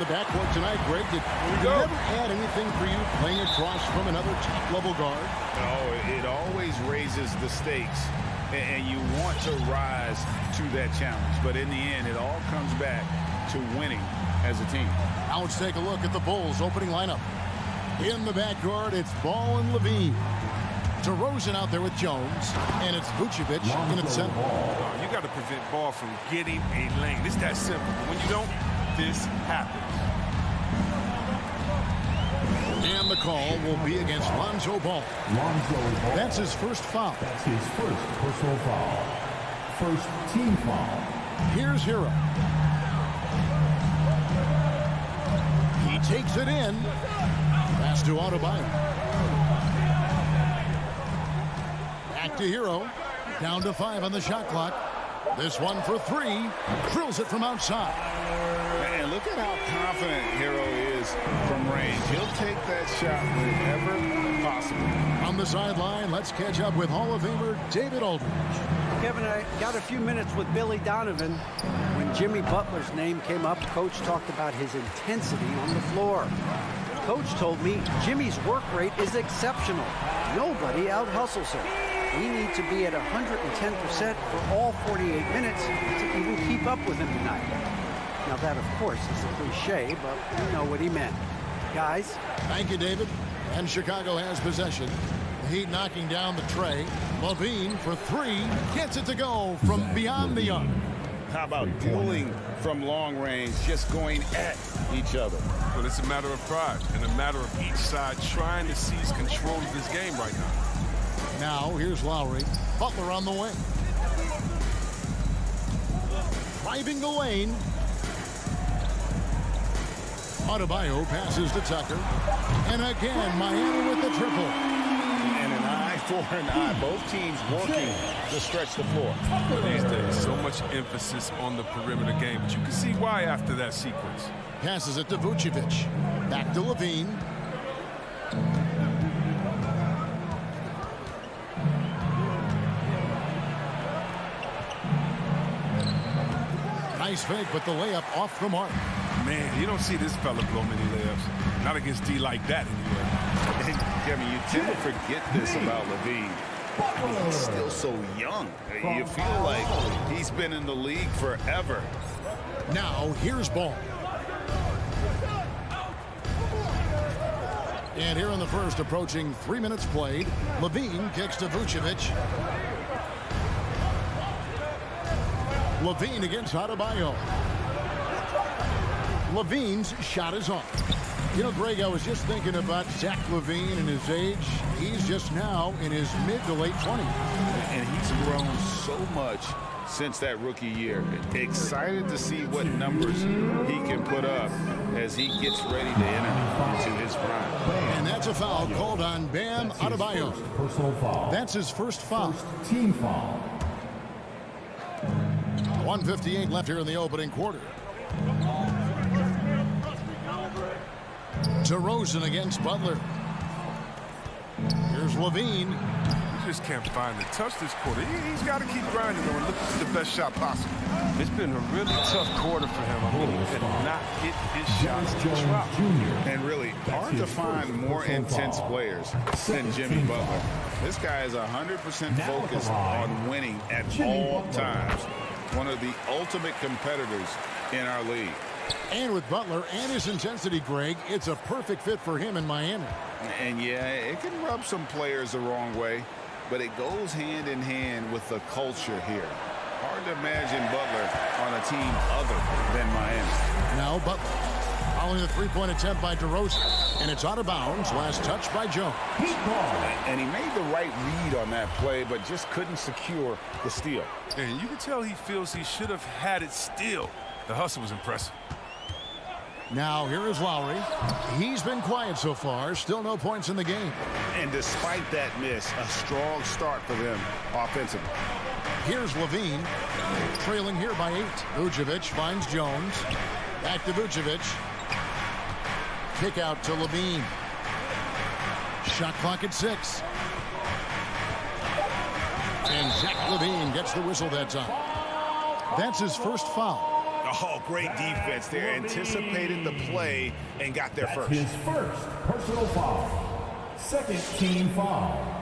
The backcourt tonight, Greg, did it never add anything for you playing across from another top-level guard? No, it always raises the stakes, and you want to rise to that challenge. But in the end, it all comes back to winning as a team. Now let's take a look at the Bulls' opening lineup. In the backcourt, it's Ball and Levine. DeRozan out there with Jones, and it's Vucevic in its center. You got to prevent Ball from getting a lane. It's that simple. When you don't, this happens. And the call will be against Lonzo Ball. That's his first foul. That's his first personal foul. First team foul. Here's Hero. He takes it in. Pass to Adebayo. Back to Hero. Down to 5 on the shot clock. This one for 3. Drills it from outside. And look at how confident Hero is from range. He'll take that shot whenever possible. On the sideline, let's catch up with Hall of Famer David Aldridge. Kevin, I got a few minutes with Billy Donovan. When Jimmy Butler's name came up, Coach talked about his intensity on the floor. Coach told me Jimmy's work rate is exceptional. Nobody out-hustles him. We need to be at 110% for all 48 minutes to even keep up with him tonight. Now that, of course, is a cliche, but you know what he meant. Guys? Thank you, David. And Chicago has possession. The Heat knocking down the tray. Levine for 3. Gets it to go from beyond the arc. How about dueling from long range, just going at each other? Well, it's a matter of pride and a matter of each side trying to seize control of this game right now. Now, here's Lowry. Butler on the wing. Driving the lane. Adebayo passes to Tucker. And again, Miami with the triple. And an eye for an eye. Both teams working to stretch the floor. These days, so much emphasis on the perimeter game, but you can see why after that sequence. Passes it to Vucevic. Back to Levine. Nice fake, but the layup off the mark. Man, you don't see this fella blow many layups. Not against D like that, anyway. Kevin, you tend to forget this about Levine. He's still so young. You feel like he's been in the league forever. Now, here's Ball. And here in the first, approaching 3 minutes played, Levine kicks to Vucevic. Levine against Adebayo. Levine's shot is off. You know, Greg, I was just thinking about Zach LaVine and his age. He's just now in his mid to late 20s. And he's grown so much since that rookie year. Excited to see what numbers he can put up as he gets ready to enter into his prime. And that's a foul called on Bam Adebayo. Personal foul. That's his first foul. First team foul. 1:58 left here in the opening quarter. DeRozan against Butler. Here's Levine. You just can't find the touch this quarter. He's got to keep grinding and looking for the best shot possible. It's been a really tough quarter for him. I mean, he could not hit his shots to drop. And really hard to find more intense players than Jimmy Butler. This guy is 100% focused on winning at all times. One of the ultimate competitors in our league. And with Butler and his intensity, Greg, it's a perfect fit for him in Miami. And yeah, it can rub some players the wrong way, but it goes hand in hand with the culture here. Hard to imagine Butler on a team other than Miami. Now Butler following the three-point attempt by DeRozan. And it's out of bounds. Last touch by Jones. And he made the right read on that play, but just couldn't secure the steal. And you can tell he feels he should have had it still. The hustle was impressive. Now here is Lowry. He's been quiet so far. Still no points in the game. And despite that miss, a strong start for them offensively. Here's Levine. Trailing here by 8. Vucevic finds Jones. Back to Vucevic. Kick out to Levine. Shot clock at 6. And Zach LaVine gets the whistle that time. That's his first foul. Oh, great defense there. Anticipated the play and got there first. His first personal foul. Second team foul.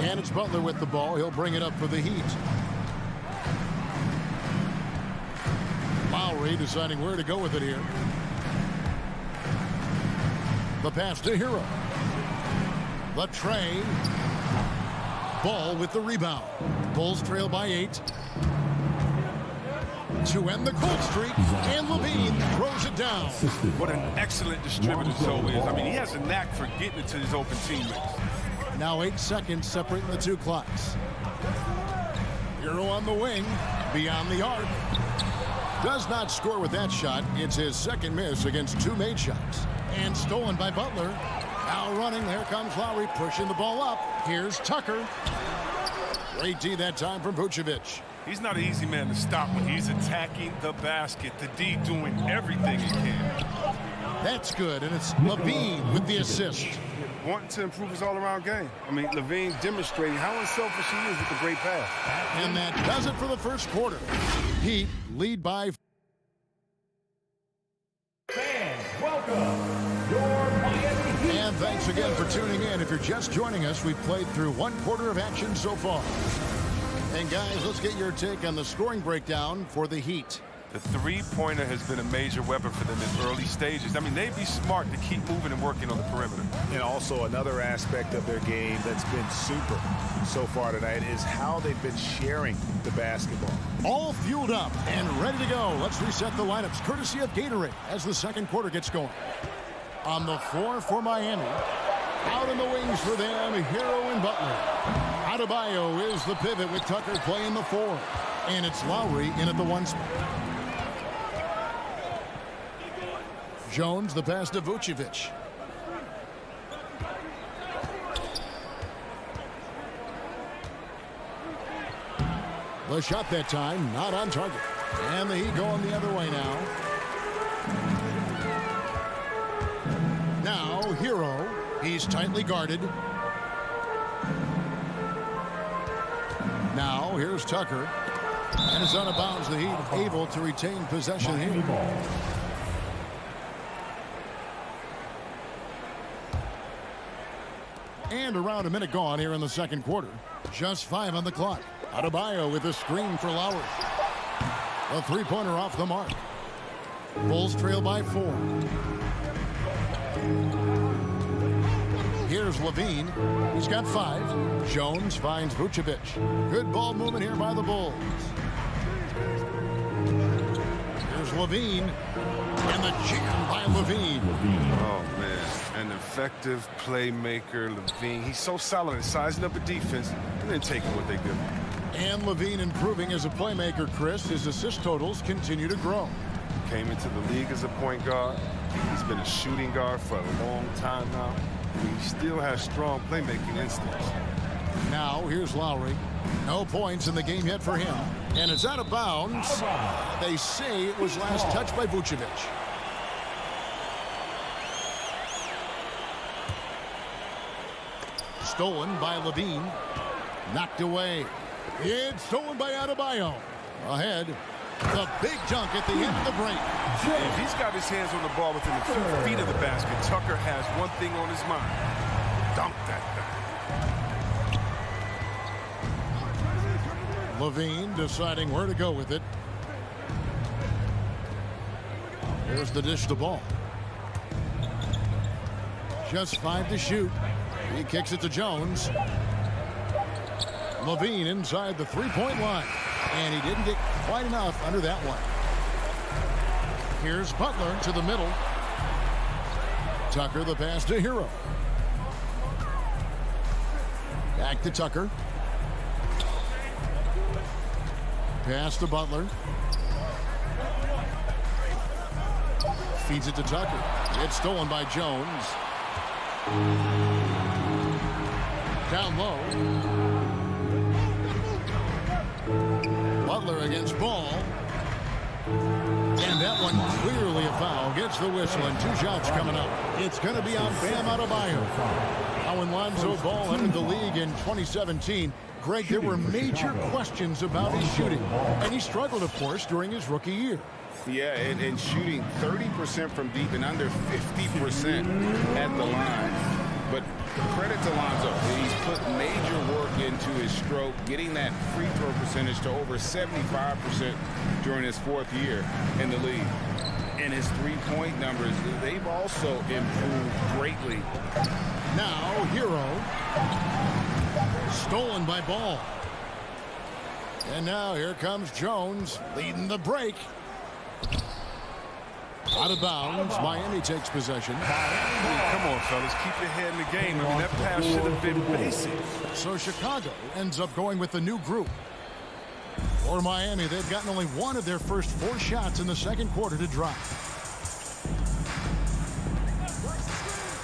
And it's Butler with the ball. He'll bring it up for the Heat. Lowry deciding where to go with it here. The pass to Hero. The tray. Ball with the rebound. Bulls trail by 8. To end the cold streak, and Levine throws it down. What an excellent distributor Zoe is. I mean, he has a knack for getting it to his open teammates. Now 8 seconds separating the two clocks. Hero on the wing, beyond the arc. Does not score with that shot. It's his second miss against 2 made shots. And stolen by Butler. Now running, there comes Lowry, pushing the ball up. Here's Tucker. Great D that time from Vucevic. He's not an easy man to stop when he's attacking the basket. The D doing everything he can. That's good, and it's Levine with the assist. Wanting to improve his all-around game. I mean, Levine demonstrating how unselfish he is with the great pass. And that does it for the first quarter. Heat lead by. Fans, welcome your Miami Heat. And thanks again for tuning in. If you're just joining us, we've played through 1 quarter of action so far. And guys, let's get your take on the scoring breakdown for the Heat. The three-pointer has been a major weapon for them in early stages. I mean, they'd be smart to keep moving and working on the perimeter. And also another aspect of their game that's been super so far tonight is how they've been sharing the basketball. All fueled up and ready to go. Let's reset the lineups courtesy of Gatorade as the second quarter gets going. On the floor for Miami. Out in the wings for them, Hero and Butler. Adebayo is the pivot with Tucker playing the 4. And it's Lowry in at the 1 spot. Jones, the pass to Vucevic. The shot that time, not on target. And the Heat going the other way now. Now, Hero. He's tightly guarded. Now, here's Tucker. And it's out of bounds. The Heat able to retain possession here. And around a minute gone here in the second quarter. Just 5 on the clock. Adebayo with a screen for Lowry. A three-pointer off the mark. Bulls trail by 4. Here's Levine. He's got 5. Jones finds Vucevic. Good ball movement here by the Bulls. Here's Levine. And the jam by Levine. Oh, man. An effective playmaker, Levine. He's so solid at sizing up a defense and then taking what they give him. And Levine improving as a playmaker, Chris. His assist totals continue to grow. Came into the league as a point guard. He's been a shooting guard for a long time now. He still has strong playmaking instincts. Now, here's Lowry. No points in the game yet for him. And it's out of bounds. They say it was last touched by Vucevic. Stolen by Levine. Knocked away. It's stolen by Adebayo. Ahead. The big dunk at the end of the break. If he's got his hands on the ball within the feet of the basket, Tucker has one thing on his mind. Dunk that thing. Levine deciding where to go with it. Here's the dish to ball. Just 5 to shoot. He kicks it to Jones. Levine inside the three-point line. And he didn't get quite enough under that one. Here's Butler to the middle. Tucker the pass to Hero. Back to Tucker. Pass to Butler. Feeds it to Tucker. It's stolen by Jones. Down low. Butler against Ball. And that one clearly a foul, gets the whistle, and 2 shots coming up. It's going to be on Bam Adebayo. Now, when Lonzo Ball entered the league in 2017, Greg, there were major questions about his shooting, and he struggled, of course, during his rookie year. Yeah, and shooting 30% from deep and under 50% at the line. But credit to Lonzo. He's put major work into his stroke, getting that free throw percentage to over 75% during his 4th year in the league. And his three-point numbers, they've also improved greatly. Now, Hero. Stolen by Ball. And now here comes Jones leading the break. Out of bounds. Miami takes possession. Come on, fellas. Keep your head in the game. I mean, that pass should have been basic. So Chicago ends up going with a new group. For Miami, they've gotten only one of their first 4 shots in the second quarter to drop.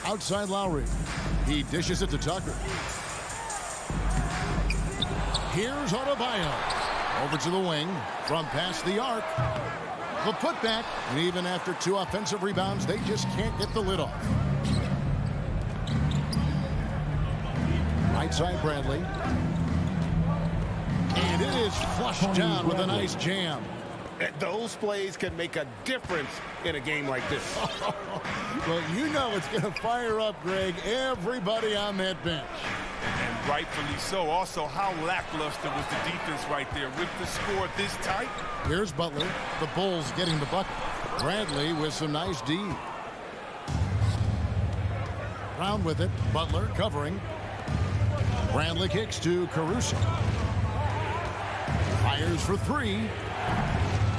Outside Lowry. He dishes it to Tucker. Here's Adebayo. Over to the wing. From past the arc. The putback. And even after 2 offensive rebounds, they just can't get the lid off. Right side Bradley. And it is flushed down with a nice jam. Those plays can make a difference in a game like this. Well, you know it's going to fire up, Greg, everybody on that bench. And rightfully so. Also, how lackluster was the defense right there with the score this tight? Here's Butler. The Bulls getting the bucket. Bradley with some nice D. Brown with it. Butler covering. Bradley kicks to Caruso. Fires for 3.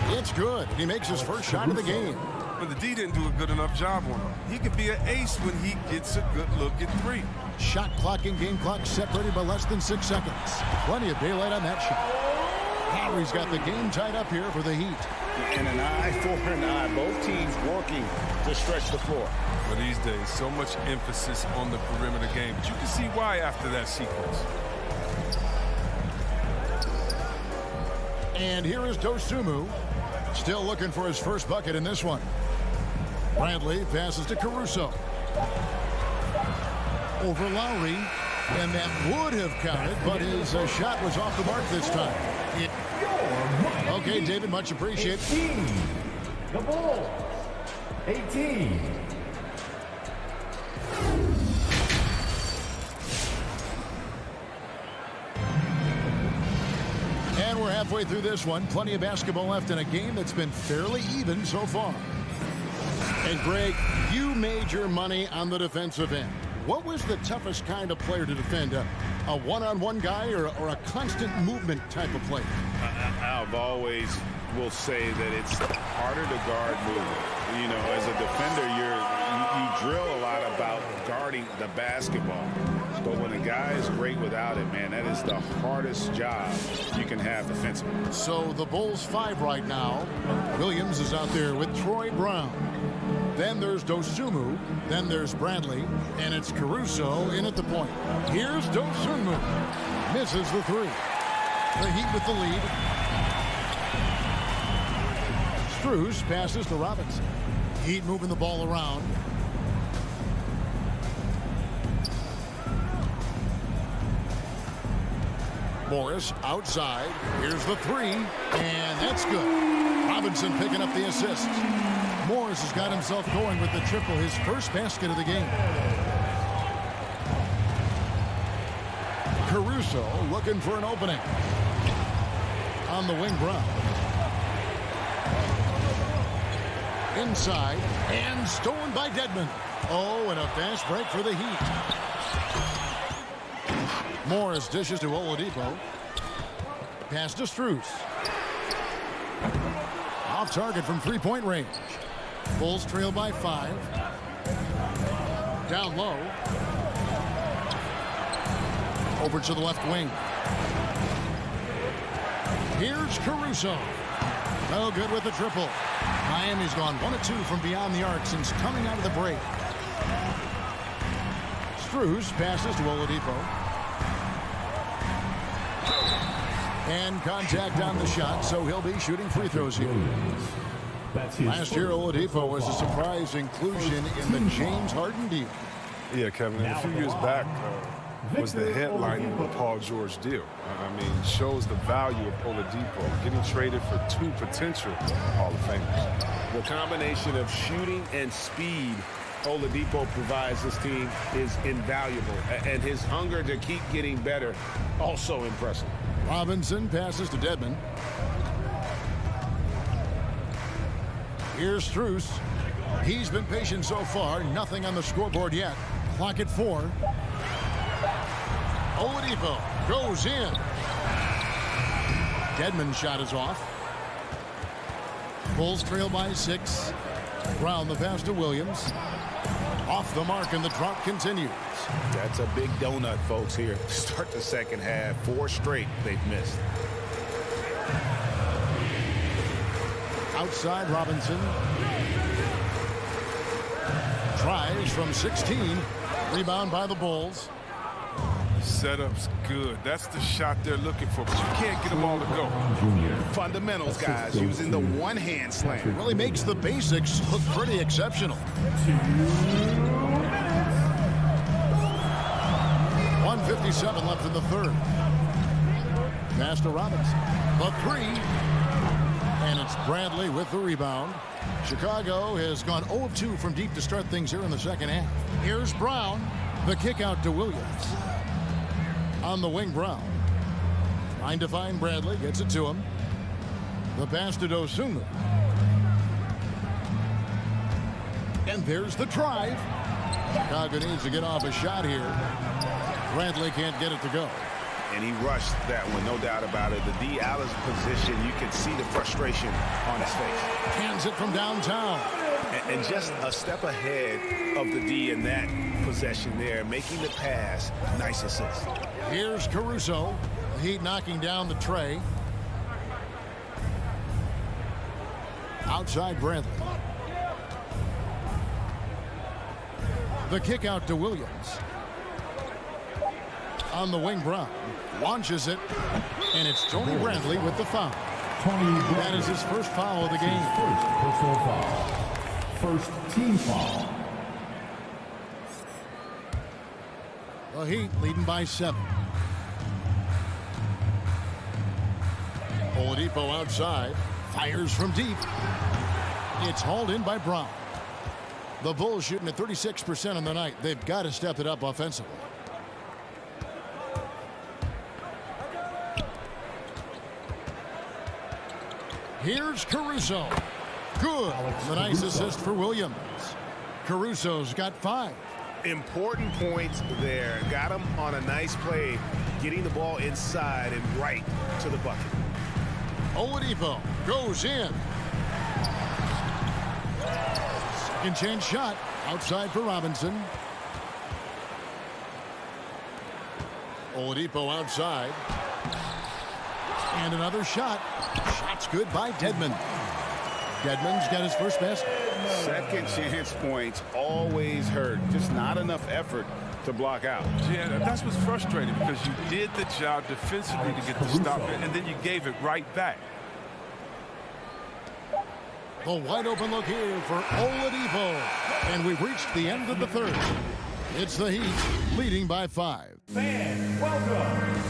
It's good. He makes his first shot of the game. But the D didn't do a good enough job on him. He could be an ace when he gets a good look at 3. Shot clock and game clock separated by less than 6 seconds. Plenty of daylight on that shot. Lowry's got the game tied up here for the Heat. And an eye for an eye. Both teams working to stretch the floor. But these days, so much emphasis on the perimeter game. But you can see why after that sequence. And here is Dosunmu. Still looking for his first bucket in this one. Bradley passes to Caruso. Over Lowry. And that would have counted, but his shot was off the mark this time. Okay, David, much appreciated. 18. The Bulls. 18. And we're halfway through this one. Plenty of basketball left in a game that's been fairly even so far. And Greg, you made your money on the defensive end. What was the toughest kind of player to defend? A one-on-one guy or a constant movement type of player? I've always will say that it's harder to guard movement. You know, as a defender, you drill a lot about guarding the basketball. But when a guy is great without it, man, that is the hardest job you can have defensively. So the Bulls 5 right now. Williams is out there with Troy Brown. Then there's Dosunmu. Then there's Bradley. And it's Caruso in at the point. Here's Dosunmu. Misses the 3. The Heat with the lead. Strus passes to Robinson. Heat moving the ball around. Morris outside. Here's the 3. And that's good. Robinson picking up the assist. Morris has got himself going with the triple, his first basket of the game. Caruso looking for an opening. On the wing, Brown. Inside, and stolen by Dedmon. Oh, and a fast break for the Heat. Morris dishes to Oladipo. Pass to Strus. Off target from three-point range. Bulls trail by 5. Down low. Over to the left wing. Here's Caruso. No good with the triple. Miami's gone 1 of 2 from beyond the arc since coming out of the break. Strus passes to Oladipo. And contact on the shot, so he'll be shooting free throws here. Last year, Oladipo was a surprise inclusion in the James Harden deal. Yeah, Kevin, a few years back was the headline of the Paul George deal. I mean, shows the value of Oladipo getting traded for 2 potential Hall of Famers. The combination of shooting and speed Oladipo provides this team is invaluable, and his hunger to keep getting better also impressive. Robinson passes to Dedmon. Here's Strus. He's been patient so far. Nothing on the scoreboard yet. Clock at 4. Oladipo goes in. Dedmon's shot is off. Bulls trail by 6. Brown the pass to Williams. Off the mark, and the drop continues. That's a big donut, folks, here. Start the second half. 4 straight they've missed. Outside Robinson. Tries from 16. Rebound by the Bulls. Setup's good. That's the shot they're looking for, but you can't get them all to go. Fundamentals, guys, using the one-hand slam. Really makes the basics look pretty exceptional. 1:57 left in the third. Pass to Robinson. The 3. And it's Bradley with the rebound. Chicago has gone 0 of 2 from deep to start things here in the second half. Here's Brown. The kick out to Williams. On the wing, Brown. Trying to find Bradley. Gets it to him. The pass to Dosunmu. And there's the drive. Chicago needs to get off a shot here. Bradley can't get it to go. And he rushed that one, no doubt about it. The D. Allen's position, you can see the frustration on his face. Hands it from downtown. And just a step ahead of the D in that possession there, making the pass. Nice assist. Here's Caruso. The Heat knocking down the tray. Outside Bradley. The kick out to Williams. On the wing, Brown launches it, and it's Tony Bradley with the foul. That is his first foul of the game. First personal foul. First team foul. The Heat leading by 7. Oladipo outside, fires from deep. It's hauled in by Brown. The Bulls shooting at 36% on the night. They've got to step it up offensively. Here's Caruso. Good. The nice assist for Williams. Caruso's got 5. Important points there. Got him on a nice play, getting the ball inside and right to the bucket. Oladipo goes in. Second chance shot outside for Robinson. Oladipo outside. And another shot. Shot's good by Dedmon. Dedmon's got his first basket. Second chance points always hurt. Just not enough effort to block out. Yeah, that's what's frustrating, because you did the job defensively to get the stop, and then you gave it right back. The wide open look here for Oladipo. And we've reached the end of the third. It's the Heat leading by 5. Fans, welcome.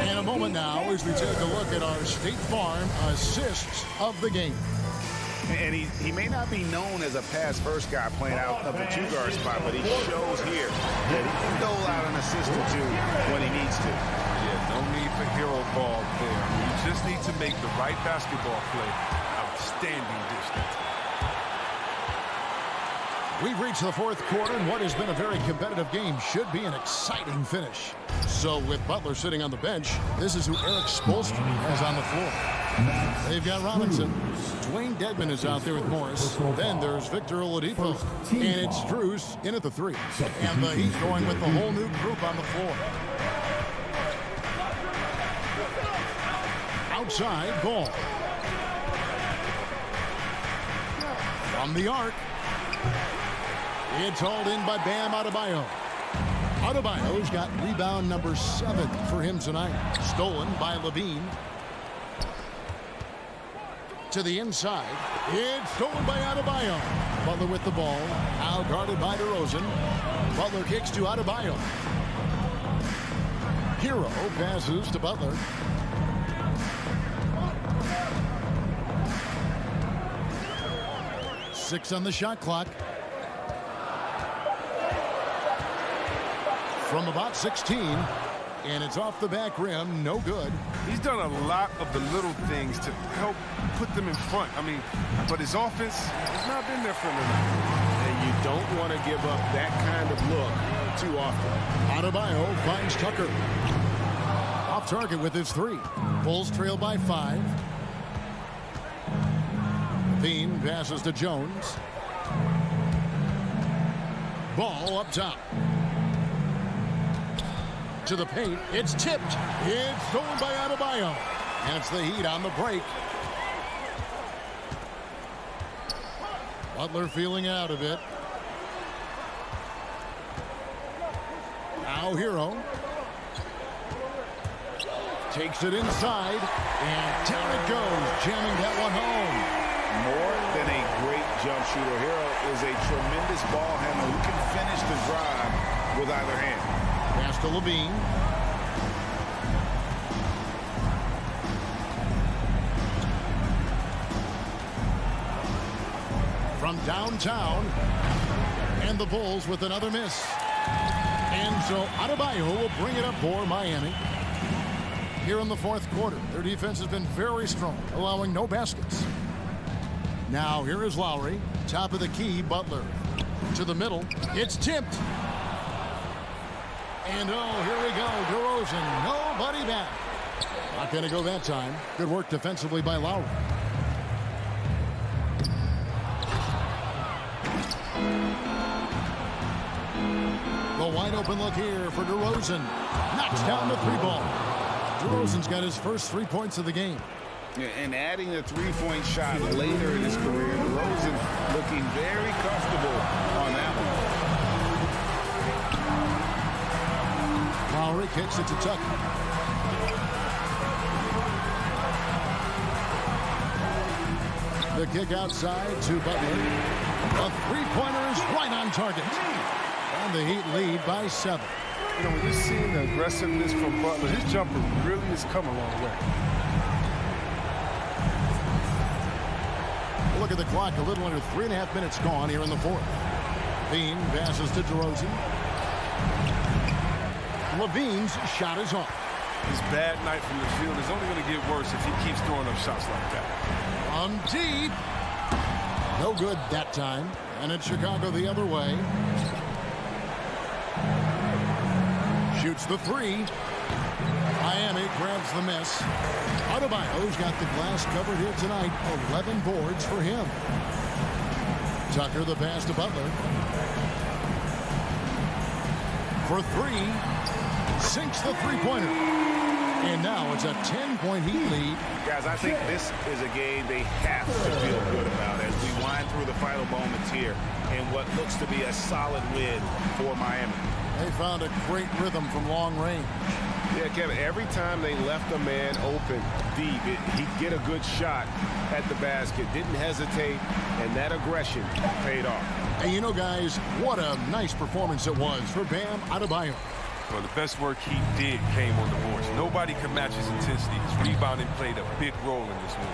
In a moment now, as we take a look at our State Farm assists of the game. And he may not be known as a pass-first guy playing out of the 2-guard spot, but he shows here that he can dole out an assist or 2 when he needs to. Yeah, no need for hero ball there. You just need to make the right basketball play. Outstanding distance. We've reached the fourth quarter, and what has been a very competitive game should be an exciting finish. So with Butler sitting on the bench, this is who Eric Spoelstra has on the floor. They've got Robinson. Dwayne Dedmon is out there with Morris. Then there's Victor Oladipo. And it's Strus in at the 3. And the Heat going with the whole new group on the floor. Outside, Ball. From the arc. It's hauled in by Bam Adebayo. Adebayo's got rebound number 7 for him tonight. Stolen by Levine. to the inside. It's stolen by Adebayo. Butler with the ball. Now guarded by DeRozan. Butler kicks to Adebayo. Hero passes to Butler. Six on the shot clock. From about 16, and it's off the back rim, no good. He's done a lot of the little things to help put them in front. I mean, but his offense has not been there for him. And you don't want to give up that kind of look too often. Adebayo finds Tucker. Off target with his three. Bulls trail by 5. Bean passes to Jones. Ball up top. To the paint. It's tipped. It's stolen by Adebayo. And it's the Heat on the break. Butler feeling out of it. Now Hero. Takes it inside. And down it goes. Jamming that one home. More than a great jump shooter, Hero is a tremendous ball handler who can finish the drive with either hand. Pass to Levine. From downtown. And the Bulls with another miss. And so Adebayo will bring it up for Miami. Here in the fourth quarter, their defense has been very strong, allowing no baskets. Now here is Lowry. Top of the key, Butler. To the middle. It's tipped. And oh, here we go. DeRozan, nobody back. Not going to go that time. Good work defensively by Lowry. The wide open look here for DeRozan. Knocks down the 3-ball. DeRozan's got his first 3 points of the game. And adding a three-point shot later in his career, DeRozan looking very comfortable on that one. Lowry kicks it to Tucker. The kick outside to Butler. A three-pointer is right on target. And the Heat lead by 7. You know, when you're seeing the aggressiveness from Butler, his jumper really has come a long way. Look at the clock, a little under 3.5 minutes gone here in the fourth. Bean passes to DeRozan. Levine's shot is off. His bad night from the field is only going to get worse if he keeps throwing up shots like that. On deep. No good that time. And it's Chicago the other way. Shoots the 3. Miami grabs the miss. Adebayo's got the glass covered here tonight. 11 boards for him. Tucker the pass to Butler. For 3. Sinks the three-pointer. And now it's a 10-point Heat lead. Guys, I think this is a game they have to feel good about as we wind through the final moments here in what looks to be a solid win for Miami. They found a great rhythm from long range. Yeah, Kevin, every time they left a man open deep, he'd get a good shot at the basket. Didn't hesitate, and that aggression paid off. And you know, guys, what a nice performance it was for Bam Adebayo. Well, the best work he did came on the boards. Nobody could match his intensity. His rebounding played a big role in this win.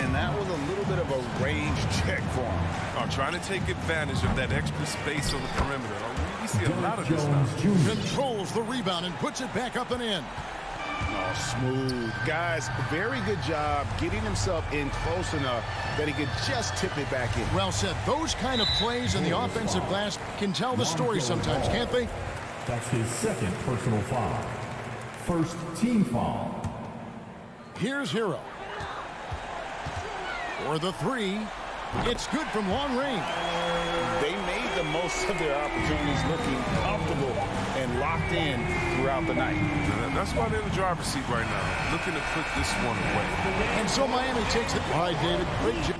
And that was a little bit of a range check for him. Trying to take advantage of that extra space on the perimeter. We see a lot of this now. Controls the rebound and puts it back up and in. Oh, smooth. Guys, very good job getting himself in close enough that he could just tip it back in. Well said. Those kind of plays in the offensive glass can tell the story sometimes, can't they? That's his second personal foul. First team foul. Here's Hero. For the 3. It's good from long range. They made the most of their opportunities, looking comfortable and locked in throughout the night. That's why they're in the driver's seat right now, looking to put this one away. And so Miami takes it. All right, David, great job.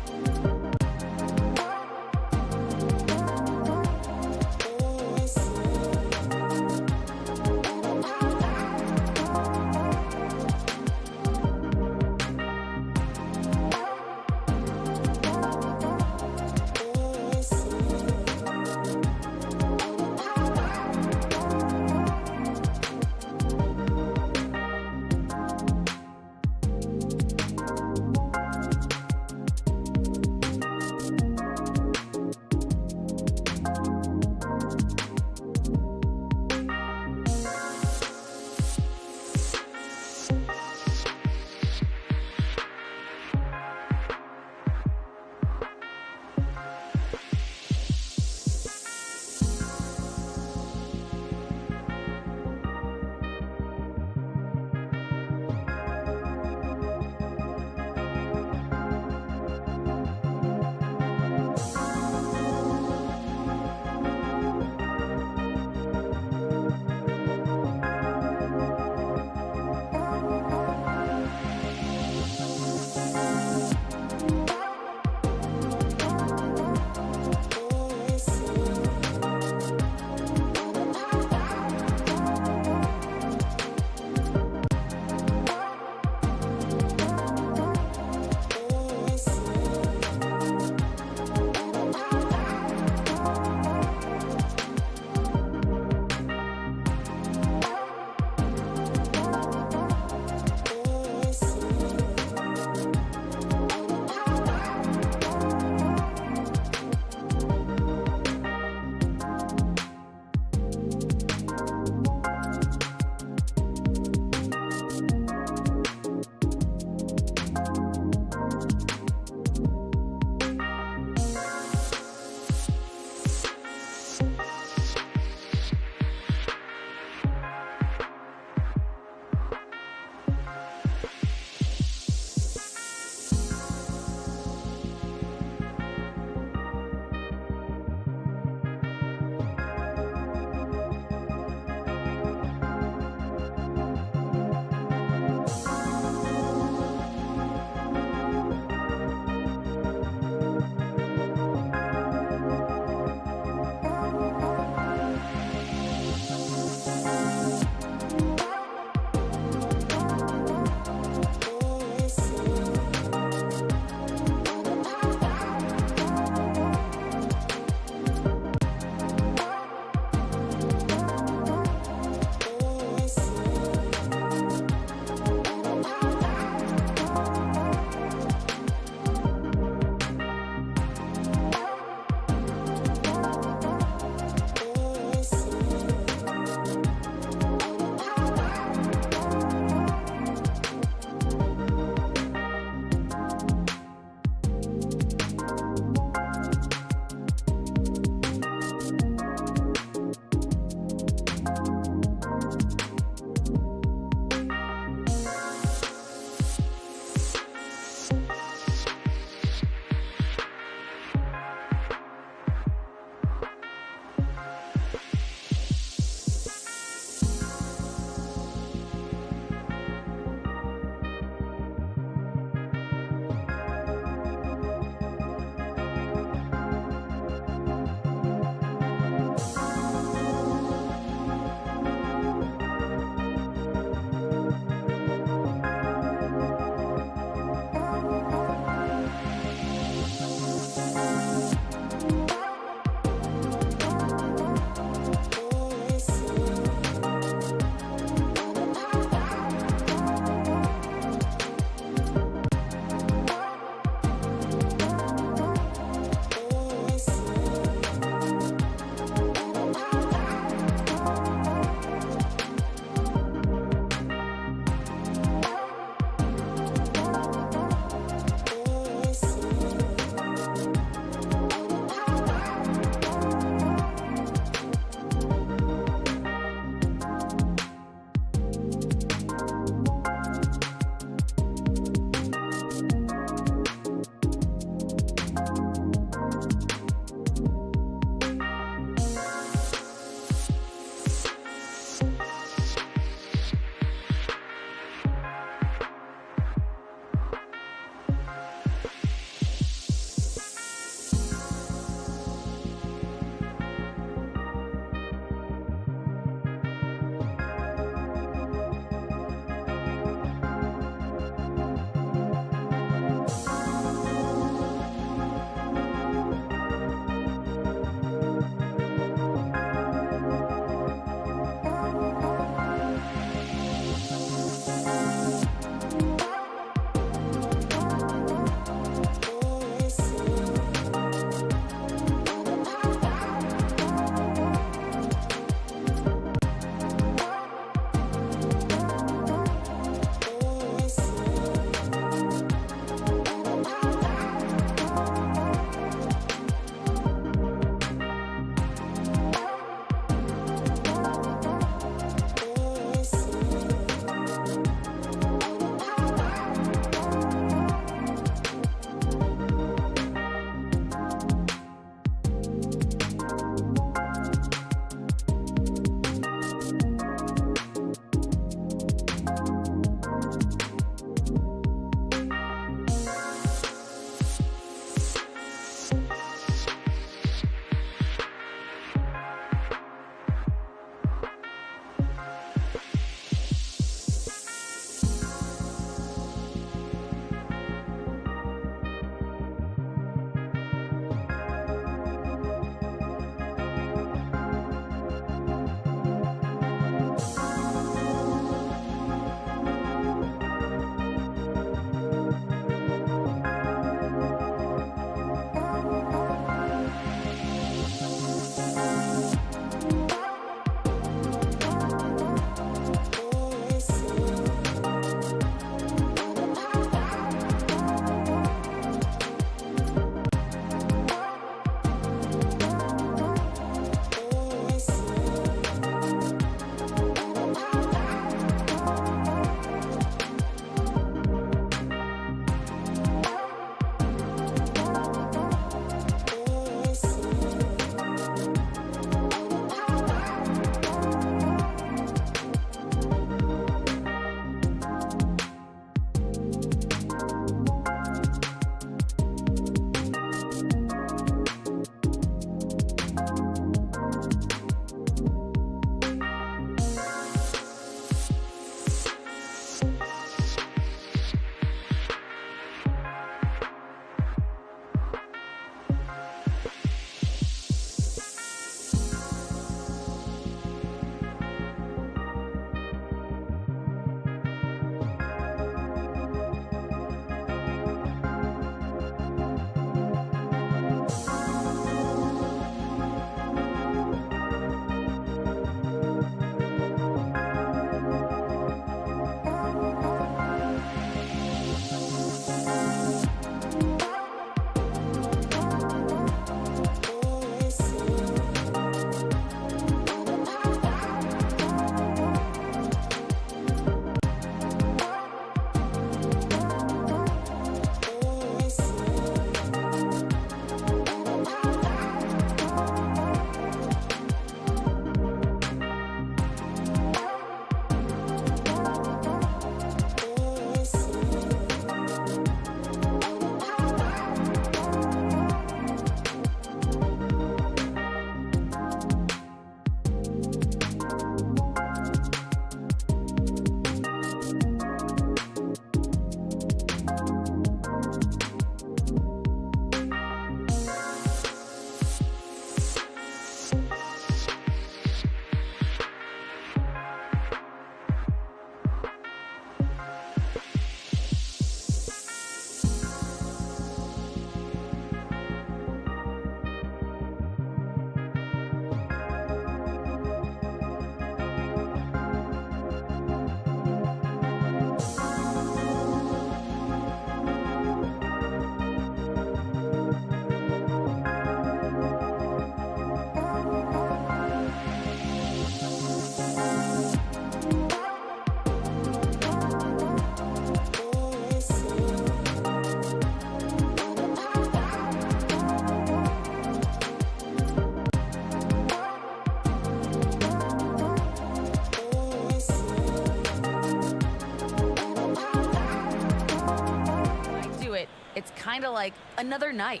kind of like another night.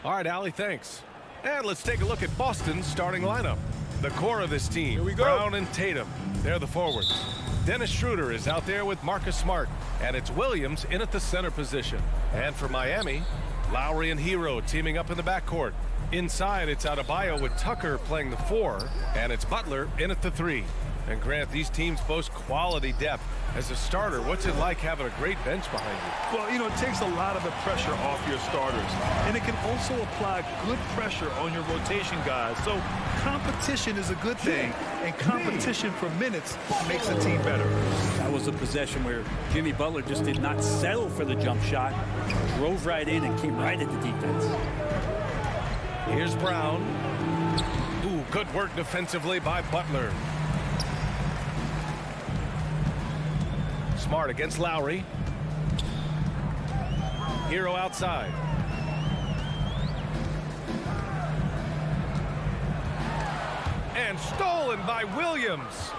All right, Allie, thanks. And let's take a look at Boston's starting lineup. The core of this team, Here we go. Brown and Tatum. They're the forwards. Dennis Schroeder is out there with Marcus Smart, and it's Williams in at the center position. And for Miami, Lowry and Hero teaming up in the backcourt. Inside, it's Adebayo with Tucker playing the 4, and it's Butler in at the 3. And Grant, these teams boast quality depth. As a starter, what's it like having a great bench behind you? Well, you know, it takes a lot of the pressure off your starters. And it can also apply good pressure on your rotation guys. So competition is a good thing. And competition for minutes makes a team better. That was a possession where Jimmy Butler just did not settle for the jump shot. Drove right in and came right at the defense. Here's Brown. Ooh, good work defensively by Butler. Smart against Lowry. Hero outside. And stolen by Williams.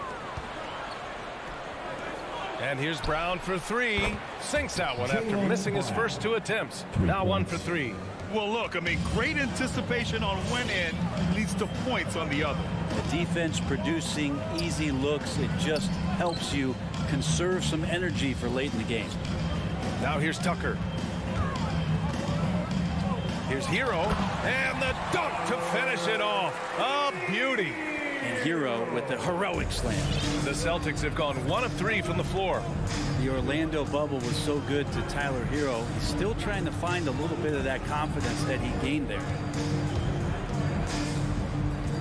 And here's Brown for 3. Sinks that one after missing his first 2 attempts. Now 1 for 3. Well, look, I mean, great anticipation on one end leads to points on the other. The defense producing easy looks. It just helps you conserve some energy for late in the game. Now here's Tucker. Here's Hero. And the dunk to finish it off. A beauty. And Hero with the heroic slam. The Celtics have gone 1 of 3 from the floor. The Orlando bubble was so good to Tyler Hero. He's still trying to find a little bit of that confidence that he gained there.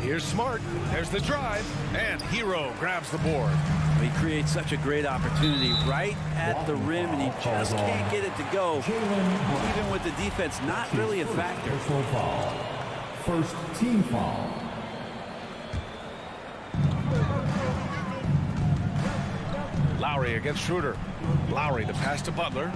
Here's Smart. There's the drive. And Hero grabs the board. He creates such a great opportunity right at the rim, and he just can't get it to go. Even with the defense not really a factor. First team foul. Lowry against Schroeder. Lowry to pass to Butler.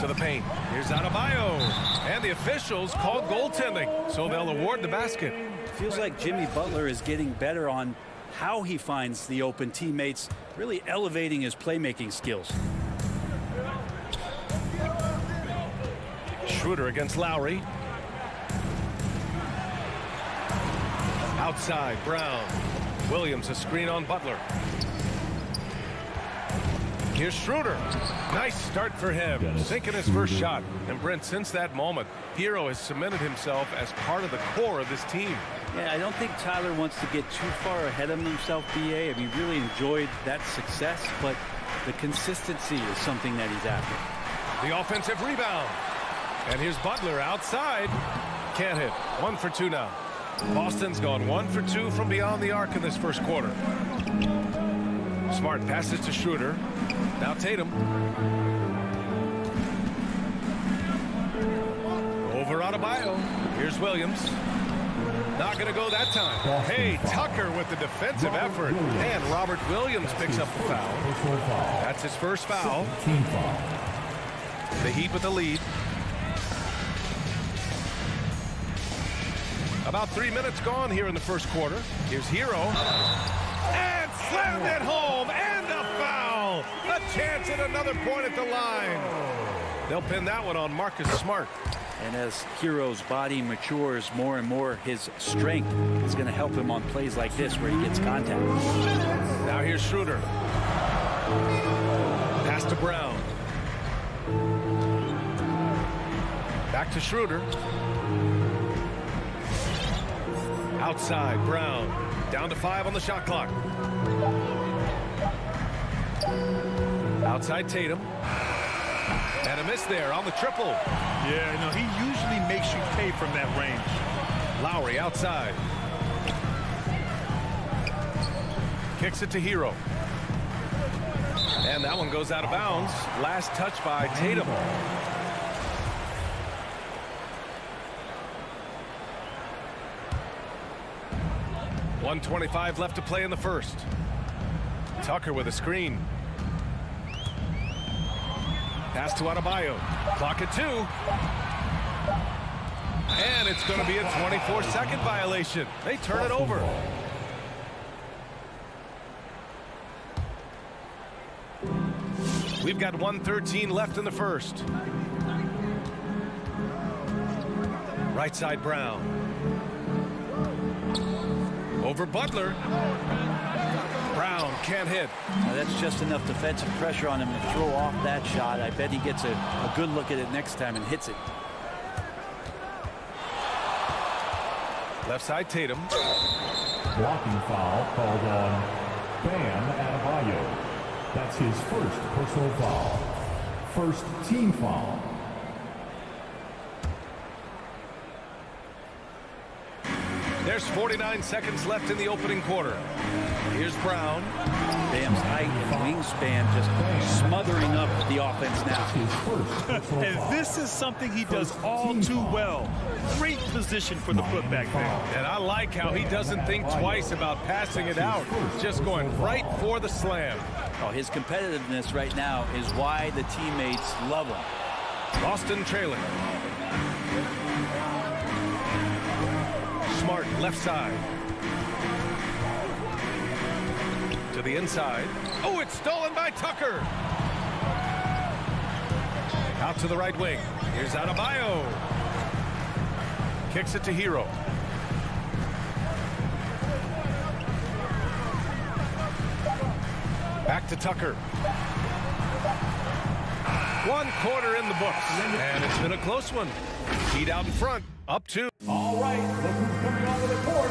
To the paint. Here's Adebayo. And the officials called goaltending, so they'll award the basket. Feels like Jimmy Butler is getting better on how he finds the open teammates, really elevating his playmaking skills. Schroeder against Lowry. Outside, Brown. Williams a screen on Butler. Here's Schroeder. Nice start for him. Sinking his first shot. And Brent, since that moment, Hero has cemented himself as part of the core of this team. Yeah, I don't think Tyler wants to get too far ahead of himself, BA. I mean, really enjoyed that success, but the consistency is something that he's after. The offensive rebound. And here's Butler outside. Can't hit. 1 for 2 now. Boston's gone 1 for 2 from beyond the arc in this first quarter. Smart passes to Schroeder. Now Tatum. Over Adebayo. Here's Williams. Not going to go that time. Hey, Tucker with the defensive effort. And Robert Williams picks up the foul. That's his first foul. The Heat with the lead. About 3 minutes gone here in the first quarter. Here's Hero. And slammed it home. And a foul. A chance at another point at the line. They'll pin that one on Marcus Smart. And as Hero's body matures more and more, his strength is going to help him on plays like this where he gets contact. Now here's Schroeder. Pass to Brown. Back to Schroeder. Outside, Brown. Down to 5 on the shot clock. Outside Tatum. And a miss there on the triple. Yeah, no, he usually makes you pay from that range. Lowry outside. Kicks it to Hero. And that one goes out of bounds. Last touch by Tatum. .125 left to play in the first. Tucker with a screen. Pass to Adebayo. Clock at 2. And it's going to be a 24-second violation. They turn it over. We've got 1:13 left in the first. Right side Brown. Over Butler. Brown can't hit. Now that's just enough defensive pressure on him to throw off that shot. I bet he gets a good look at it next time and hits it. Left side Tatum. Blocking foul called on Bam Adebayo. That's his first personal foul. First team foul. There's 49 seconds left in the opening quarter. Here's Brown. Bam's height and wingspan just smothering up the offense now. And this is something he does all too well. Great position for the putback there. And I like how he doesn't think twice about passing it out. Just going right for the slam. Oh, his competitiveness right now is why the teammates love him. Boston trailing. Smart left side. To the inside. Oh, it's stolen by Tucker. Out to the right wing. Here's Adebayo. Kicks it to Hero. Back to Tucker. 1 quarter in the books. And it's been a close one. Heat out in front. Up 2. All right, look who's coming onto the court.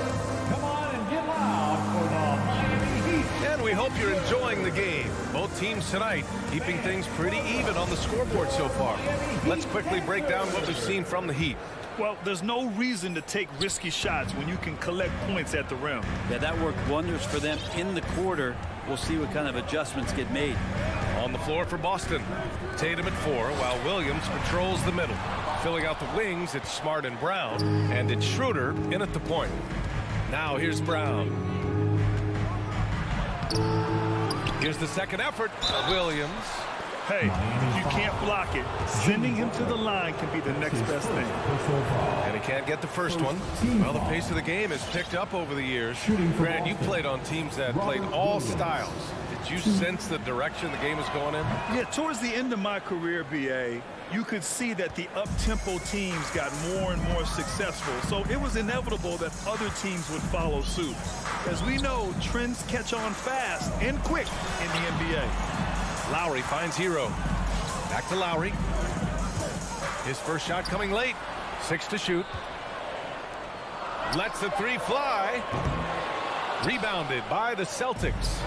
Come on and get loud for the Miami Heat. And we hope you're enjoying the game. Both teams tonight keeping things pretty even on the scoreboard so far. Let's quickly break down what we've seen from the Heat. Well, there's no reason to take risky shots when you can collect points at the rim. Yeah, that worked wonders for them in the quarter. We'll see what kind of adjustments get made. On the floor for Boston. Tatum at 4 while Williams patrols the middle. Filling out the wings, it's Smart and Brown. And it's Schroeder in at the point. Now here's Brown. Here's the second effort. Williams. Hey, if you can't block it, sending him to the line can be the next best thing. And he can't get the first one. Well, the pace of the game has picked up over the years. Grant, you played on teams that played all styles. Did you sense the direction the game is going in? Yeah, towards the end of my career, BA, you could see that the up-tempo teams got more and more successful. So it was inevitable that other teams would follow suit. As we know, trends catch on fast and quick in the NBA. Lowry finds Hero. Back to Lowry. His first shot coming late. 6 to shoot. Lets the 3 fly. Rebounded by the Celtics.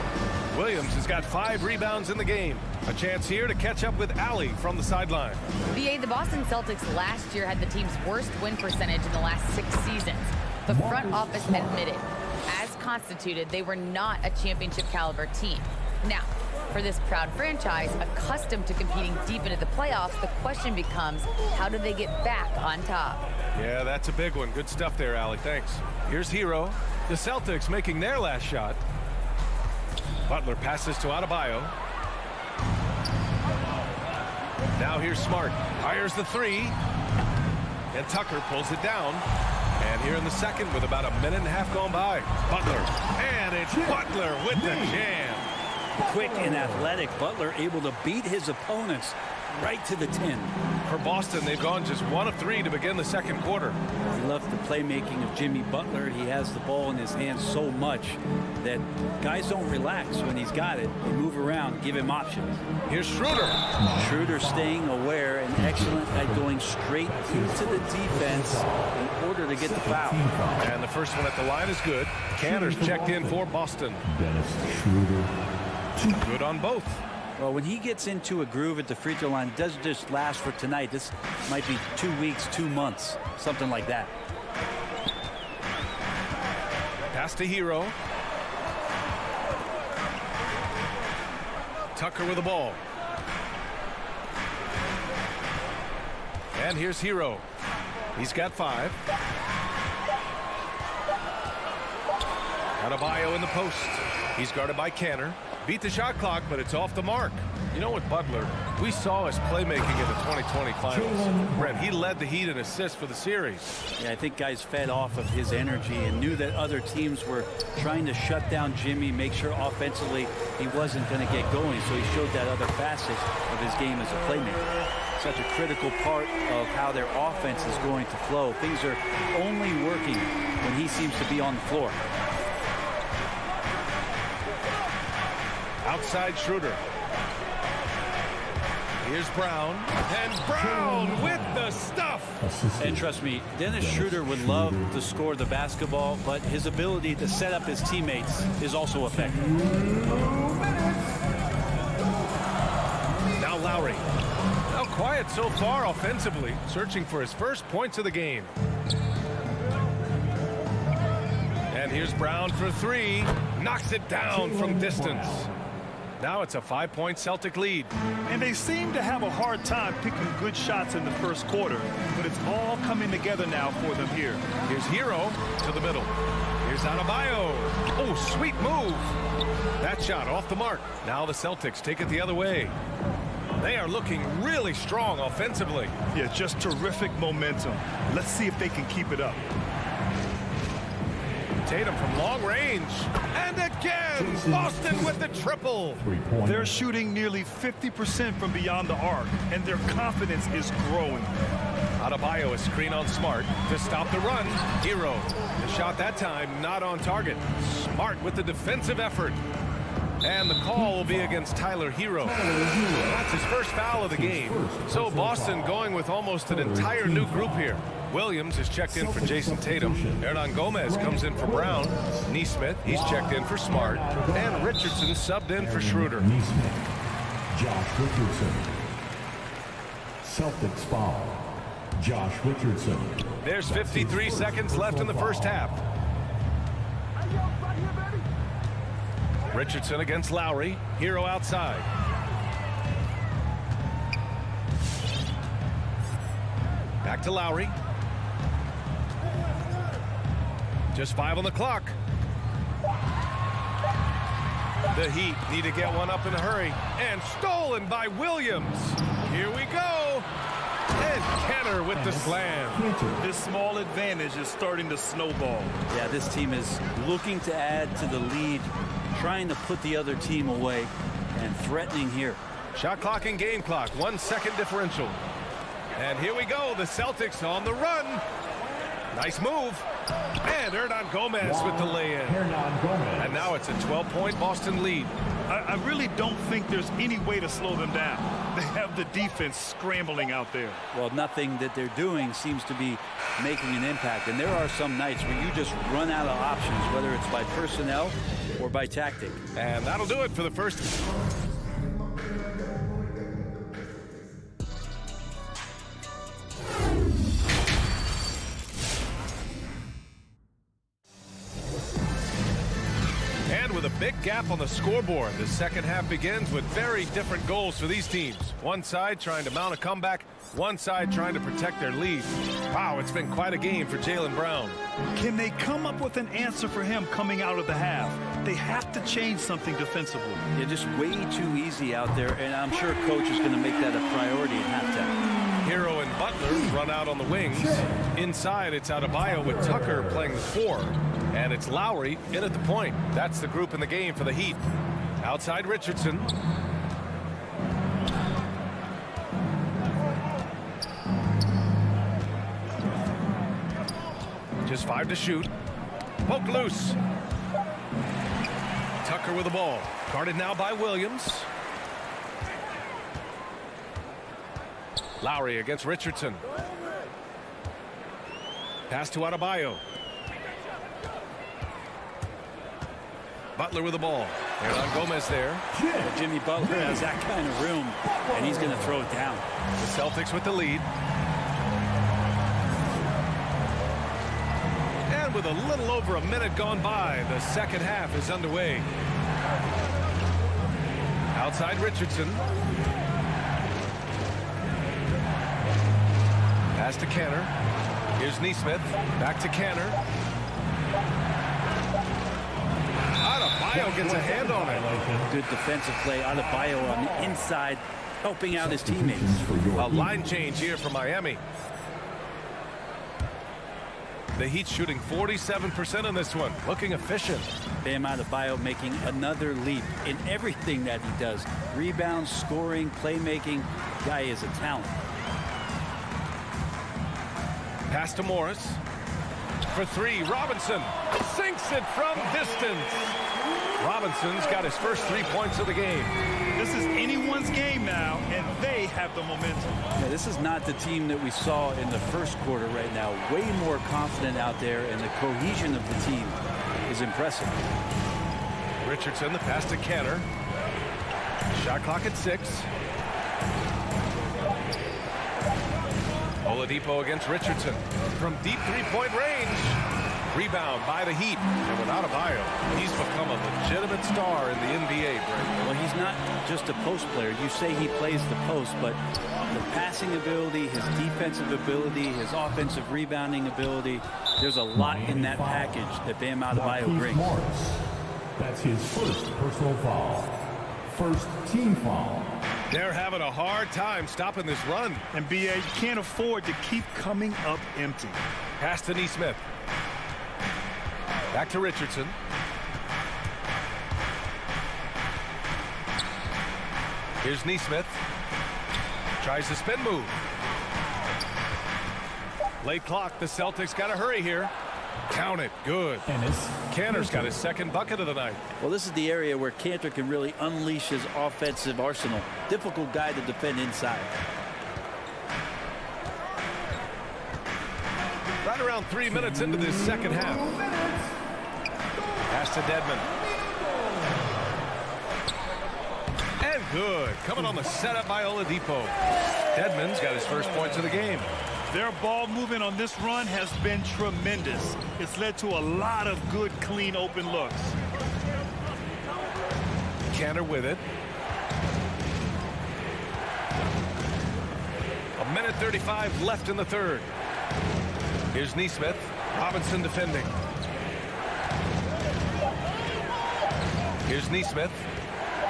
Williams has got 5 rebounds in the game. A chance here to catch up with Allie from the sideline. BA, the Boston Celtics last year had the team's worst win percentage in the last 6 seasons. The front office admitted, as constituted, they were not a championship caliber team. Now, for this proud franchise, accustomed to competing deep into the playoffs, the question becomes, how do they get back on top? Yeah, that's a big one. Good stuff there, Allie. Thanks. Here's Hero. The Celtics making their last shot. Butler passes to Adebayo. Now here's Smart. Fires the 3. And Tucker pulls it down. And here in the second with about a minute and a half gone by. Butler. And it's Butler with the jam. Quick and athletic, Butler able to beat his opponents right to the 10. For Boston, they've gone just 1 of 3 to begin the second quarter. I love the playmaking of Jimmy Butler. He has the ball in his hands so much that guys don't relax when he's got it. They move around, give him options. Here's Schroeder. Schroeder staying aware and excellent at going straight into the defense in order to get the foul. And the first one at the line is good. Cantor's checked in for Boston. Dennis Schroeder. Good on both. Well, when he gets into a groove at the free throw line, it doesn't just last for tonight. This might be 2 weeks, 2 months, something like that. Pass to Hero. Tucker with the ball. And here's Hero. He's got 5. Adebayo in the post. He's guarded by Cantor. Beat the shot clock, but it's off the mark. You know what, Butler, we saw his playmaking in the 2020 finals. Brett, he led the Heat in assists for the series. Yeah, I think guys fed off of his energy and knew that other teams were trying to shut down Jimmy, make sure offensively he wasn't going to get going. So he showed that other facet of his game as a playmaker. Such a critical part of how their offense is going to flow. Things are only working when he seems to be on the floor. Outside Schroeder. Here's Brown, and Brown with the stuff. And trust me, Dennis Schroeder would love to score the basketball, but his ability to set up his teammates is also effective. Now Lowry. Now quiet so far offensively, searching for his first points of the game. And here's Brown for three. Knocks it down from distance. Now it's a 5-point Celtic lead. And they seem to have a hard time picking good shots in the first quarter, but it's all coming together now for them here. Here's Hero to the middle. Here's Adebayo. Oh, sweet move. That shot off the mark. Now the Celtics take it the other way. They are looking really strong offensively. Yeah, just terrific momentum. Let's see if they can keep it up. Tatum from long range. And again, Boston with the triple. They're shooting nearly 50% from beyond the arc, and their confidence is growing. Adebayo is screen on Smart to stop the run. Hero. The shot that time not on target. Smart with the defensive effort. And the call will be against Tyler Hero. That's his first foul of the game. So Boston going with almost an entire new group here. Williams is checked in for Jason Tatum. Hernan Gomez comes in for Brown. Nesmith, he's checked in for Smart. And Richardson subbed in for Schroeder. Josh Richardson. Celtics foul. Josh Richardson. There's 53 seconds left in the first half. Richardson against Lowry. Hero outside. Back to Lowry. Just 5 on the clock. The Heat need to get one up in a hurry. And stolen by Williams. Here we go. And Kenner with the slam. This small advantage is starting to snowball. Yeah, this team is looking to add to the lead, trying to put the other team away, and threatening here. Shot clock and game clock, 1 second differential. And here we go, the Celtics on the run. Nice move. And Hernan Gomez with the lay-in. And now it's a 12-point Boston lead. I really don't think there's any way to slow them down. They have the defense scrambling out there. Well, nothing that they're doing seems to be making an impact. And there are some nights where you just run out of options, whether it's by personnel or by tactic. And that'll do it for the first. And with a big gap on the scoreboard, the second half begins with very different goals for these teams. One side trying to mount a comeback, one side trying to protect their lead. Wow, it's been quite a game for Jaylen Brown. Can they come up with an answer for him coming out of the half? They have to change something defensively. They're just way too easy out there, and I'm sure coach is going to make that a priority at halftime. Hero and Butler run out on the wings. Inside, it's Adebayo with Tucker playing the 4. And it's Lowry in at the point. That's the group in the game for the Heat. Outside Richardson. Just 5 to shoot. Poke loose. Tucker with the ball. Guarded now by Williams. Lowry against Richardson. Pass to Adebayo. Butler with the ball. Hernan Gomez there. Jimmy Butler has that kind of room, and he's going to throw it down. The Celtics with the lead. And with a little over a minute gone by, the second half is underway. Outside Richardson. Pass to Kenner. Here's Nesmith. Back to Kenner. Adebayo gets a hand on it. Good defensive play. Adebayo on the inside, helping out his teammates. A line change here for Miami. The Heat shooting 47% in this one, looking efficient. Bam Adebayo making another leap in everything that he does. Rebounds, scoring, playmaking. Guy is a talent. Pass to Morris. For three, Robinson sinks it from distance. Robinson's got his first 3 points of the game. This is anyone's game now, and they have the momentum. Yeah, this is not the team that we saw in the first quarter right now. Way more confident out there, and the cohesion of the team is impressive. Richardson, the pass to Canner. Shot clock at 6. Oladipo against Richardson from deep three-point range. Rebound by the Heat. And without Adebayo, he's become a legitimate star in the NBA, Brent. Well, he's not just a post player. You say he plays the post, but the passing ability, his defensive ability, his offensive rebounding ability, there's a lot in that package that Bam Adebayo brings. That's his first personal foul. First team foul. They're having a hard time stopping this run. And B.A., you can't afford to keep coming up empty. Pass to Nesmith. Back to Richardson. Here's Nesmith. Tries the spin move. Late clock. The Celtics got to hurry here. Count it. Good. Cantor's got his second bucket of the night. Well, this is the area where Cantor can really unleash his offensive arsenal. Difficult guy to defend inside. Right around 3 minutes into this second half. Pass to Dedmon. And good. Coming on the setup by Oladipo. Dedmon's got his first points of the game. Their ball movement on this run has been tremendous. It's led to a lot of good, clean, open looks. Cantor with it. 1:35 left in the third. Here's Nesmith. Robinson defending. Here's Nesmith.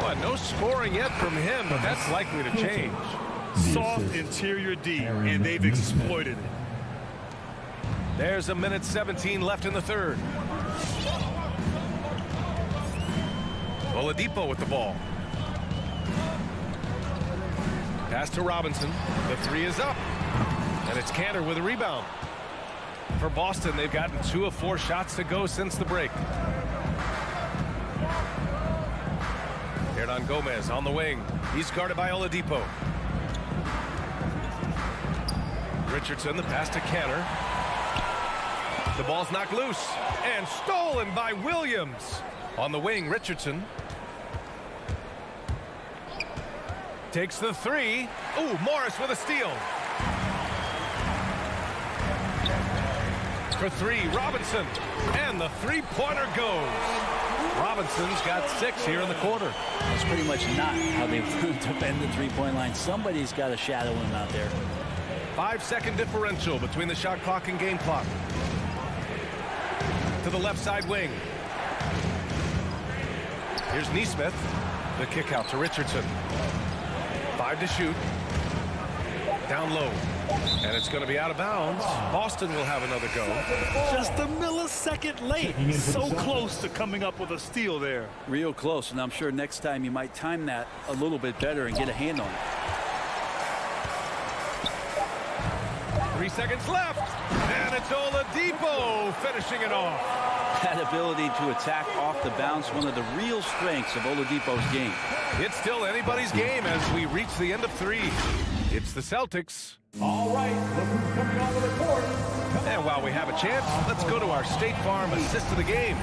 Well, no scoring yet from him, but that's likely to change. Soft interior D, and they've exploited it. There's 1:17 left in the third. Oladipo with the ball. Pass to Robinson. The three is up. And it's Cantor with a rebound. For Boston, they've gotten 2 of 4 shots to go since the break. Hernan Gomez on the wing. He's guarded by Oladipo. Richardson, the pass to Cantor. The ball's knocked loose and stolen by Williams. On the wing, Richardson. Takes the three. Ooh, Morris with a steal. For three, Robinson. And the three-pointer goes. Robinson's got 6 here in the quarter. That's pretty much not how they defend the three-point line. Somebody's got to shadow him out there. 5-second differential between the shot clock and game clock. To the left side wing. Here's Nesmith. The kick out to Richardson. 5 to shoot. Down low. And it's going to be out of bounds. Boston will have another go. Just a millisecond late. So close to coming up with a steal there. Real close, and I'm sure next time you might time that a little bit better and get a hand on it. 3 seconds left. And it's Oladipo finishing it off. That ability to attack off the bounce, one of the real strengths of Oladipo's game. It's still anybody's game as we reach the end of 3. It's the Celtics. All right, look who's coming on the court. And while we have a chance, let's go to our State Farm assist of the game.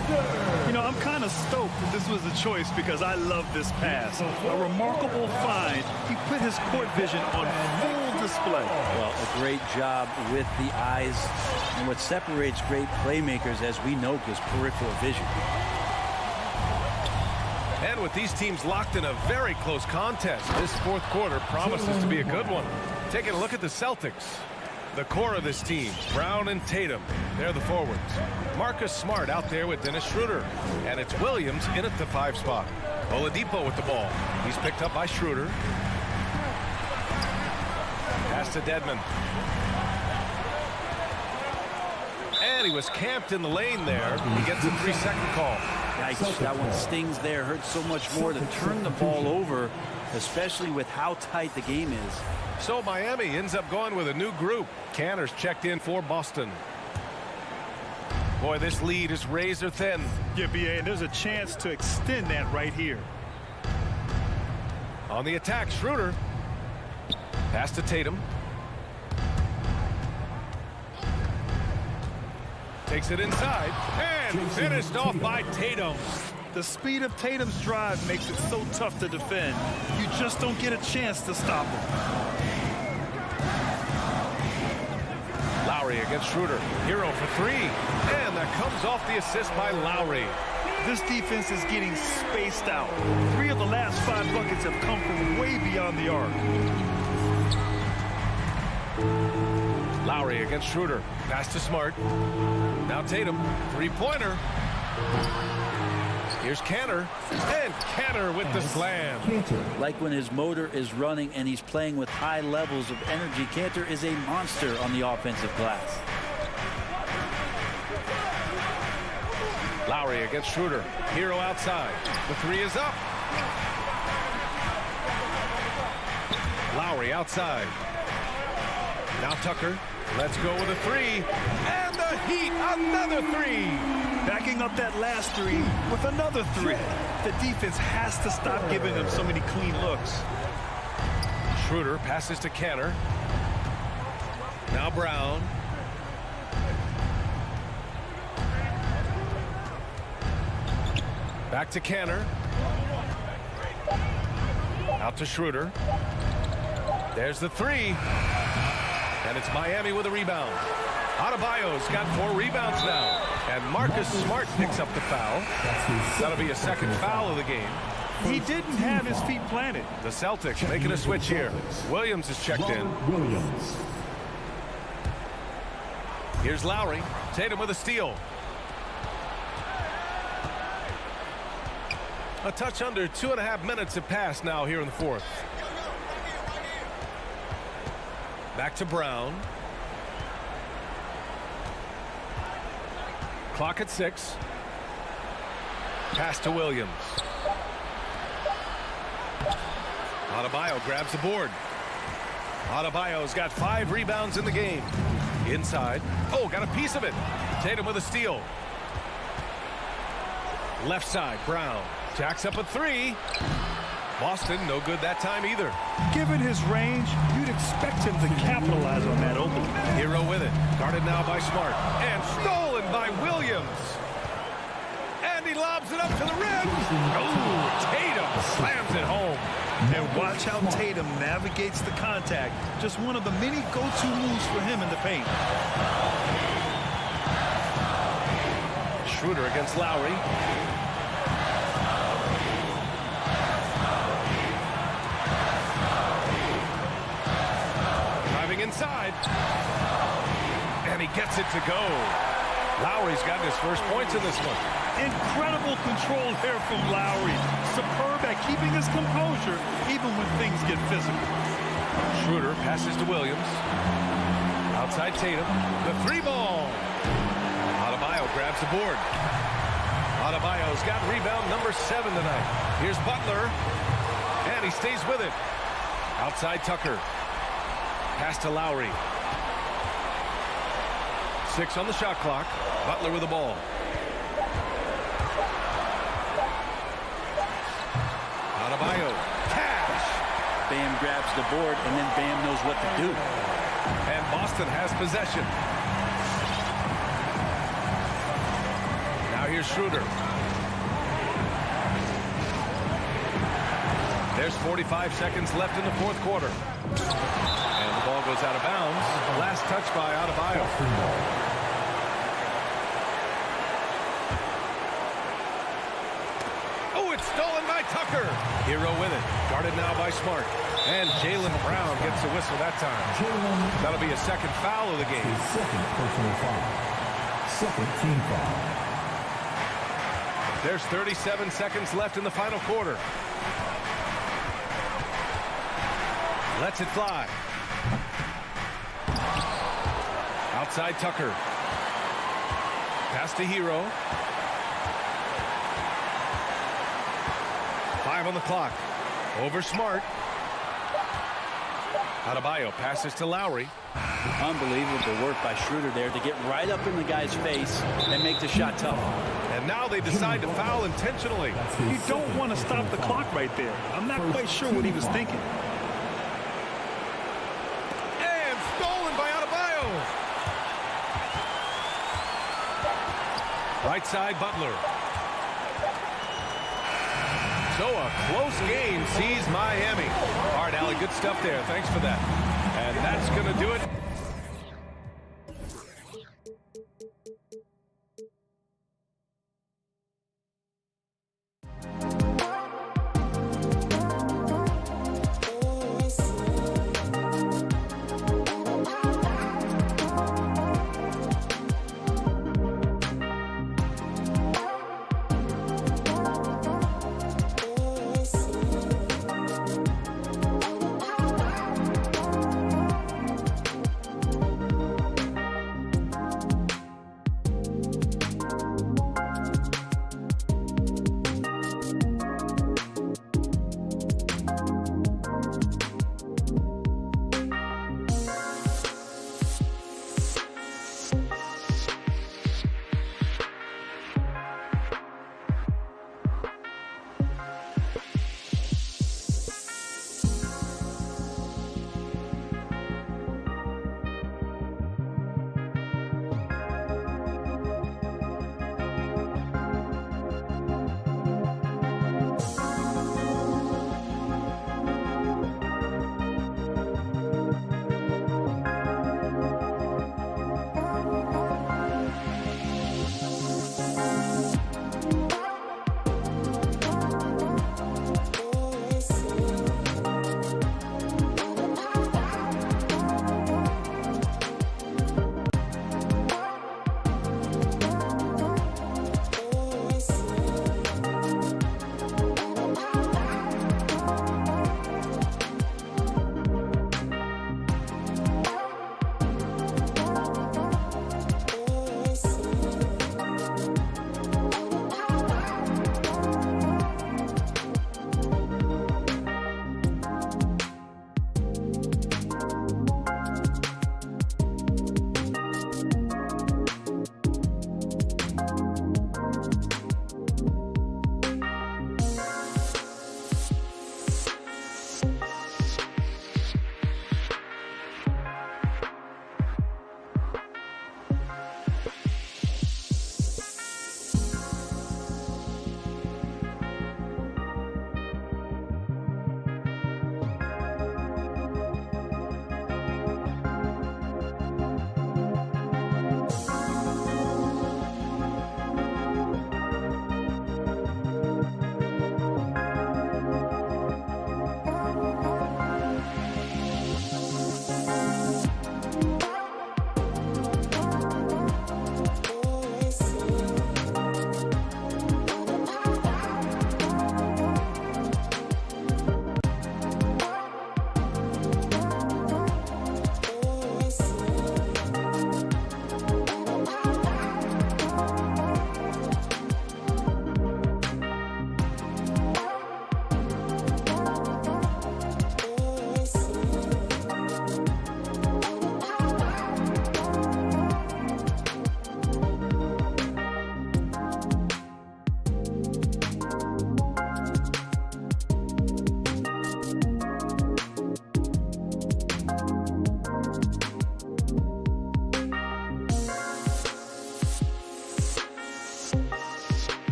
You know, I'm kind of stoked that this was a choice because I love this pass. A remarkable find. He put his court vision on full display. Well, a great job with the eyes. And what separates great playmakers, as we know, is peripheral vision. And with these teams locked in a very close contest, this fourth quarter promises to be a good one. Taking a look at the Celtics. The core of this team, Brown and Tatum, they're the forwards. Marcus Smart out there with Dennis Schroeder. And it's Williams in at the 5 spot. Oladipo with the ball. He's picked up by Schroeder. Pass to Dedmon. And he was camped in the lane there. He gets a 3-second call. Yikes, that one stings there. Hurts so much more to turn the ball over, especially with how tight the game is. So Miami ends up going with a new group. Cantor's checked in for Boston. Boy, this lead is razor thin. Yeah, BA, and there's a chance to extend that right here. On the attack, Schroeder. Pass to Tatum. Takes it inside and finished off by Tatum. The speed of Tatum's drive makes it so tough to defend. You just don't get a chance to stop him. Lowry against Schroeder. Hero for 3. And that comes off the assist by Lowry. This defense is getting spaced out. 3 of the last 5 buckets have come from way beyond the arc. Lowry against Schroeder. Pass to Smart. Now Tatum. 3-pointer. Here's Cantor. And Cantor with the slam. Like when his motor is running and he's playing with high levels of energy, Cantor is a monster on the offensive glass. Lowry against Schroeder. Hero outside. The 3 is up. Lowry outside. Now Tucker. Let's go with a 3. And the Heat, another 3. Backing up that last 3 with another 3. The defense has to stop giving them so many clean looks. Schroeder passes to Cantor. Now Brown. Back to Cantor. Out to Schroeder. There's the 3. And it's Miami with a rebound. Adebayo's got 4 rebounds now. And Marcus Smart picks up the foul. That'll be a second foul of the game. He didn't have his feet planted. The Celtics making a switch here. Williams is checked in. Here's Lowry. Tatum with a steal. A touch under 2.5 minutes have passed now here in the 4th. Back to Brown. Clock at 6. Pass to Williams. Adebayo grabs the board. Adebayo's got 5 rebounds in the game. Inside. Oh, got a piece of it. Tatum with a steal. Left side, Brown. Jacks up a 3. Boston, no good that time either. Given his range, you'd expect him to capitalize on that opening. Hero with it. Guarded now by Smart. And stolen by Williams. And he lobs it up to the rim. Oh, Tatum slams it home. And watch how Tatum navigates the contact. Just one of the many go-to moves for him in the paint. Schroeder against Lowry. Driving inside. And he gets it to go. Lowry's gotten his first points in this one. Incredible control there from Lowry. Superb at keeping his composure even when things get physical. Schroeder passes to Williams. Outside Tatum. The 3-ball. Adebayo grabs the board. Adebayo's got rebound number 7 tonight. Here's Butler. And he stays with it. Outside Tucker. Pass to Lowry. 6 on the shot clock. Butler with the ball. Adebayo. Cash. Bam grabs the board, and then Bam knows what to do. And Boston has possession. Now here's Schroeder. There's 45 seconds left in the 4th quarter. And the ball goes out of bounds. Last touch by Adebayo. Oh, it's stolen by Tucker. Hero with it. Guarded now by Smart. And Jaylen Brown gets the whistle that time. That'll be a second foul of the game. His second personal foul. Second team foul. There's 37 seconds left in the final quarter. Lets it fly. Outside Tucker. Pass to Hero. 5 on the clock. Over Smart. Adebayo passes to Lowry. Unbelievable work by Schroeder there to get right up in the guy's face and make the shot tough. And now they decide to foul intentionally. You don't want to stop the clock right there. I'm not quite sure what he was thinking. And stolen by Adebayo. Right side Butler. So a close game sees Miami. All right, Allie, good stuff there. Thanks for that. And that's going to do it.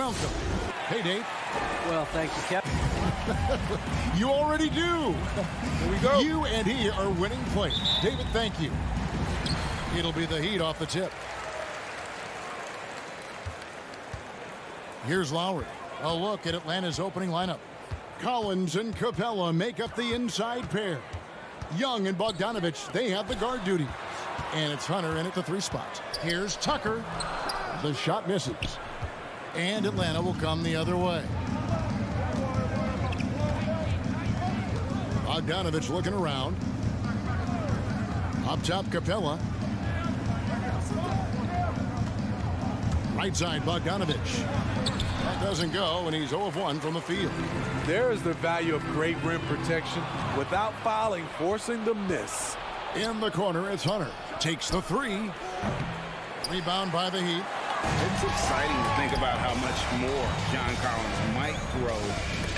welcome. Hey, Dave. Well, thank you, Kevin. You already do. Here we go. You and he are winning plays. David, thank you. It'll be the Heat off the tip. Here's Lowry. A look at Atlanta's opening lineup. Collins and Capella make up the inside pair. Young and Bogdanovich, they have the guard duty. And it's Hunter in at the 3 spot. Here's Tucker. The shot misses. And Atlanta will come the other way. Bogdanovich looking around. Up top, Capella. Right side, Bogdanovich. That doesn't go, and he's 0 of 1 from the field. There is the value of great rim protection without fouling, forcing the miss. In the corner, it's Hunter. Takes the 3. Rebound by the Heat. It's exciting to think about how much more John Collins might grow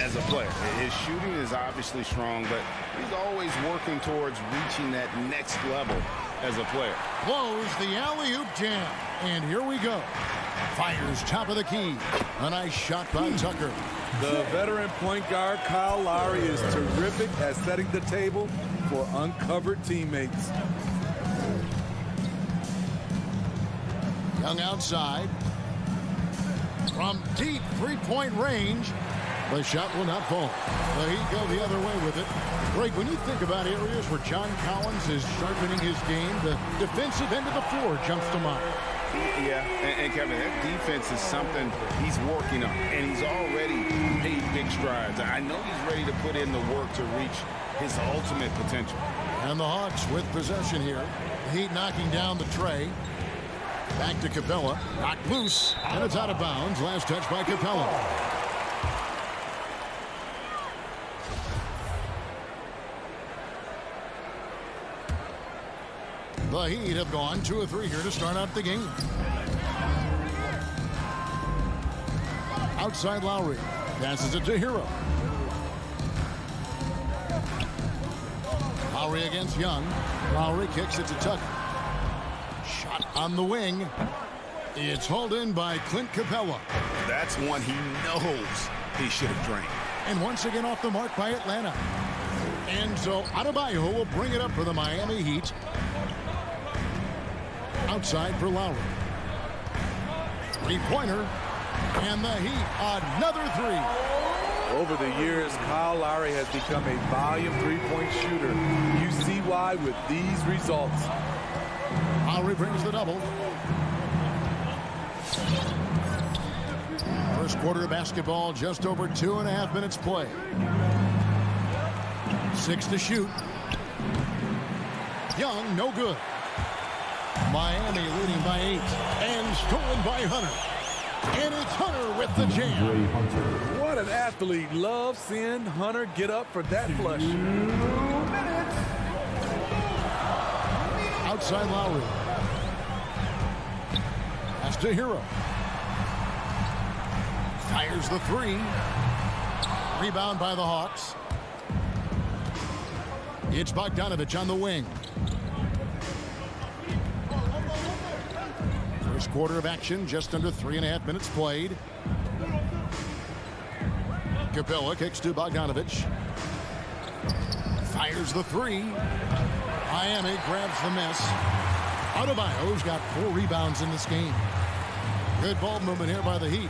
as a player. His shooting is obviously strong, but he's always working towards reaching that next level as a player. Blows the alley-oop jam. And here we go. Fires top of the key. A nice shot by Tucker. The veteran point guard, Kyle Lowry, is terrific at setting the table for uncovered teammates. Young outside. From deep three-point range. The shot will not fall. The Heat go the other way with it. Greg, when you think about areas where John Collins is sharpening his game, the defensive end of the floor jumps to mind. Yeah, and Kevin, that defense is something he's working on, and he's already made big strides. I know he's ready to put in the work to reach his ultimate potential. And the Hawks with possession here. The Heat knocking down the tray. Back to Capella. Knocked loose, and it's out of bounds. Last touch by Capella. The Heat have gone 2 of 3 here to start out the game. Outside Lowry. Passes it to Hero. Lowry against Young. Lowry kicks it to Tucker. Shot on the wing. It's hauled in by Clint Capella. That's one he knows he should have drained. And once again off the mark by Atlanta. And so Adebayo will bring it up for the Miami Heat. Outside for Lowry. 3-pointer. And the Heat, another 3. Over the years, Kyle Lowry has become a volume 3-point shooter. You see why with these results. Lowry brings the double. First quarter of basketball, just over 2.5 minutes play. 6 to shoot. Young, no good. Miami leading by 8 and stolen by Hunter. And it's Hunter with the jam. What an athlete. Love seeing Hunter get up for that flush. Outside Lowry. That's to Hero. Fires the 3. Rebound by the Hawks. It's Bogdanovich on the wing. First quarter of action, just under 3.5 minutes played. Capella kicks to Bogdanovich. Fires the 3. Miami grabs the miss. Adebayo's got 4 rebounds in this game. Good ball movement here by the Heat.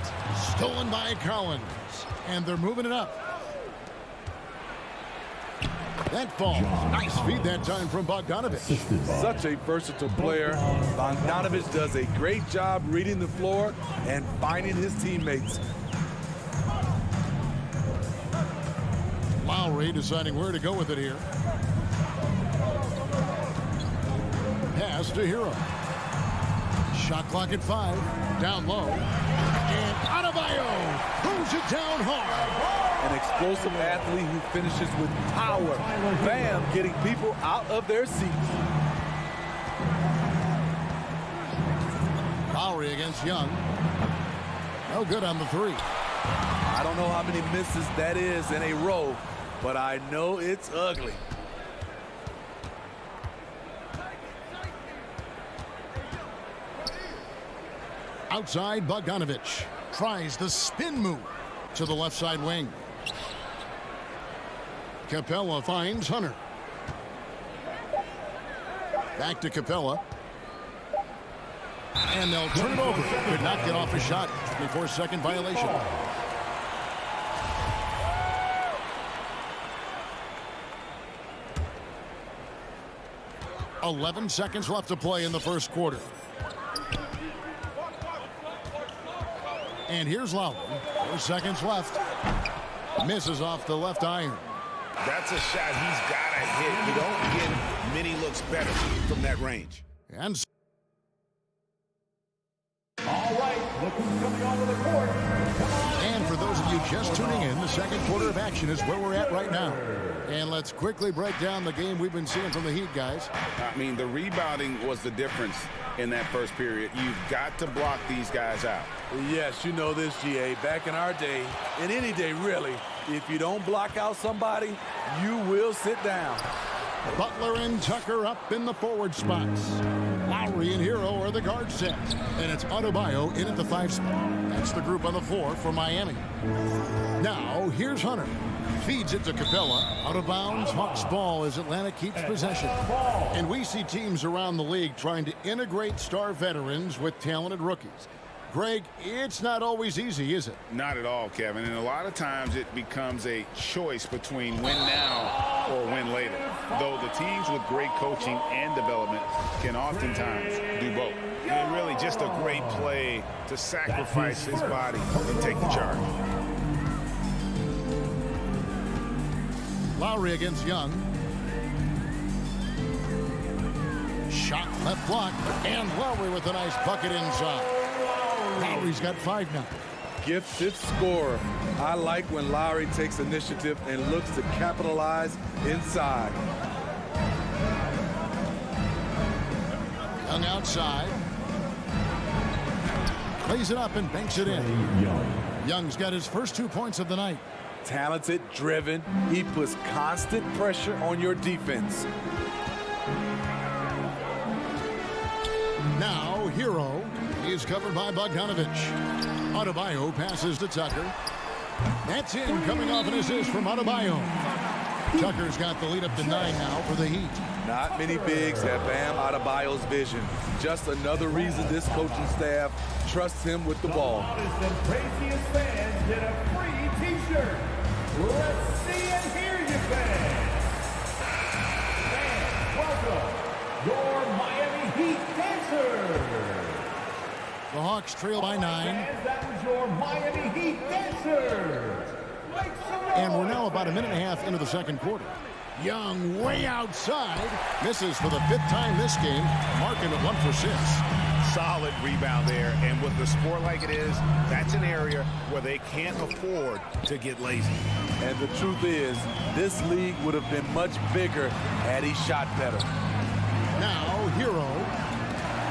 Stolen by Collins. And they're moving it up. That falls. Nice feed that time from Bogdanovich. Such a versatile player. Bogdanovich does a great job reading the floor and finding his teammates. Lowry deciding where to go with it here. Pass to Hero. Shot clock at 5. Down low. And Adebayo throws it down hard. An explosive athlete who finishes with power. Bam, getting people out of their seats. Lowry against Young. No good on the 3. I don't know how many misses that is in a row, but I know it's ugly. Outside Bogdanovich. Tries the spin move to the left side wing. Capella finds Hunter. Back to Capella. And they'll turn it over. Could not get off a shot. 24-second violation. .11 seconds left to play in the first quarter. And here's Lowry. 4 seconds left. Misses off the left iron. That's a shot he's got to hit. You don't get many looks better from that range. And All right, look who's coming onto the court. And for those of you just tuning in, the second quarter of action is where we're at right now. And let's quickly break down the game we've been seeing from the Heat, guys. I mean, the rebounding was the difference in that first period. You've got to block these guys out. Yes, you know this, GA. Back in our day, and any day really, if you don't block out somebody, you will sit down. Butler and Tucker up in the forward spots. Lowry and Hero are the guard set. And it's Adebayo in at the 5 spot. That's the group on the floor for Miami. Now, here's Hunter. Feeds it to Capella. Out of bounds, Hawks ball as Atlanta keeps possession. And we see teams around the league trying to integrate star veterans with talented rookies. Greg, it's not always easy, is it? Not at all, Kevin. And a lot of times it becomes a choice between win now or win later. Though the teams with great coaching and development can oftentimes do both. And really just a great play to sacrifice his body and take the charge. Lowry against Young. Shot left block. And Lowry with a nice bucket inside. Lowry's got 5 now. Gifted scorer. I like when Lowry takes initiative and looks to capitalize inside. Young outside. Plays it up and banks it in. Young's got his first 2 points of the night. Talented, driven. He puts constant pressure on your defense. Now, Hero. He's covered by Bogdanovich. Adebayo passes to Tucker. That's in, coming off an assist from Adebayo. Tucker's got the lead up to 9 now for the Heat. Not many bigs have Bam Adebayo's vision. Just another reason this coaching staff trusts him with the ball. The craziest fans get a free T-shirt. Let's see and hear you, fans. Fans, welcome your Miami Heat dancers. The Hawks trail by 9. That was your Miami Heat dancers. And we're now about a minute and a half into the second quarter. Young way outside. Misses for the 5th time this game. Marking at 1 for 6. Solid rebound there. And with the score like it is, that's an area where they can't afford to get lazy. And the truth is, this league would have been much bigger had he shot better. Now, Hero.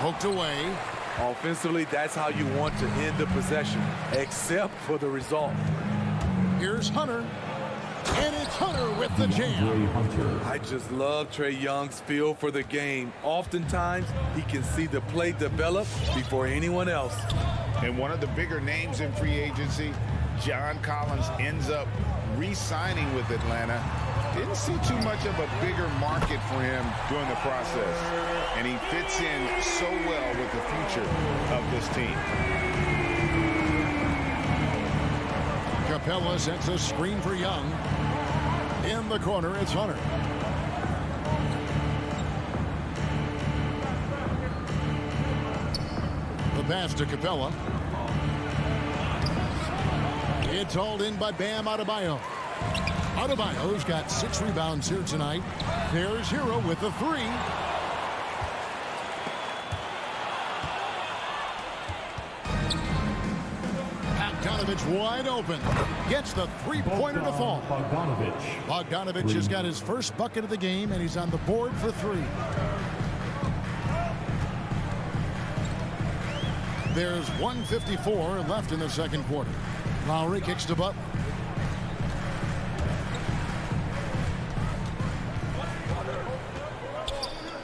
Poked away. Offensively, that's how you want to end the possession, except for the result. Here's Hunter. And it's Hunter with the jam. I just love Trae Young's feel for the game. Oftentimes, he can see the play develop before anyone else. And one of the bigger names in free agency, John Collins, ends up re-signing with Atlanta. Didn't see too much of a bigger market for him during the process. And he fits in so well with the future of this team. Capella sets a screen for Young. In the corner, it's Hunter. The pass to Capella. It's hauled in by Bam Adebayo. Adebayo's got 6 rebounds here tonight. There's Hero with the 3. Bogdanovich wide open. Gets the 3-pointer to fall. Bogdanovich has got his first bucket of the game, and he's on the board for 3. There's 1:54 left in the second quarter. Lowry kicks to Butler.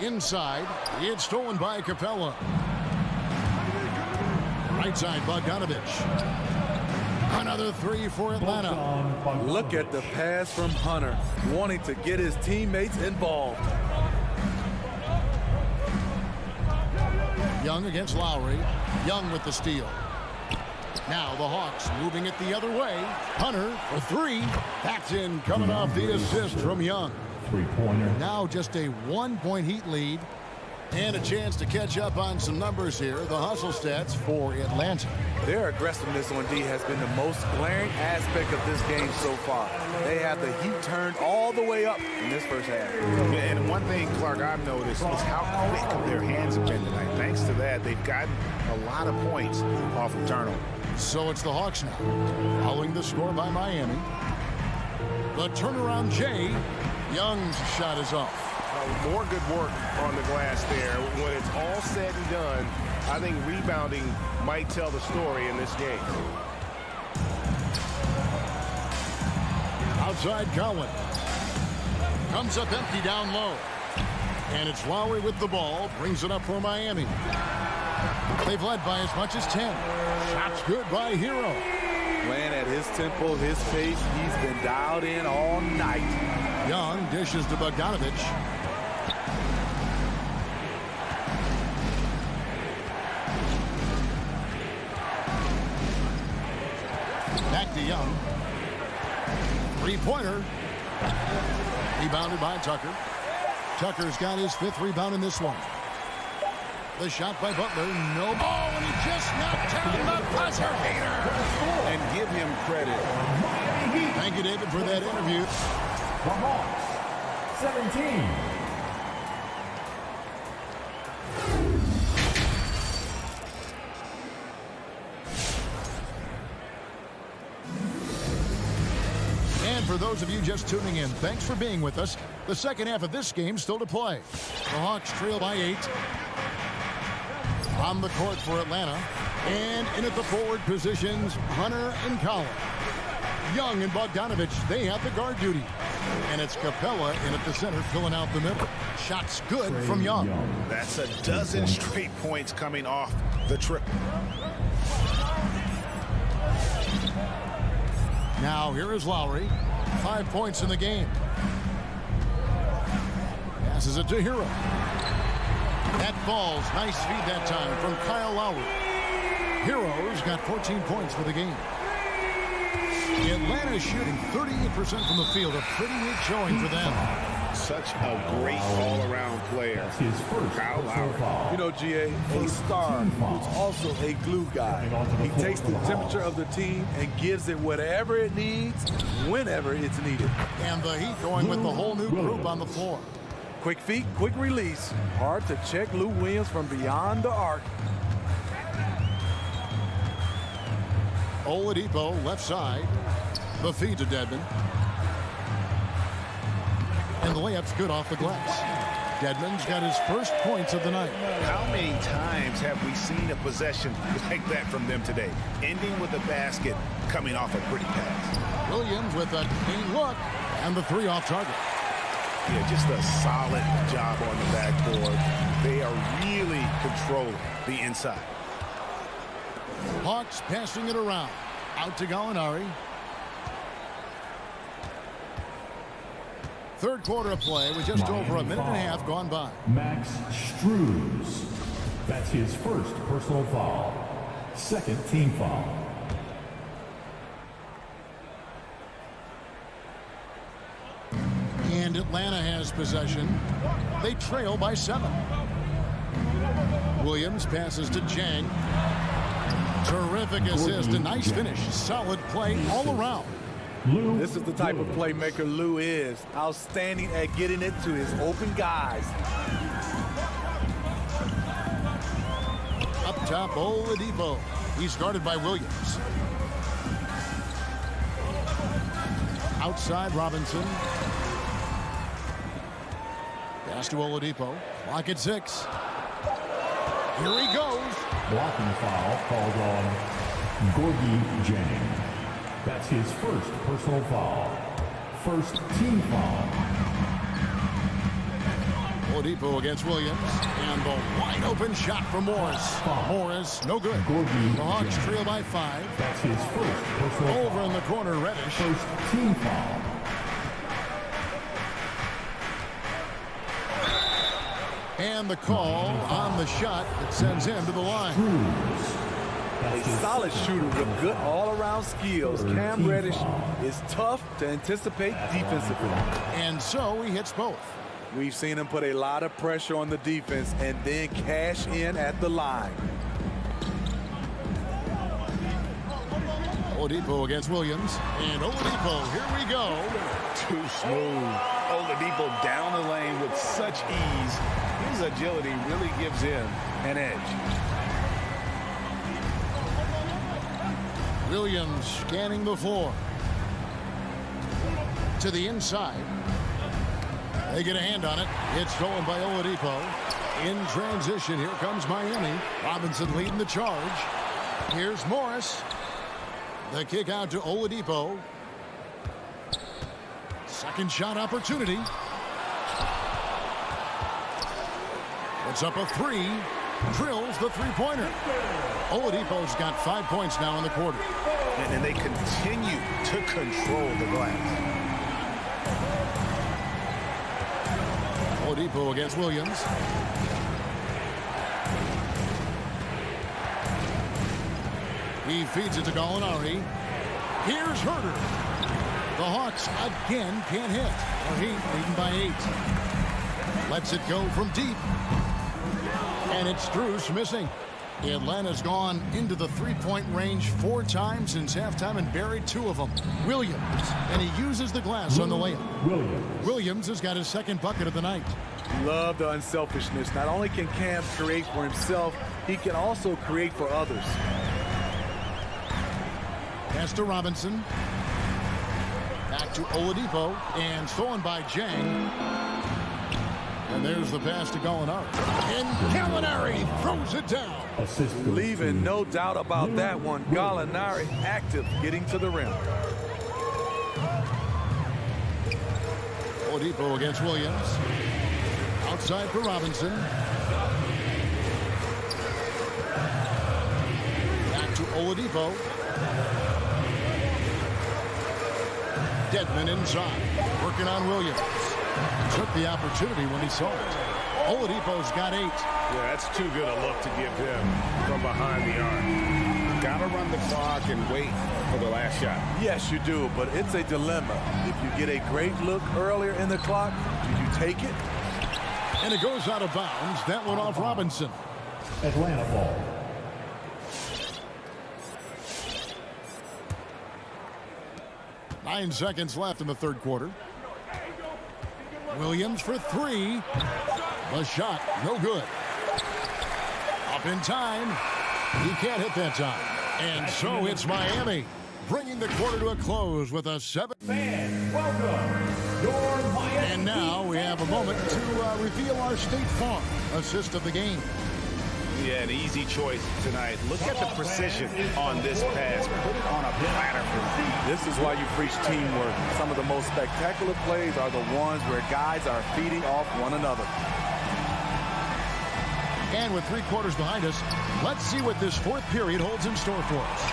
Inside, it's stolen by Capella. Right side, Bogdanovich. Another three for Atlanta. Look at the pass from Hunter, wanting to get his teammates involved. Young against Lowry. Young with the steal. Now the Hawks moving it the other way. Hunter for three. That's in, coming off the assist from Young. Three-pointer. Now just a 1-point Heat lead. And a chance to catch up on some numbers here. The hustle stats for Atlanta. Their aggressiveness on D has been the most glaring aspect of this game so far. They have the heat turned all the way up in this first half. And one thing, Clark, I've noticed is how quick their hands have been tonight. Thanks to that, they've gotten a lot of points off of turnover. So it's the Hawks now, following the score by Miami. The turnaround Jay. Young's shot is off. More good work on the glass there. When it's all said and done, I think rebounding might tell the story in this game. Outside Cowan. Comes up empty down low. And it's Lowry with the ball. Brings it up for Miami. They've led by as much as 10. Shots good by Hero. Playing at his tempo, his pace, he's been dialed in all night. Young dishes to Bogdanovich. Back to Young. Three-pointer. Rebounded by Tucker. Tucker's got his 5th rebound in this one. The shot by Butler. No. Oh, and he just knocked down the buzzer beater. And give him credit. Thank you, David, for that interview. The Hawks, 17. And for those of you just tuning in, thanks for being with us. The second half of this game still to play. The Hawks trail by 8. On the court for Atlanta. And in at the forward positions, Hunter and Collins. Young and Bogdanovich, they have the guard duty. And it's Capella in at the center, filling out the middle. Shots good from Young. That's a dozen straight points coming off the triple. Now here is Lowry. 5 points in the game. Passes it to Hero. That falls. Nice feed that time from Kyle Lowry. Hero's got 14 points for the game. Atlanta is shooting 38% from the field. A pretty weak showing for them. Such a great all-around player. His first Kyle Lowry. You know, GA, a star who's also a glue guy. He takes the temperature of the team and gives it whatever it needs, whenever it's needed. And the Heat going with the whole new group on the floor. Quick feet, quick release. Hard to check Lou Williams from beyond the arc. Oladipo, left side. The feed to Dedmon. And the layup's good off the glass. Dedmon's got his first points of the night. How many times have we seen a possession like that from them today? Ending with a basket, coming off a pretty pass. Williams with a clean look. And the 3 off target. Yeah, just a solid job on the backboard. They are really controlling the inside. Hawks passing it around. Out to Gallinari. Third quarter of play with just over a minute and a half gone by. Max Struz. That's his first personal foul. Second team foul. And Atlanta has possession. They trail by 7. Williams passes to Jang. Terrific assist, a nice finish. Solid play all around. This is the type of playmaker Lou is. Outstanding at getting it to his open guys. Up top, Oladipo. He's guarded by Williams. Outside, Robinson. Pass to Oladipo. Clock at 6. Here he goes. Blocking foul called on Gorgie Jang. That's his first personal foul. First team foul. Oladipo against Williams. And the wide open shot from Morris. Morris, no good. The Hawks trail by 5. That's his first personal Over foul. in the corner, Reddish. First team foul. And the call on the shot that sends him to the line. A solid shooter with good all-around skills. Cam Reddish is tough to anticipate defensively. And so he hits both. We've seen him put a lot of pressure on the defense and then cash in at the line. Oladipo against Williams. And Oladipo, here we go. Too smooth. Oladipo down the lane with such ease. His agility really gives him an edge. Williams scanning the floor. To the inside. They get a hand on it. It's stolen by Oladipo. In transition, here comes Miami. Robinson leading the charge. Here's Morris. The kick out to Oladipo. Second shot opportunity. It's up a 3. Drills the three-pointer. Oladipo's got 5 points now in the quarter. And they continue to control the glass. Oladipo against Williams. He feeds it to Gallinari. Here's Herter. The Hawks again can't hit. The Heat leading by 8. Lets it go from deep. And it's Strus missing. Atlanta's gone into the three-point range 4 times since halftime and buried 2 of them. Williams, and he uses the glass on the layup. Williams has got his second bucket of the night. Love the unselfishness. Not only can Cam create for himself, he can also create for others. Pass to Robinson. Back to Oladipo, and stolen by Jang. And there's the pass to Gallinari. And Gallinari throws it down. Leaving no doubt about that one. Gallinari active, getting to the rim. Oladipo against Williams. Outside for Robinson. Back to Oladipo. Dedmon inside. Working on Williams. Took the opportunity when he saw it. Oladipo's got 8. Yeah, that's too good a look to give him from behind the arc. Got to run the clock and wait for the last shot. Yes, you do, but it's a dilemma. If you get a great look earlier in the clock, do you take it? And it goes out of bounds. That went off Robinson. Atlanta ball. Nine seconds left in the third quarter. Williams for 3. The shot, no good. Up in time. He can't hit that time. And so it's Miami, bringing the quarter to a close with a 7. Fans, welcome your Miami. And now we have a moment to reveal our State Farm assist of the game. Yeah, an easy choice tonight. Look at the precision on this pass. Put it on a platter for feet. This is why you preach teamwork. Some of the most spectacular plays are the ones where guys are feeding off one another. And with 3 quarters behind us, let's see what this fourth period holds in store for us.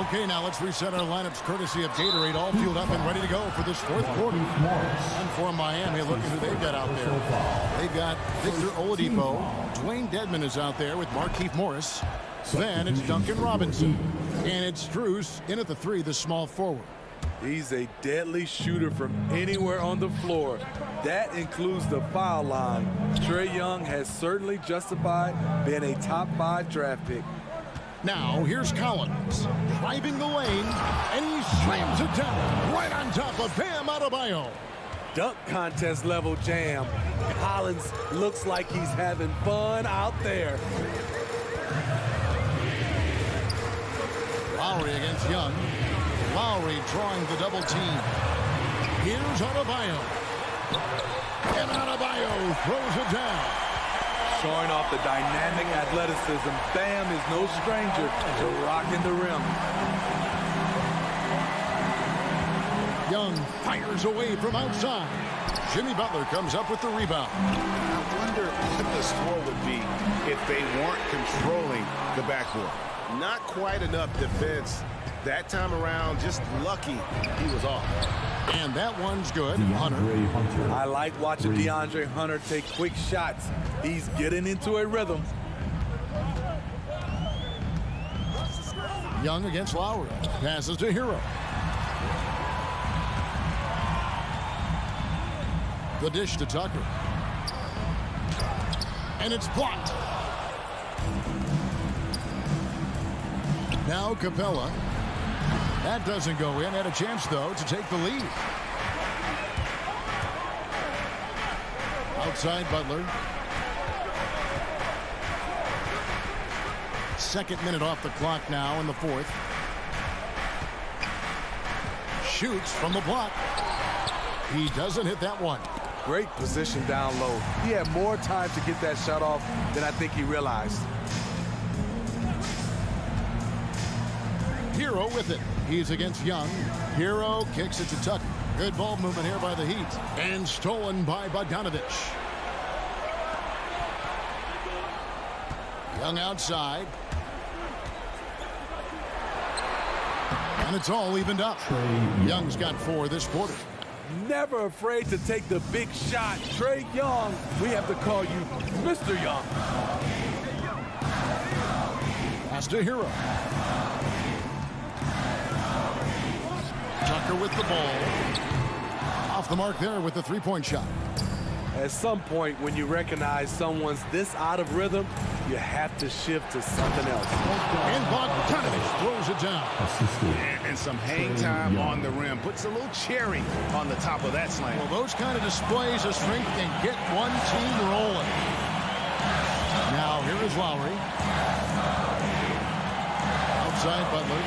Okay, now let's reset our lineups courtesy of Gatorade, all fueled up and ready to go for this fourth quarter. And for Miami, look at who they've got out there. They've got Victor Oladipo. Dwayne Dedmon is out there with Markieff Morris. Then it's Duncan Robinson. And it's Strus in at the 3, the small forward. He's a deadly shooter from anywhere on the floor. That includes the foul line. Trae Young has certainly justified being a top 5 draft pick. Now, here's Collins, driving the lane, and he slams it down right on top of Bam Adebayo. Dunk contest level jam. Collins looks like he's having fun out there. Lowry against Young. Lowry drawing the double team. Here's Adebayo. And Adebayo throws it down. Showing off the dynamic athleticism. Bam is no stranger to rocking the rim. Young fires away from outside. Jimmy Butler comes up with the rebound. I wonder what the score would be if they weren't controlling the backboard. Not quite enough defense that time around. Just lucky he was off. And that one's good. Hunter. I like watching DeAndre Hunter take quick shots. He's getting into a rhythm. Young against Lowry. Passes to Hero. The dish to Tucker. And it's blocked. Now Capella. That doesn't go in. Had a chance, though, to take the lead. Outside Butler. Second minute off the clock now in the fourth. Shoots from the block. He doesn't hit that one. Great position down low. He had more time to get that shot off than I think he realized. Hero with it. He's against Young. Hero kicks it to Tucker. Good ball movement here by the Heat. And stolen by Bogdanovich. Young outside. And it's all evened up. Young's got 4 this quarter. Never afraid to take the big shot. Trae Young, we have to call you Mr. Young. Pass to Hero. Tucker with the ball. Off the mark there with the three-point shot. At some point, when you recognize someone's this out of rhythm, you have to shift to something else. And Bogdanovich throws it down. And some hang time on the rim. Puts a little cherry on the top of that slam. Well, those kind of displays of strength can get one team rolling. Now, here is Lowry. Outside Butler.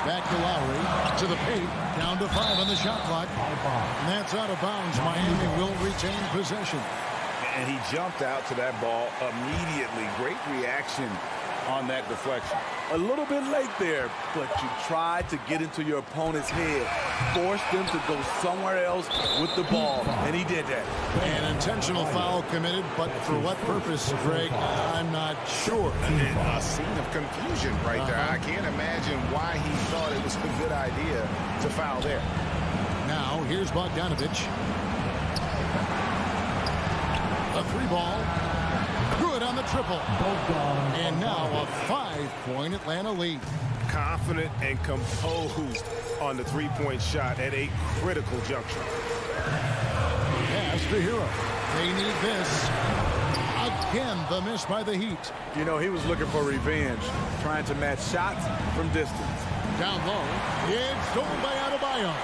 Back to Lowry. To the paint. Down to 5 on the shot clock. And that's out of bounds. Miami will retain possession. And he jumped out to that ball immediately. Great reaction on that deflection. A little bit late there, but you tried to get into your opponent's head. Forced them to go somewhere else with the ball, and he did that. An intentional foul committed, but for what purpose, Greg, I'm not sure. A scene of confusion right there. I can't imagine why he thought it was a good idea to foul there. Now, here's Bogdanovich. A 3-ball. Good on the triple. And now a 5-point Atlanta lead. Confident and composed on the three-point shot at a critical juncture. Pass to Hero. They need this. Again, the miss by the Heat. You know, he was looking for revenge, trying to match shots from distance. Down low. It's stolen by Adebayo.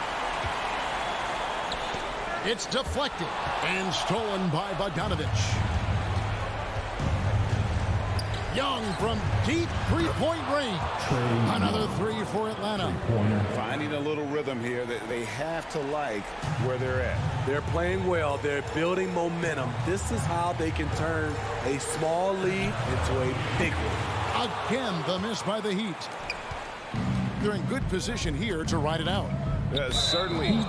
It's deflected and stolen by Bogdanovich. Young from deep three-point range. Another 3 for Atlanta. Finding a little rhythm here that they have to like where they're at. They're playing well. They're building momentum. This is how they can turn a small lead into a big one. Again, the miss by the Heat. They're in good position here to ride it out. Certainly,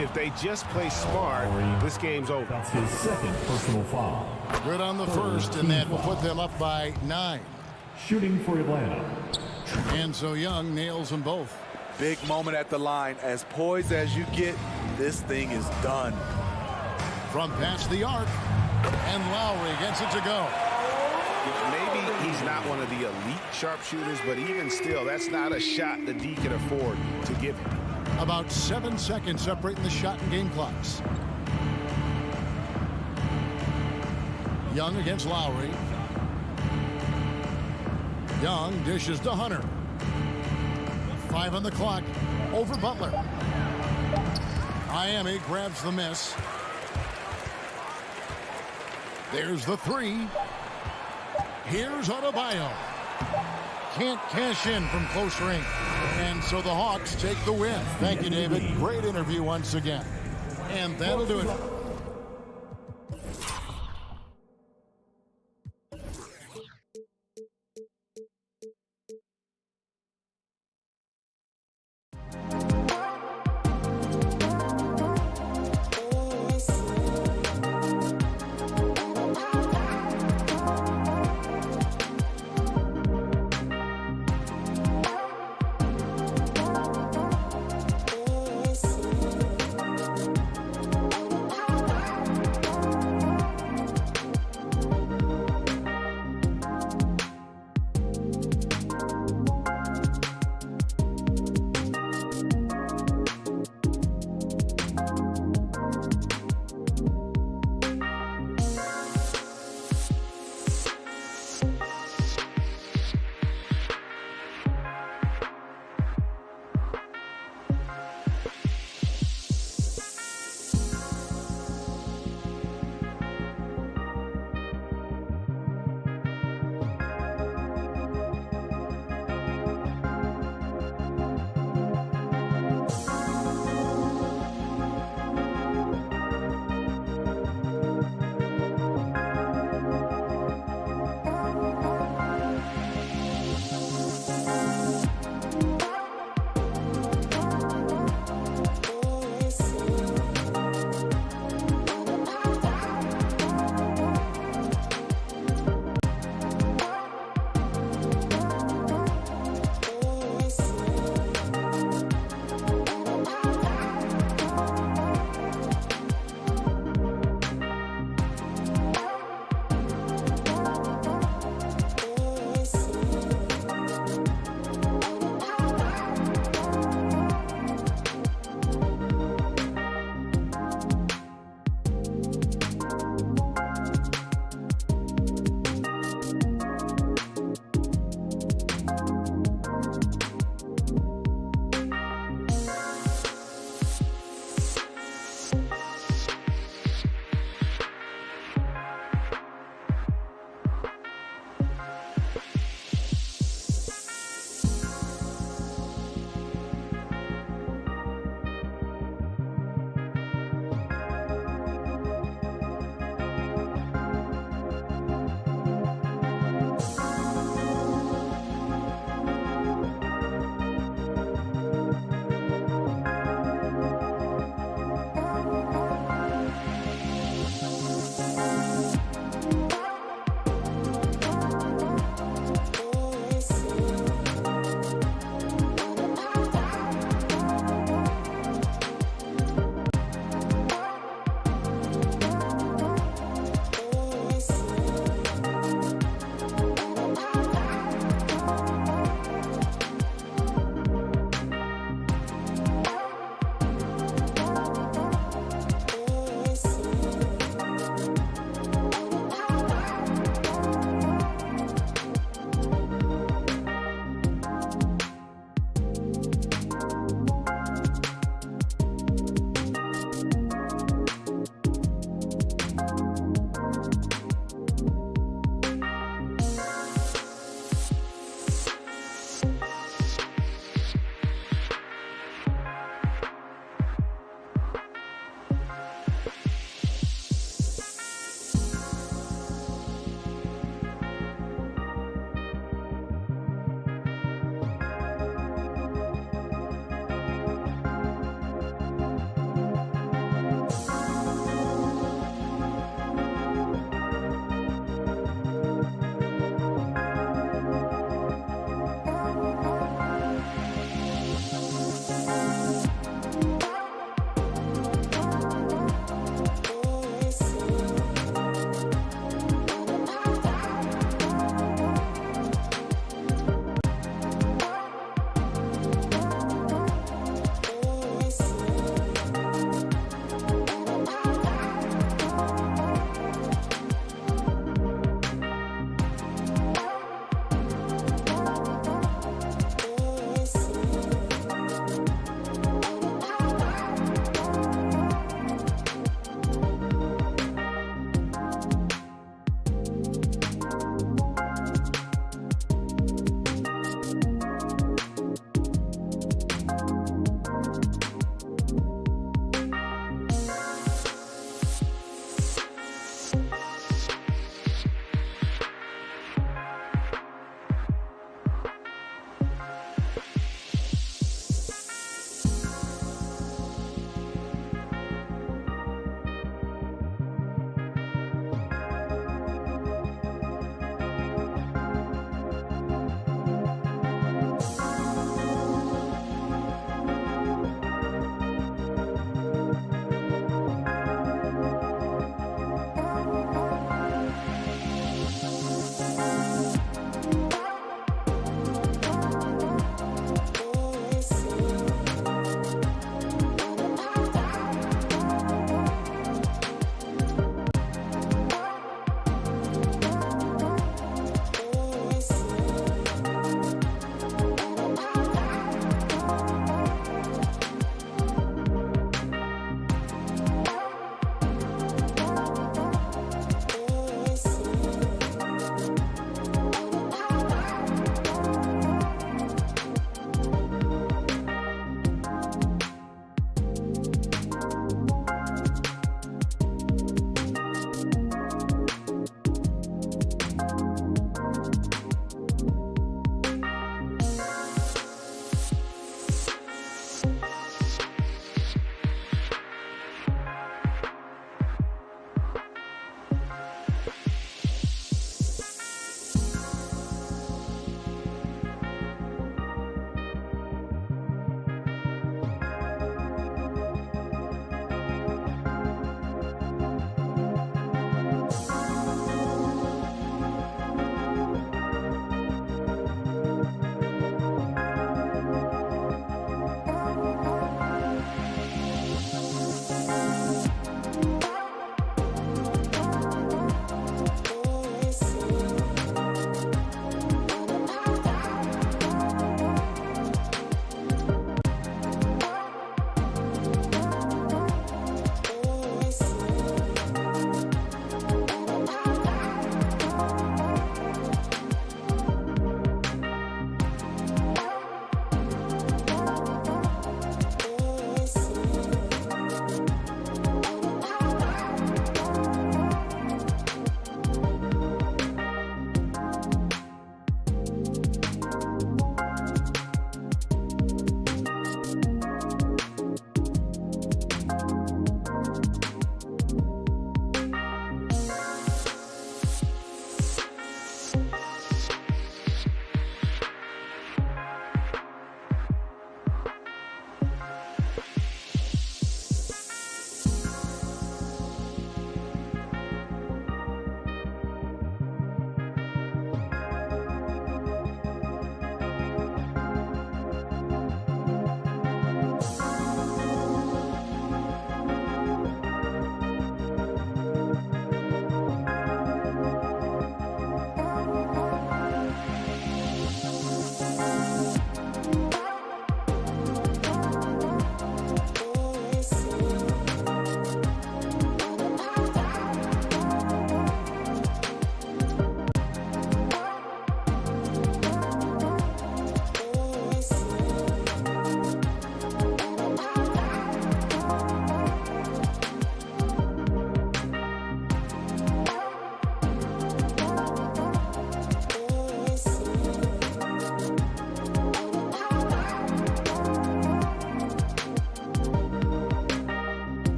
if they just play smart, this game's over. That's his second personal foul. Good on the first, and that will put them up by 9. Shooting for Atlanta. And so Young nails them both. Big moment at the line. As poised as you get, this thing is done. From past the arc, and Lowry gets it to go. Maybe he's not one of the elite sharpshooters, but even still, that's not a shot the D can afford to give him. About 7 seconds separating the shot and game clocks. Young against Lowry. Young dishes to Hunter. 5 on the clock. Over Butler. Miami grabs the miss. There's the 3. Here's Adebayo. Can't cash in from close range. And so the Hawks take the win. Thank you, David. Great interview once again. And that'll do it.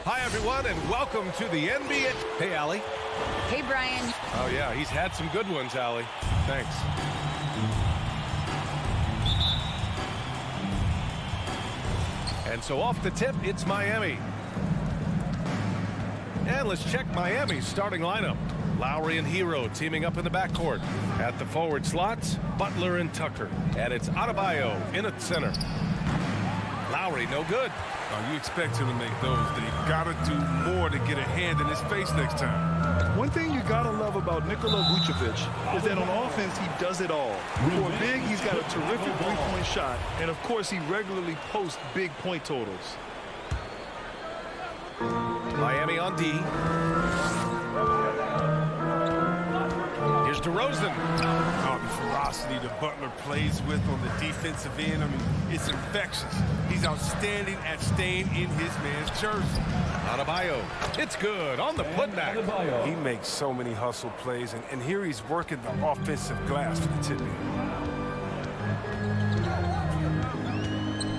Hi, everyone, and welcome to the NBA. Hey, Allie. Hey, Brian. Oh, yeah, he's had some good ones, Allie. Thanks. And so off the tip, it's Miami. And let's check Miami's starting lineup. Lowry and Hero teaming up in the backcourt. At the forward slots, Butler and Tucker. And it's Adebayo in at center. Lowry, no good. You expect him to make those. They got to do more to get a hand in his face next time. One thing you got to love about Nikola Vucevic is that on offense, he does it all. For a big, he's got a terrific three-point shot, and of course, he regularly posts big point totals. Miami on D. Here's DeRozan. The ferocity that Butler plays with on the defensive end, I mean, it's infectious. He's outstanding at staying in his man's jersey. Adebayo. It's good on the putback. He makes so many hustle plays, and here he's working the offensive glass for the tip-in.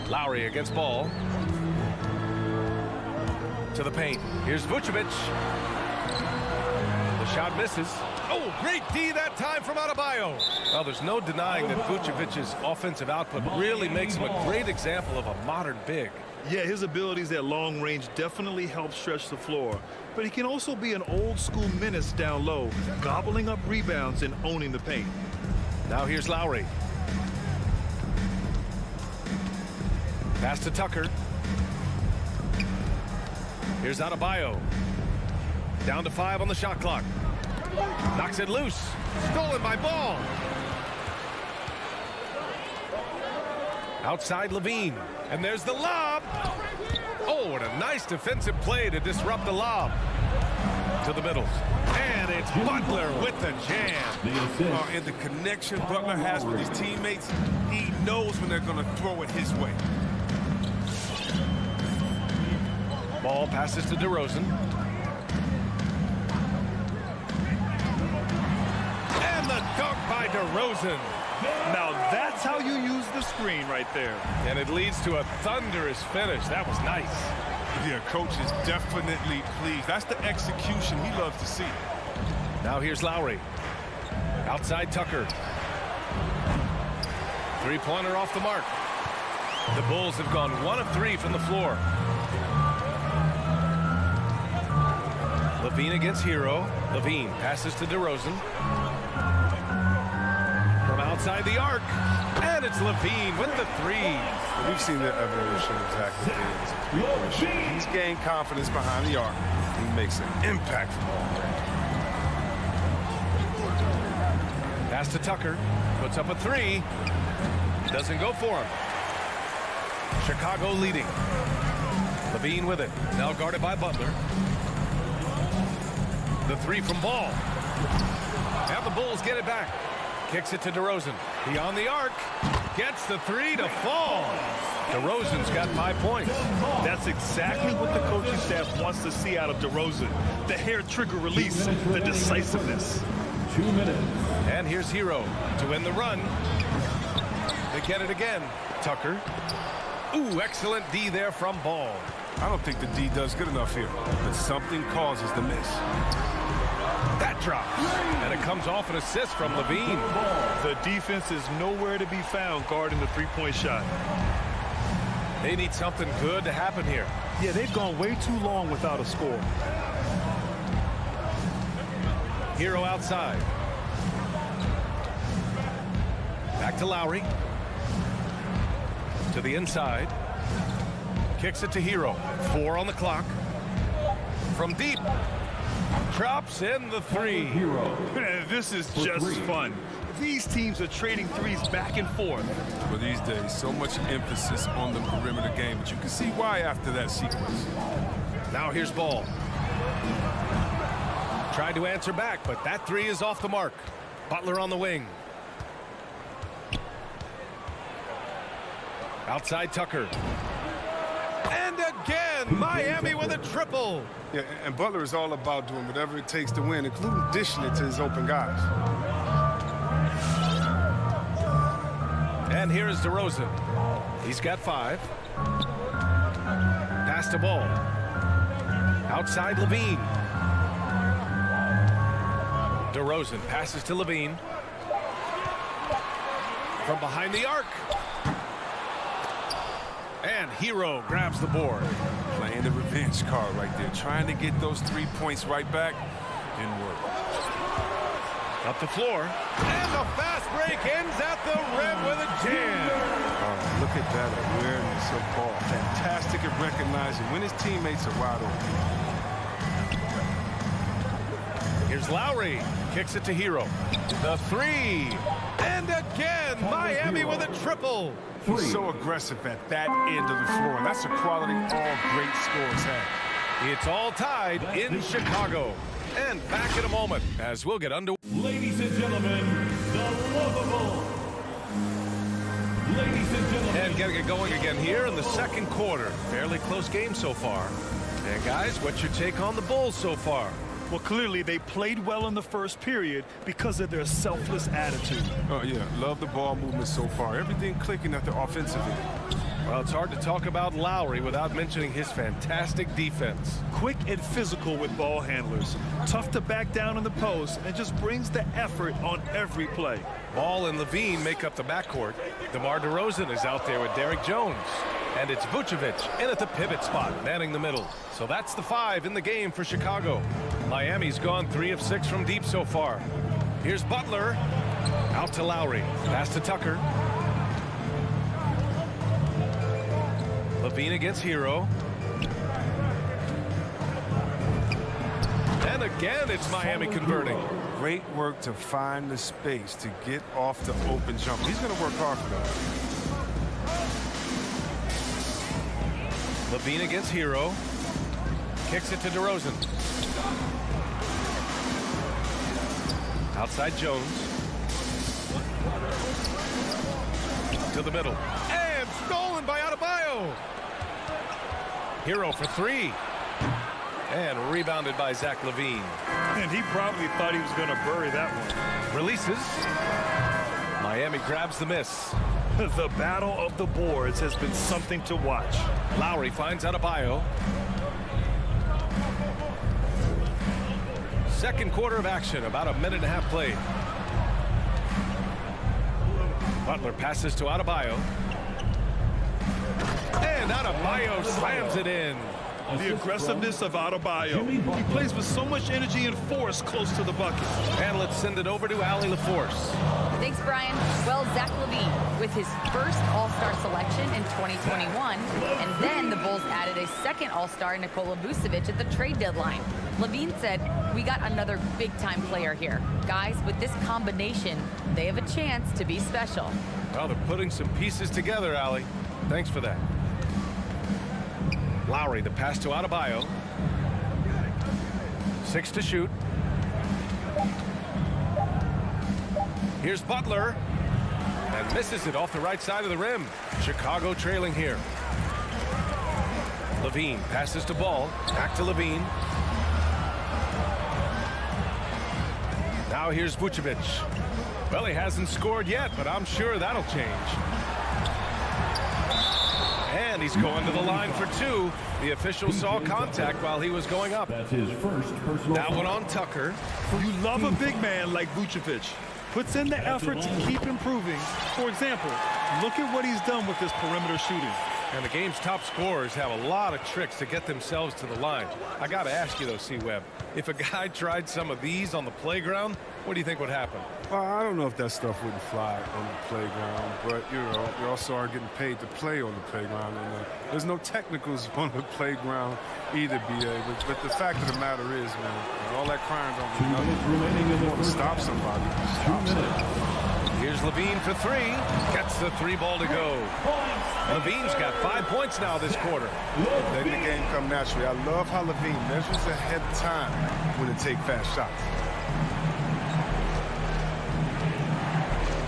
Lowry against Ball. To the paint. Here's Vucevic. The shot misses. Oh, great D that time from Adebayo. Well, there's no denying that Vucevic's offensive output really makes him a great example of a modern big. Yeah, his abilities at long range definitely help stretch the floor. But he can also be an old-school menace down low, gobbling up rebounds and owning the paint. Now here's Lowry. Pass to Tucker. Here's Adebayo. Down to 5 on the shot clock. Knocks it loose. Stolen by Ball. Outside Levine. And there's the lob. Oh, and a nice defensive play to disrupt the lob. To the middle. And it's Butler with the jam. And the connection Butler has with his teammates, he knows when they're going to throw it his way. Ball passes to DeRozan. And the dunk by DeRozan. Now that's how you use the screen right there. And it leads to a thunderous finish. That was nice. Yeah, coach is definitely pleased. That's the execution he loves to see. Now here's Lowry. Outside Tucker. Three-pointer off the mark. The Bulls have gone 1 of 3 from the floor. Levine against Hero. Levine passes to DeRozan. From outside the arc. And it's Levine with the 3. We've seen the evolution of Zach Levine's three-point shooting. He's gained confidence behind the arc. He makes an impact from all range. Pass to Tucker. Puts up a 3. Doesn't go for him. Chicago leading. Levine with it. Now guarded by Butler. The 3 from Ball. And the Bulls get it back. Kicks it to DeRozan. Beyond the arc. Gets the 3 to fall. DeRozan's got 5 points. That's exactly what the coaching staff wants to see out of DeRozan. The hair trigger release, the decisiveness. 2 minutes. And here's Hero to win the run. They get it again. Tucker. Ooh, excellent D there from Ball. I don't think the D does good enough here, but something causes the miss. That drops. And it comes off an assist from Levine. The defense is nowhere to be found guarding the three-point shot. They need something good to happen here. Yeah, they've gone way too long without a score. Hero outside. Back to Lowry. To the inside. Kicks it to Hero. 4 on the clock. From deep. Drops in the 3. Hero. This is just fun. These teams are trading threes back and forth. Well, these days, so much emphasis on the perimeter game, but you can see why after that sequence. Now here's Ball. Tried to answer back, but that 3 is off the mark. Butler on the wing. Outside Tucker. And again, Miami with a triple. Yeah, and Butler is all about doing whatever it takes to win, including dishing it to his open guys. And here is DeRozan. He's got 5. Pass to Ball. Outside Levine. DeRozan passes to Levine. From behind the arc. And Hero grabs the board. Playing the revenge card right there. Trying to get those 3 points right back. Didn't work. Up the floor. And the fast break ends at the rim with a jam. Look at that awareness of ball. Fantastic at recognizing when his teammates are wide open. Here's Lowry. Kicks it to Hero. The three. And again, Miami with a triple. He's so aggressive at that end of the floor. That's a quality all great scores have. It's all tied in Chicago. And back in a moment as we'll get underway. Ladies and gentlemen, the lovable. Ladies and gentlemen. And getting it going again here in the second quarter. Fairly close game so far. And guys, what's your take on the Bulls so far? Well, clearly they played well in the first period because of their selfless attitude. Oh, yeah. Love the ball movement so far. Everything clicking at the offensive end. Well, it's hard to talk about Lowry without mentioning his fantastic defense. Quick and physical with ball handlers. Tough to back down in the post and just brings the effort on every play. Ball and Levine make up the backcourt. DeMar DeRozan is out there with Derrick Jones. And it's Vucevic in at the pivot spot, manning the middle. So that's the 5 in the game for Chicago. Miami's gone 3 of 6 from deep so far. Here's Butler. Out to Lowry. Pass to Tucker. Levine against Hero. And again, it's Miami converting. Great work to find the space to get off the open jump. He's going to work hard for that. Levine against Hero. Kicks it to DeRozan. Outside Jones. To the middle. And stolen by Adebayo. Hero for 3. And rebounded by Zach LaVine. And he probably thought he was going to bury that one. Releases. Miami grabs the miss. The battle of the boards has been something to watch. Lowry finds Adebayo. Second quarter of action, about a minute and a half played. Butler passes to Adebayo. And Adebayo slams it in. The aggressiveness of Adebayo. He plays with so much energy and force close to the bucket. And let's send it over to Allie LaForce. Thanks, Brian. Well, Zach LaVine with his first All-Star selection in 2021. And then the Bulls added a second All-Star, Nikola Vucevic, at the trade deadline. LaVine said, "We got another big-time player here. Guys, with this combination, they have a chance to be special." Well, they're putting some pieces together, Allie. Thanks for that. Lowry, the pass to Adebayo. 6 to shoot. Here's Butler. And misses it off the right side of the rim. Chicago trailing here. Levine passes to Ball. Back to Levine. Now here's Vucevic. Well, he hasn't scored yet, but I'm sure that'll change. And he's going to the line for 2. The official saw contact while he was going up. That's his first personal. That one on Tucker. You love a big man like Vucevic. Puts in the effort to keep improving. For example, look at what he's done with his perimeter shooting. And the game's top scorers have a lot of tricks to get themselves to the line. I got to ask you, though, C-Webb, if a guy tried some of these on the playground, what do you think would happen? Well, I don't know if that stuff wouldn't fly on the playground, but, you know, we also are getting paid to play on the playground, and there's no technicals on the playground either, B.A., but the fact of the matter is, man, all that crying don't mean nothing. You want to stop somebody, stop somebody. Here's Levine for 3. Gets the 3 ball to go. Levine's got 5 points now this quarter. Letting the game come naturally. I love how Levine measures ahead of time when to take fast shots.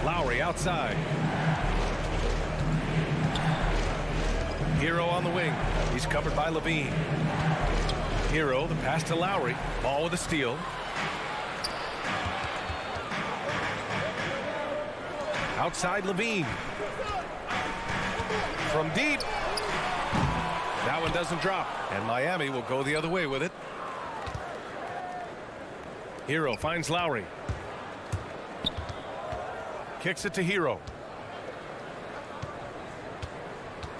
Lowry outside. Hero on the wing. He's covered by Levine. Hero, the pass to Lowry. Ball with a steal. Outside Levine. From deep. That one doesn't drop, and Miami will go the other way with it. Hero finds Lowry. Kicks it to Hero.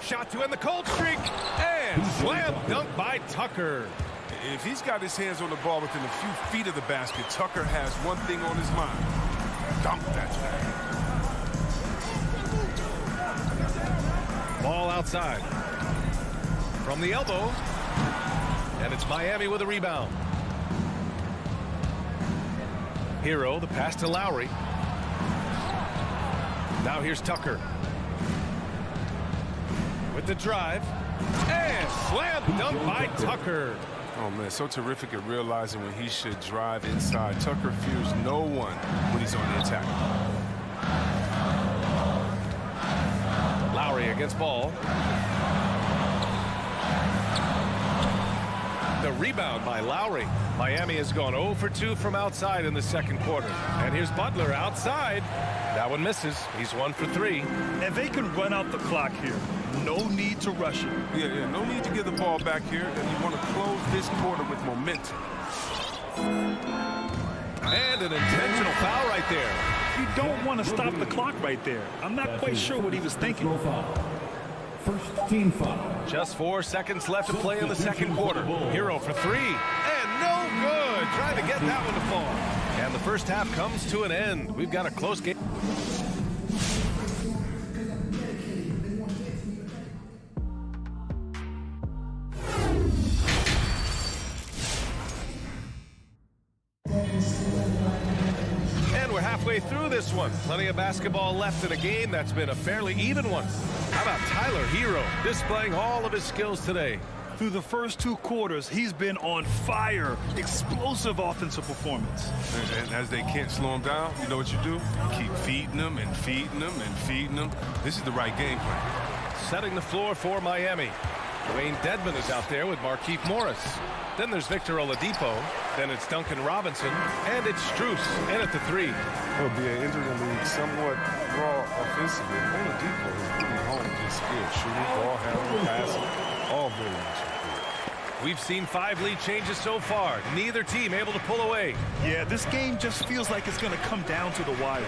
Shot to end the cold streak, and slam dunk by Tucker. If he's got his hands on the ball within a few feet of the basket, Tucker has one thing on his mind. Dunk that thing. Ball outside. From the elbow. And it's Miami with a rebound. Hero, the pass to Lowry. Now here's Tucker. With the drive. And slam dunk by Tucker. Oh, man, so terrific at realizing when he should drive inside. Tucker fears no one when he's on the attack. Lowry against ball. The rebound by Lowry. Miami has gone 0 for 2 from outside in the second quarter. And here's Butler outside. That one misses. He's 1 for 3. And they can run out the clock here. No need to rush it. Yeah, no need to give the ball back here. And you want to close this quarter with momentum. And an intentional foul right there. You don't want to stop the clock right there. I'm not quite sure what he was thinking. First team foul. Just 4 seconds left to play in the second quarter. Hero for 3. And no good. Trying to get that one to fall. And the first half comes to an end. We've got a close game. Halfway through this one. Plenty of basketball left in a game that's been a fairly even one. How about Tyler Hero displaying all of his skills today? Through the first 2 quarters, he's been on fire. Explosive offensive performance. And as they can't slow him down, you know what you do? Keep feeding them and feeding them and feeding them. This is the right game plan. Setting the floor for Miami. Wayne Dedman is out there with Markieff Morris. Then there's Victor Oladipo. Then it's Duncan Robinson. And it's Strus in at the 3. It'll be an league somewhat raw offensively. Oladipo is pretty home to skill. Shooting, ball handling, passing, all very much improved. We've seen 5 lead changes so far. Neither team able to pull away. Yeah, this game just feels like it's going to come down to the wire.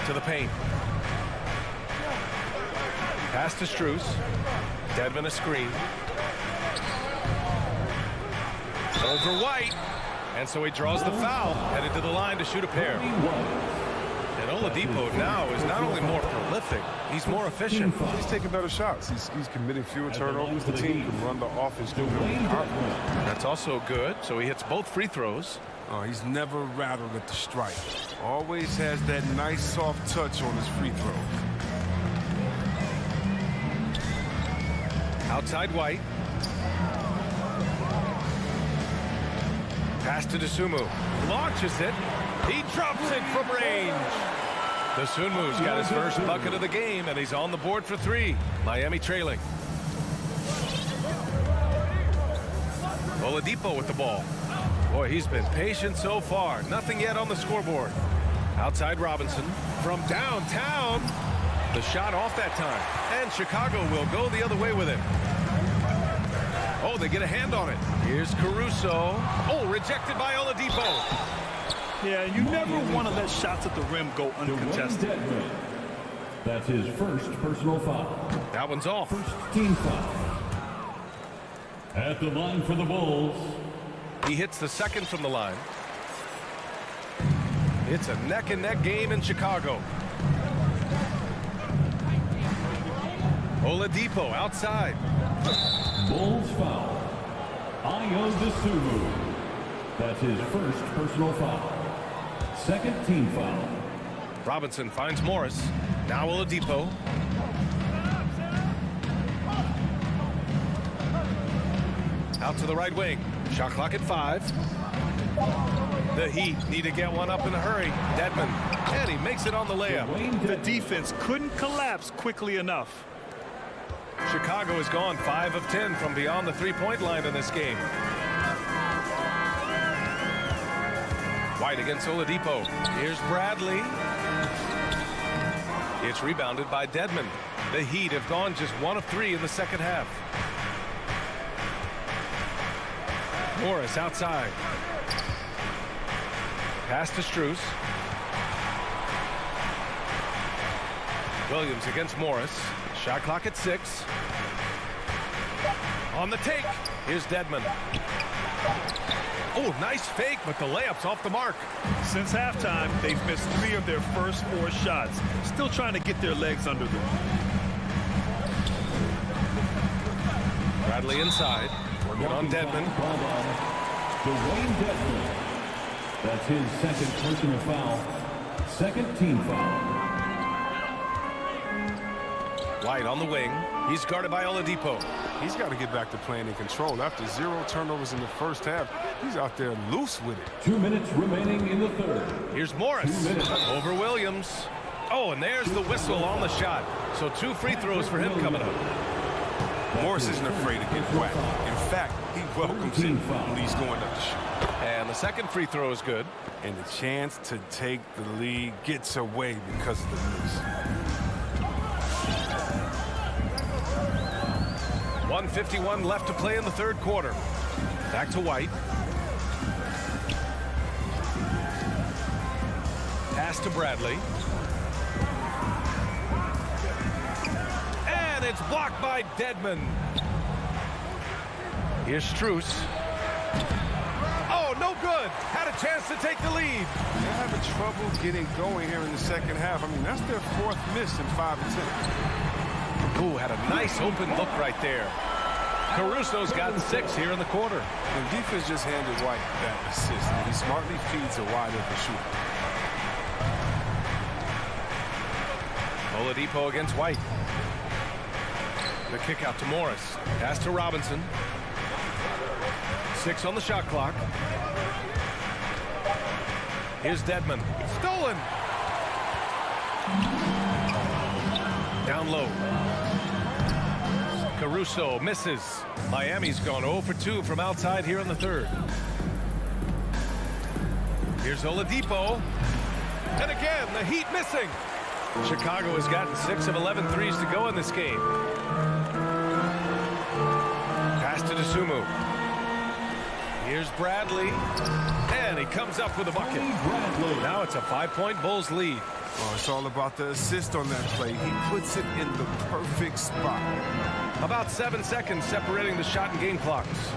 To the paint. Pass to Strus. Dedman a screen. Over White. And so he draws the foul. Headed to the line to shoot a pair. And Oladipo now is not only more prolific, he's more efficient. He's taking better shots. He's committing fewer turnovers. The team can run the offense through him. That's also good. So he hits both free throws. He's never rattled at the stripe. Always has that nice soft touch on his free throws. Outside White. Pass to Dosunmu. Launches it. He drops it from range. Dosunmu's got his first bucket of the game, and he's on the board for 3. Miami trailing. Oladipo with the ball. Boy, he's been patient so far. Nothing yet on the scoreboard. Outside Robinson. From downtown. The shot off that time. And Chicago will go the other way with it. Oh, they get a hand on it. Here's Caruso. Oh, rejected by Oladipo. Yeah, you never want to let shots at the rim go uncontested. That's his first personal foul. That one's off. First team foul. At the line for the Bulls. He hits the second from the line. It's a neck-and-neck game in Chicago. Oladipo outside. Bulls foul. Dosunmu. That's his first personal foul. Second team foul. Robinson finds Morris. Now Oladipo. Out to the right wing. Shot clock at 5. The Heat need to get one up in a hurry. Dedman. And he makes it on the layup. The defense couldn't collapse quickly enough. Chicago has gone 5 of 10 from beyond the three-point line in this game. White against Oladipo. Here's Bradley. It's rebounded by Dedman. The Heat have gone just 1 of 3 in the second half. Morris outside. Pass to Strus. Williams against Morris. Shot clock at 6. On the take. Here's Dedmon. Oh, nice fake, but the layup's off the mark. Since halftime, they've missed 3 of their first 4 shots. Still trying to get their legs under them. Bradley inside. Working on Dedmon. Dwayne Dedmon. That's his second personal foul. Second team foul. White on the wing. He's guarded by Oladipo. He's got to get back to playing in control. After 0 turnovers in the first half, he's out there loose with it. 2 minutes remaining in the third. Here's Morris over Williams. Oh, and there's the whistle on the shot. So 2 free throws for him coming up. Morris isn't afraid to get whacked. In fact, he welcomes it when he's going up the shot. And the second free throw is good. And the chance to take the lead gets away because of the miss. 1:51 left to play in the third quarter. Back to White. Pass to Bradley. And it's blocked by Dedmon. Here's Strus. Oh, no good. Had a chance to take the lead. They're having trouble getting going here in the second half. I mean, that's their 4th miss in 5 attempts. Ooh, had a nice open look right there. Caruso's got 6 here in the quarter. The defense just handed White that assist. And he smartly feeds a wide open shooter. Oladipo against White. The kick out to Morris. Pass to Robinson. 6 on the shot clock. Here's Dedmon. Stolen. Down low. Caruso misses. Miami's gone 0 for 2 from outside here in the third. Here's Oladipo. And again, the Heat missing. Chicago has gotten 6 of 11 threes to go in this game. Pass to Dosunmu. Here's Bradley. And he comes up with a bucket. Now it's a 5-point Bulls lead. Oh, it's all about the assist on that play. He puts it in the perfect spot. About 7 seconds separating the shot and game clocks.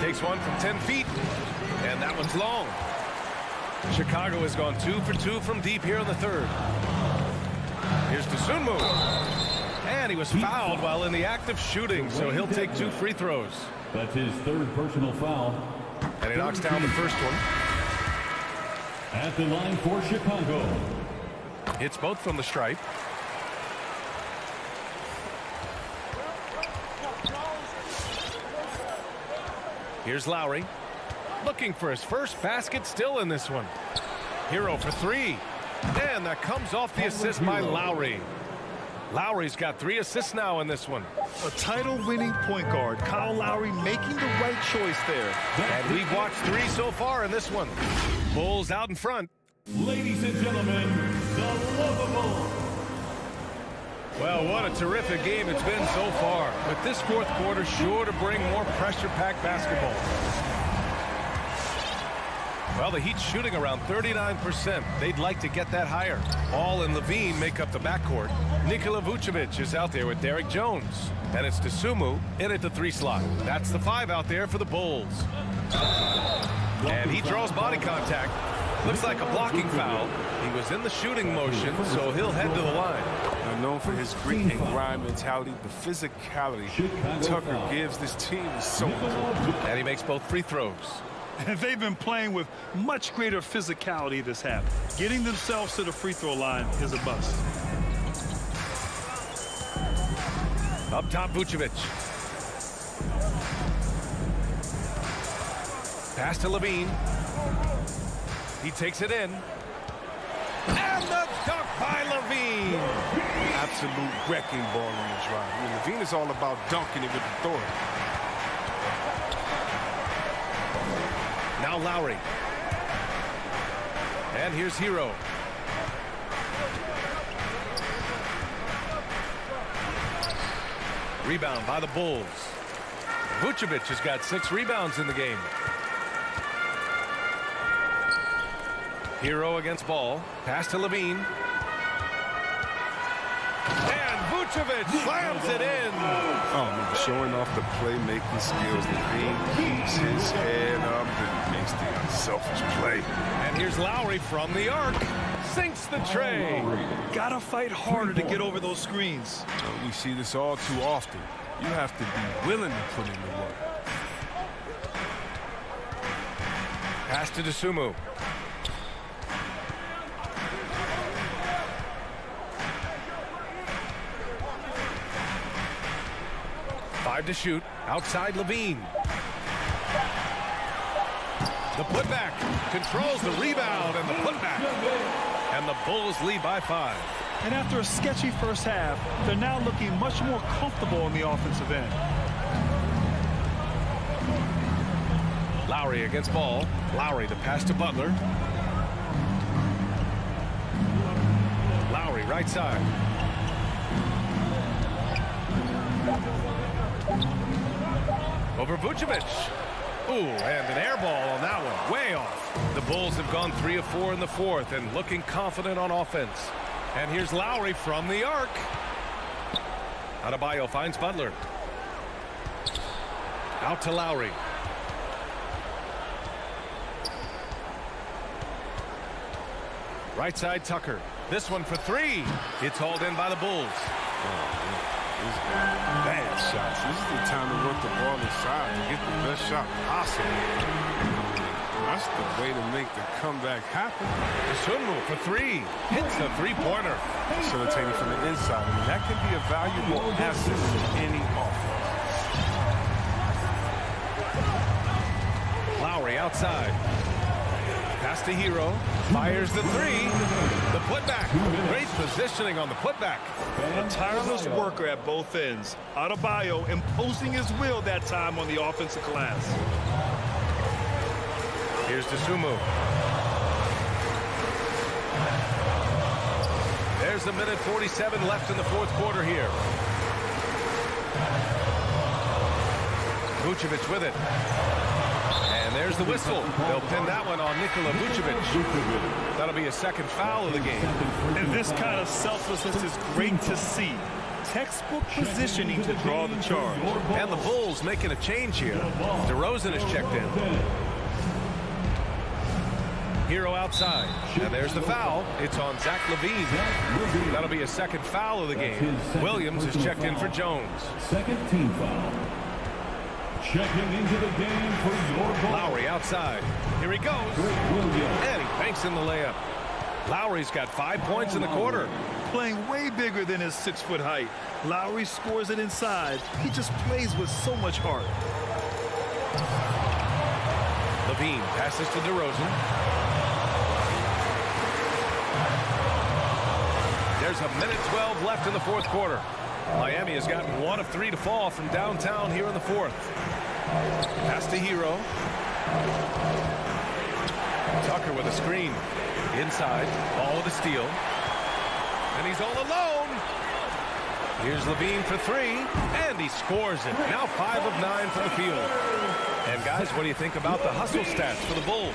Takes one from 10 feet. And that one's long. Chicago has gone 2 for 2 from deep here in the third. Here's Dosunmu. And he was fouled while in the act of shooting, so he'll take 2 free throws. That's his 3rd personal foul. And he knocks down the first one. At the line for Chicago. Hits both from the stripe. Here's Lowry. Looking for his first basket still in this one. Hero for 3. And that comes off the assist by Lowry. Lowry's got 3 assists now in this one. A title-winning point guard, Kyle Lowry, making the right choice there. And we've watched 3 so far in this one. Bulls out in front. Ladies and gentlemen, the lovable. Well, what a terrific game it's been so far. But this fourth quarter sure to bring more pressure-packed basketball. Well, the Heat's shooting around 39%. They'd like to get that higher. Hall and Levine make up the backcourt. Nikola Vucevic is out there with Derek Jones. And it's Dosunmu in at the 3 slot. That's the 5 out there for the Bulls. And he draws body contact. Looks like a blocking foul. He was in the shooting motion, so he'll head to the line. Now, known for his grit and grind mentality, the physicality Tucker gives this team is so good. And he makes both free throws. And they've been playing with much greater physicality this half. Getting themselves to the free throw line is a bust. Up top, Vucevic. Pass to Levine. He takes it in. And the dunk by Levine. Absolute wrecking ball on the drive. I mean, Levine is all about dunking it with authority. Now Lowry. And here's Hero. Rebound by the Bulls. Vucevic has got 6 rebounds in the game. Hero against Ball. Pass to Levine. And Vucevic slams it in. Oh, man, showing off the playmaking skills. Levine keeps his head up and makes the unselfish play. And here's Lowry from the arc. Sinks the tray. Gotta fight harder to get over those screens. We see this all too often. You have to be willing to put in the work. Pass to Dosunmu. Five to shoot. Outside Levine. The putback. Controls the rebound and the putback. And the Bulls lead by 5. And after a sketchy first half, they're now looking much more comfortable on the offensive end. Lowry against Ball. Lowry the pass to Butler. Lowry right side. Over Vucevic. Ooh, and an air ball on that one. Way off. The Bulls have gone 3 of 4 in the 4th and looking confident on offense. And here's Lowry from the arc. Adebayo finds Butler. Out to Lowry. Right side Tucker. This one for 3. It's hauled in by the Bulls. Bad shots. This is the time to work the ball inside to get the best shot possible. That's the way to make the comeback happen. Dosunmu for 3. Hits a 3-pointer. Facilitating from the inside. I mean, that can be a valuable asset to any offense. Lowry outside. Pass to Hero. Fires the 3. The putback. Great positioning on the putback. A tireless worker at both ends. Adebayo imposing his will that time on the offensive glass. Here's Dosunmu. There's a minute 47 left in the 4th quarter here. Vucevic with it. And there's the whistle. They'll pin that one on Nikola Vucevic. That'll be a 2nd foul of the game. And this kind of selflessness is great to see. Textbook positioning to draw the charge. And the Bulls making a change here. DeRozan is checked in. Hero outside. And there's the foul. It's on Zach LaVine. That'll be a 2nd foul of the game. Williams is checked in for Jones. 2nd team foul. Checking into the game for your Bulls. Lowry outside. Here he goes. And he banks in the layup. Lowry's got 5 points in the quarter. Playing way bigger than his 6-foot height. Lowry scores it inside. He just plays with so much heart. LaVine passes to DeRozan. There's a minute 12 left in the 4th quarter. Miami has gotten 1 of 3 to fall from downtown here in the 4th. Pass to Hero. Tucker with a screen. Inside. Ball with a steal. And he's all alone. Here's LaVine for 3. And he scores it. Now 5 of 9 from the field. And guys, what do you think about the hustle stats for the Bulls?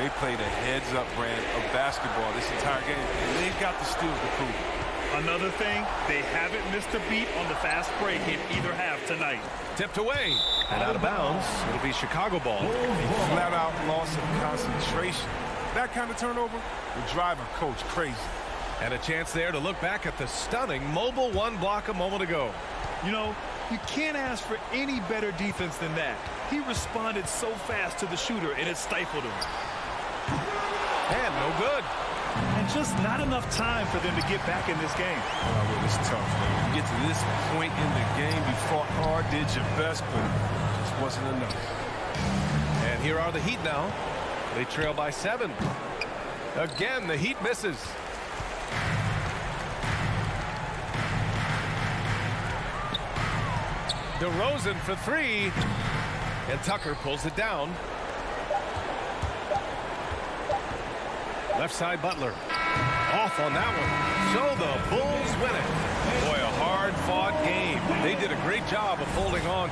They played a heads-up brand of basketball this entire game, and they've got the steals to prove it. Another thing, they haven't missed a beat on the fast break in either half tonight. Tipped away and out of bounds. It'll be Chicago ball. A flat-out loss of concentration. That kind of turnover will drive a coach crazy. And a chance there to look back at the stunning mobile 1 block a moment ago. You know, you can't ask for any better defense than that. He responded so fast to the shooter, and it stifled him. And no good. And just not enough time for them to get back in this game. Well, it's tough, man. You get to this point in the game, you fought hard, did your best, but it just wasn't enough. And here are the Heat now. They trail by 7. Again, the Heat misses. DeRozan for 3. And Tucker pulls it down. Left side Butler. Off on that one. So the Bulls win it. Boy, a hard-fought game. They did a great job of holding on.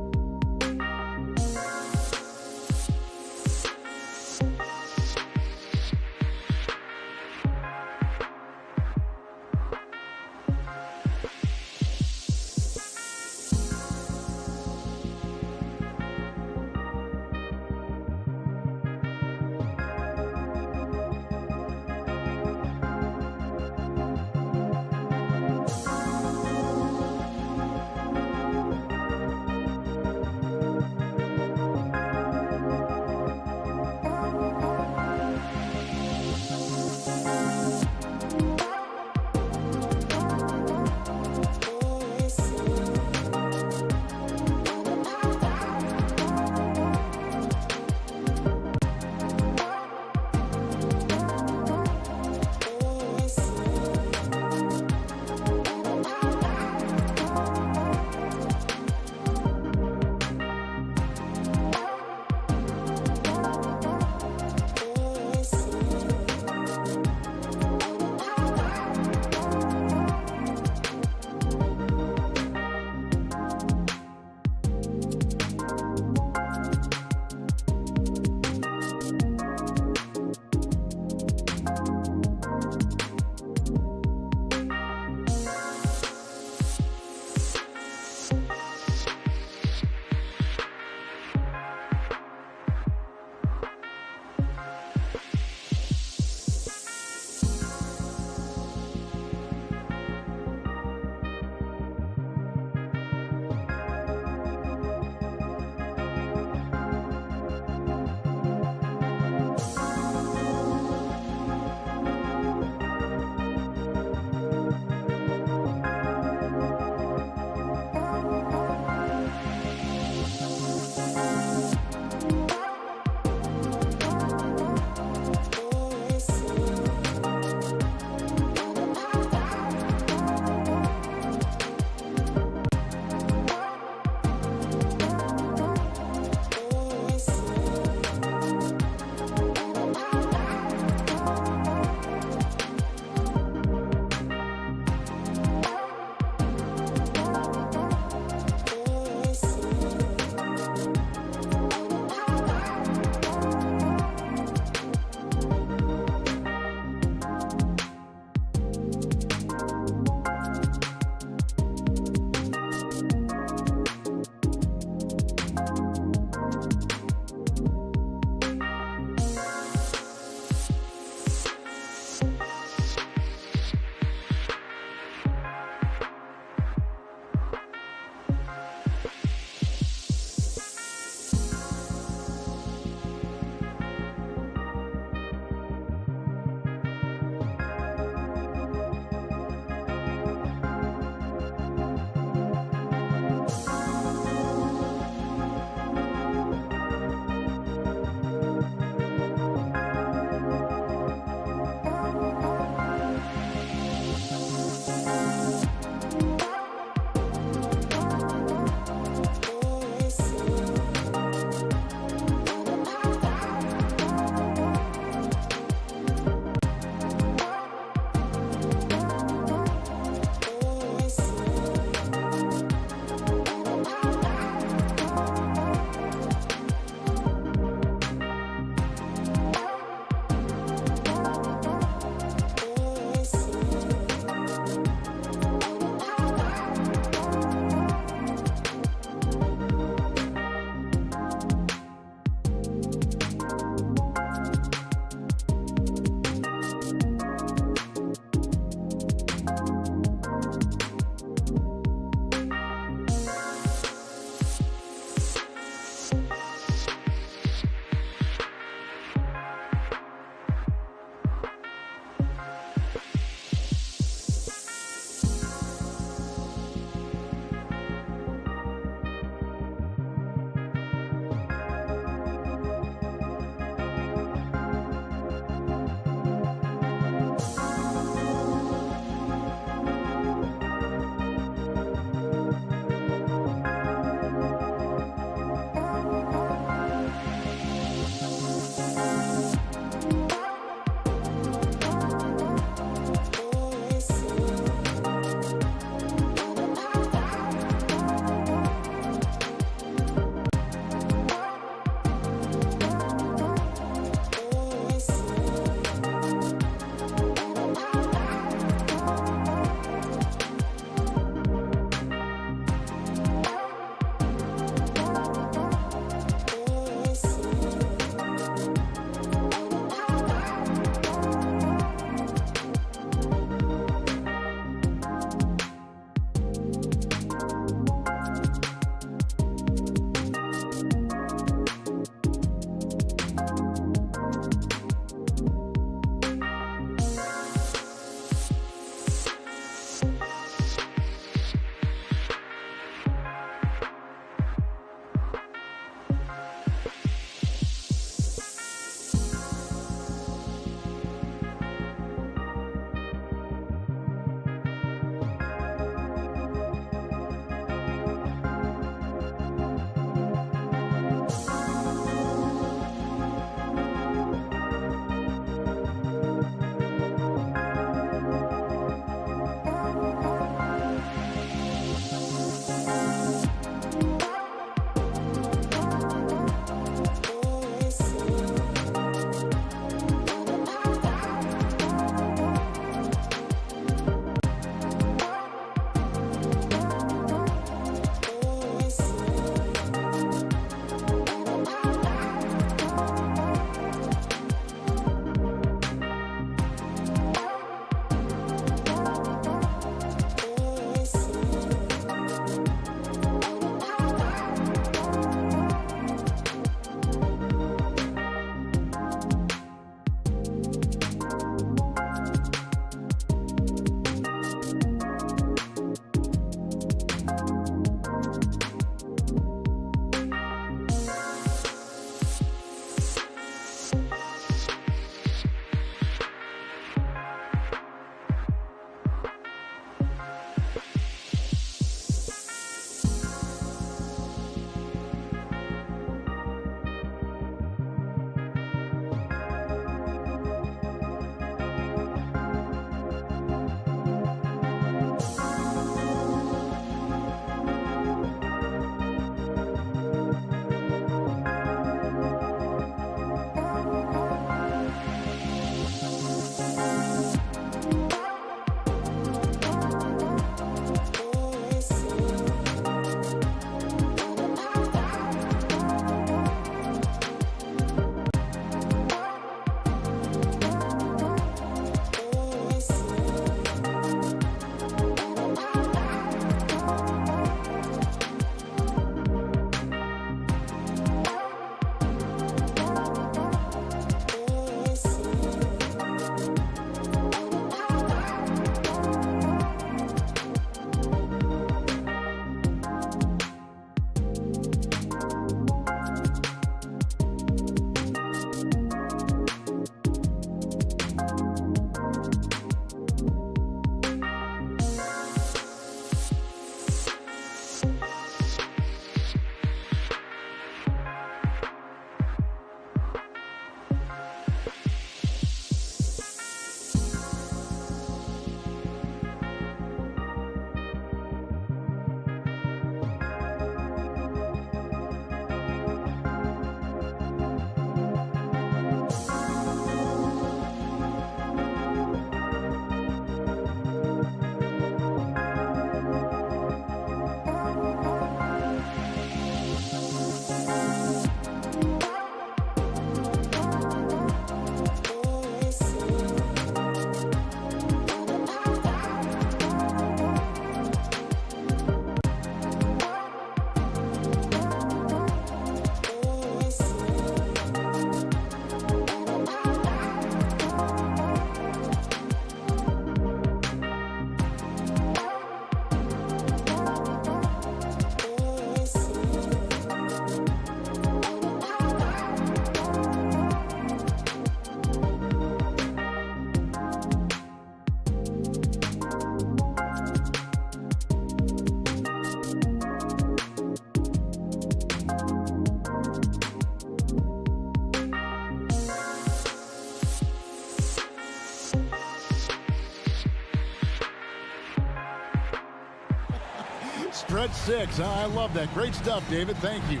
stretch 6. I love that. Great stuff, David. Thank you.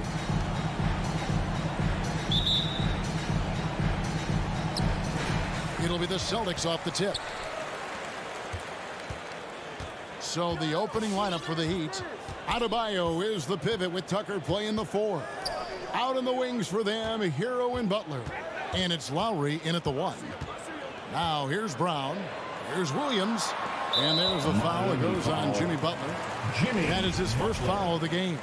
It'll be the Celtics off the tip. So the opening lineup for the Heat. Adebayo is the pivot with Tucker playing the 4. Out in the wings for them, Hero and Butler. And it's Lowry in at the 1. Now here's Brown. Here's Williams. And there's a foul that goes on Jimmy Butler. That is his first foul of the game.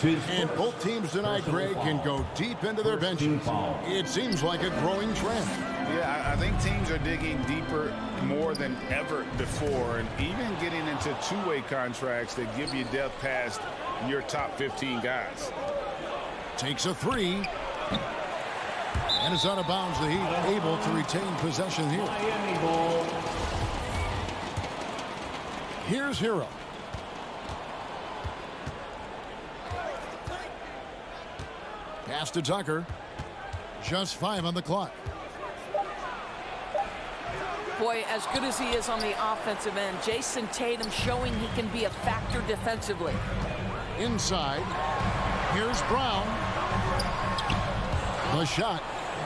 And both teams tonight, Greg, can go deep into their benches. It seems like a growing trend. Yeah, I think teams are digging deeper more than ever before, and even getting into two-way contracts that give you depth past your top 15 guys. Takes a 3. And it's out of bounds. The Heat able to retain possession here. Here's Hero. Pass to Tucker. Just 5 on the clock. Boy, as good as he is on the offensive end, Jason Tatum showing he can be a factor defensively. Inside. Here's Brown. The shot.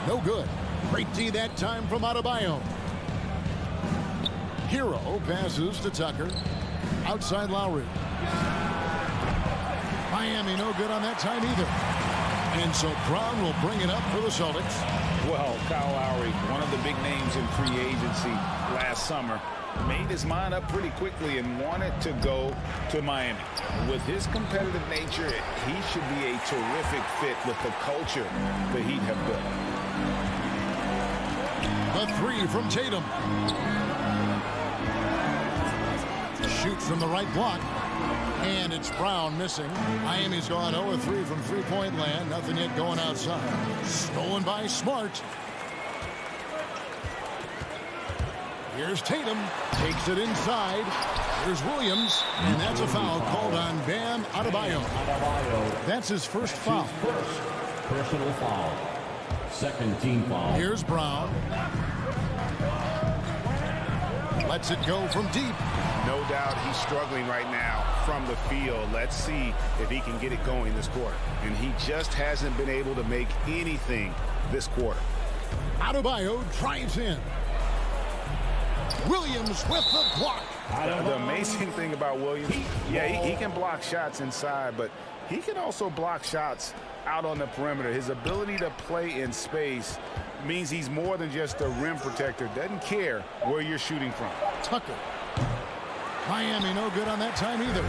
No good. Great D that time from Adebayo. Hero passes to Tucker. Outside Lowry. Miami no good on that time either. And so Brown will bring it up for the Celtics. Well, Kyle Lowry, one of the big names in free agency last summer, made his mind up pretty quickly and wanted to go to Miami. With his competitive nature, he should be a terrific fit with the culture the Heat have built. The 3 from Tatum. Shoots from the right block. And it's Brown missing. Miami's gone 0-3 from three-point land. Nothing yet going outside. Stolen by Smart. Here's Tatum. Takes it inside. Here's Williams. And that's a foul called on Bam Adebayo. That's his first foul. Personal foul. Second team foul. Here's Brown. Lets it go from deep. No doubt he's struggling right now from the field. Let's see if he can get it going this quarter. And he just hasn't been able to make anything this quarter. Adebayo drives in. Williams with the block. The amazing thing about Williams, he can block shots inside, but he can also block shots out on the perimeter. His ability to play in space means he's more than just a rim protector. Doesn't care where you're shooting from. Tucker. Miami no good on that time either.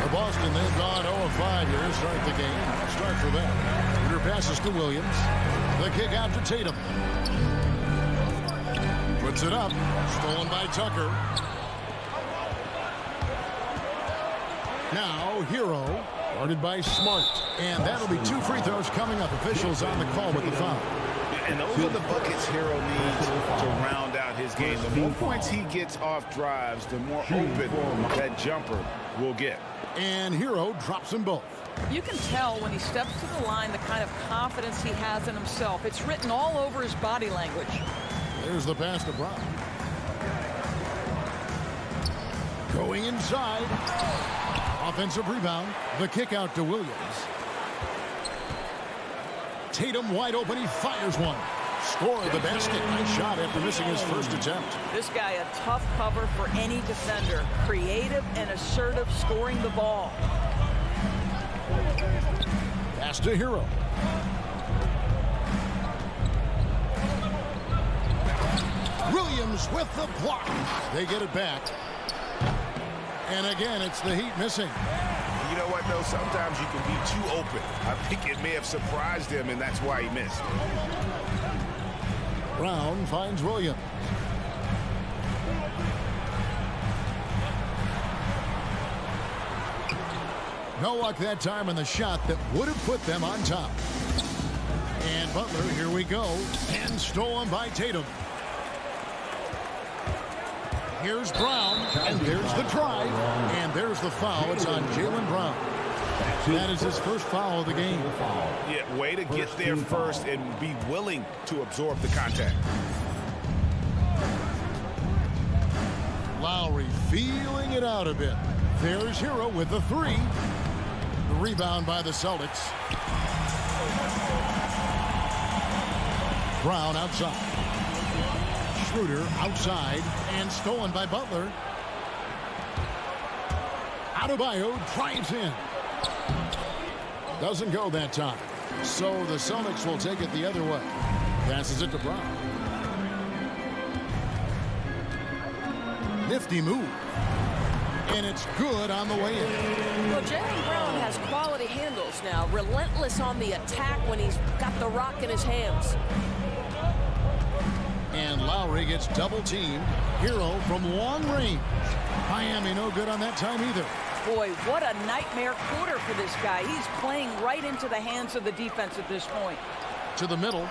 For Boston, they've gone 0-5 here to start the game. Start for them. Under passes to Williams. The kick out to Tatum. Puts it up. Stolen by Tucker. Now Hero. Guarded by Smart. And that'll be 2 free throws coming up. Officials on the call with the foul. And those are the buckets Hero needs to round out his game. The more points he gets off drives, the more open that jumper will get. And Hero drops them both. You can tell when he steps to the line the kind of confidence he has in himself. It's written all over his body language. There's the pass to Brown. Going inside. Offensive rebound. The kick out to Williams. Tatum wide open. He fires one. Scored the basket. Nice shot after missing his first attempt. This guy a tough cover for any defender. Creative and assertive scoring the ball. Pass to Hero. Williams with the block. They get it back. And again, it's the Heat missing. You know what, though? Sometimes you can be too open. I think it may have surprised him, and that's why he missed. Brown finds Williams. No luck that time on the shot that would have put them on top. And Butler, here we go. And stolen by Tatum. Here's Brown, and there's the drive, and there's the foul. It's on Jaylen Brown. That is his first foul of the game. Yeah, way to get there first and be willing to absorb the contact. Lowry feeling it out a bit. There's Hero with the 3. The rebound by the Celtics. Brown outside. Schroeder outside and stolen by Butler. Adebayo drives in. Doesn't go that time. So the Celtics will take it the other way. Passes it to Brown. Nifty move. And it's good on the way in. Well, Jaylen Brown has quality handles now. Relentless on the attack when he's got the rock in his hands. And Lowry gets double-teamed. Hero from long range. Miami no good on that time either. Boy, what a nightmare quarter for this guy. He's playing right into the hands of the defense at this point. To the middle.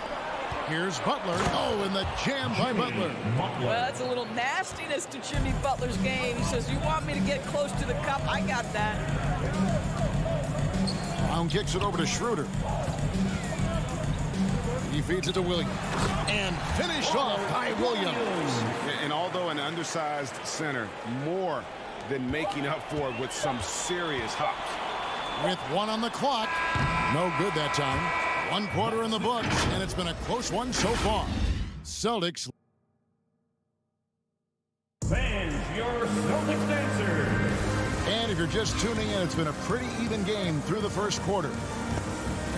Here's Butler. Oh, and the jam by Butler. Well, that's a little nastiness to Jimmy Butler's game. He says, you want me to get close to the cup? I got that. Brown kicks it over to Schroeder. He feeds it to Williams. And finished off by Williams. And although an undersized center, more than making up for it with some serious hops. With 1 on the clock. No good that time. 1 quarter in the books, and it's been a close one so far. Celtics. Fans, your Celtics answer. And if you're just tuning in, it's been a pretty even game through the first quarter.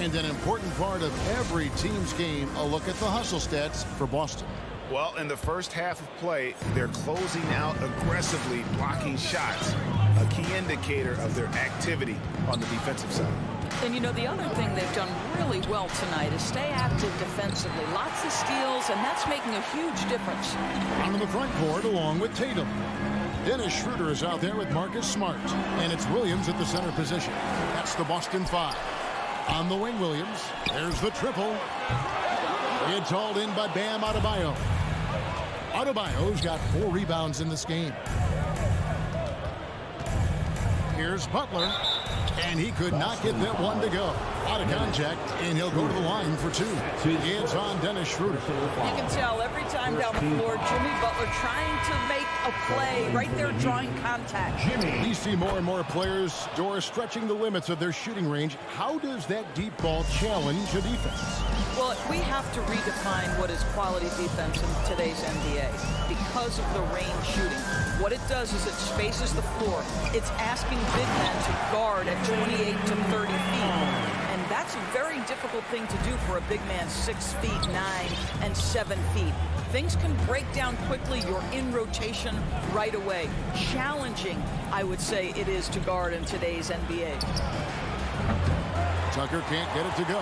And an important part of every team's game, a look at the hustle stats for Boston. Well, in the first half of play, they're closing out aggressively, blocking shots, a key indicator of their activity on the defensive side. And, you know, the other thing they've done really well tonight is stay active defensively. Lots of steals, and that's making a huge difference. On to the front court along with Tatum. Dennis Schroeder is out there with Marcus Smart. And it's Williams at the center position. That's the Boston 5. On the wing, Williams. There's the triple. It's hauled in by Bam Adebayo. Adebayo's got 4 rebounds in this game. Here's Butler. And he could not get that one to go. Out of contact, and he'll go to the line for 2. It's on Dennis Schroeder. You can tell every time down the floor, Jimmy Butler trying to make a play right there, drawing contact. We see more and more players, Doris, stretching the limits of their shooting range. How does that deep ball challenge a defense? Well, we have to redefine what is quality defense in today's NBA because of the range shooting. What it does is it spaces the floor. It's asking big men to guard at 28 to 30 feet. And that's a very difficult thing to do for a big man 6 feet 9 and 7 feet. Things can break down quickly. You're in rotation right away. Challenging, I would say it is to guard in today's NBA. Tucker can't get it to go.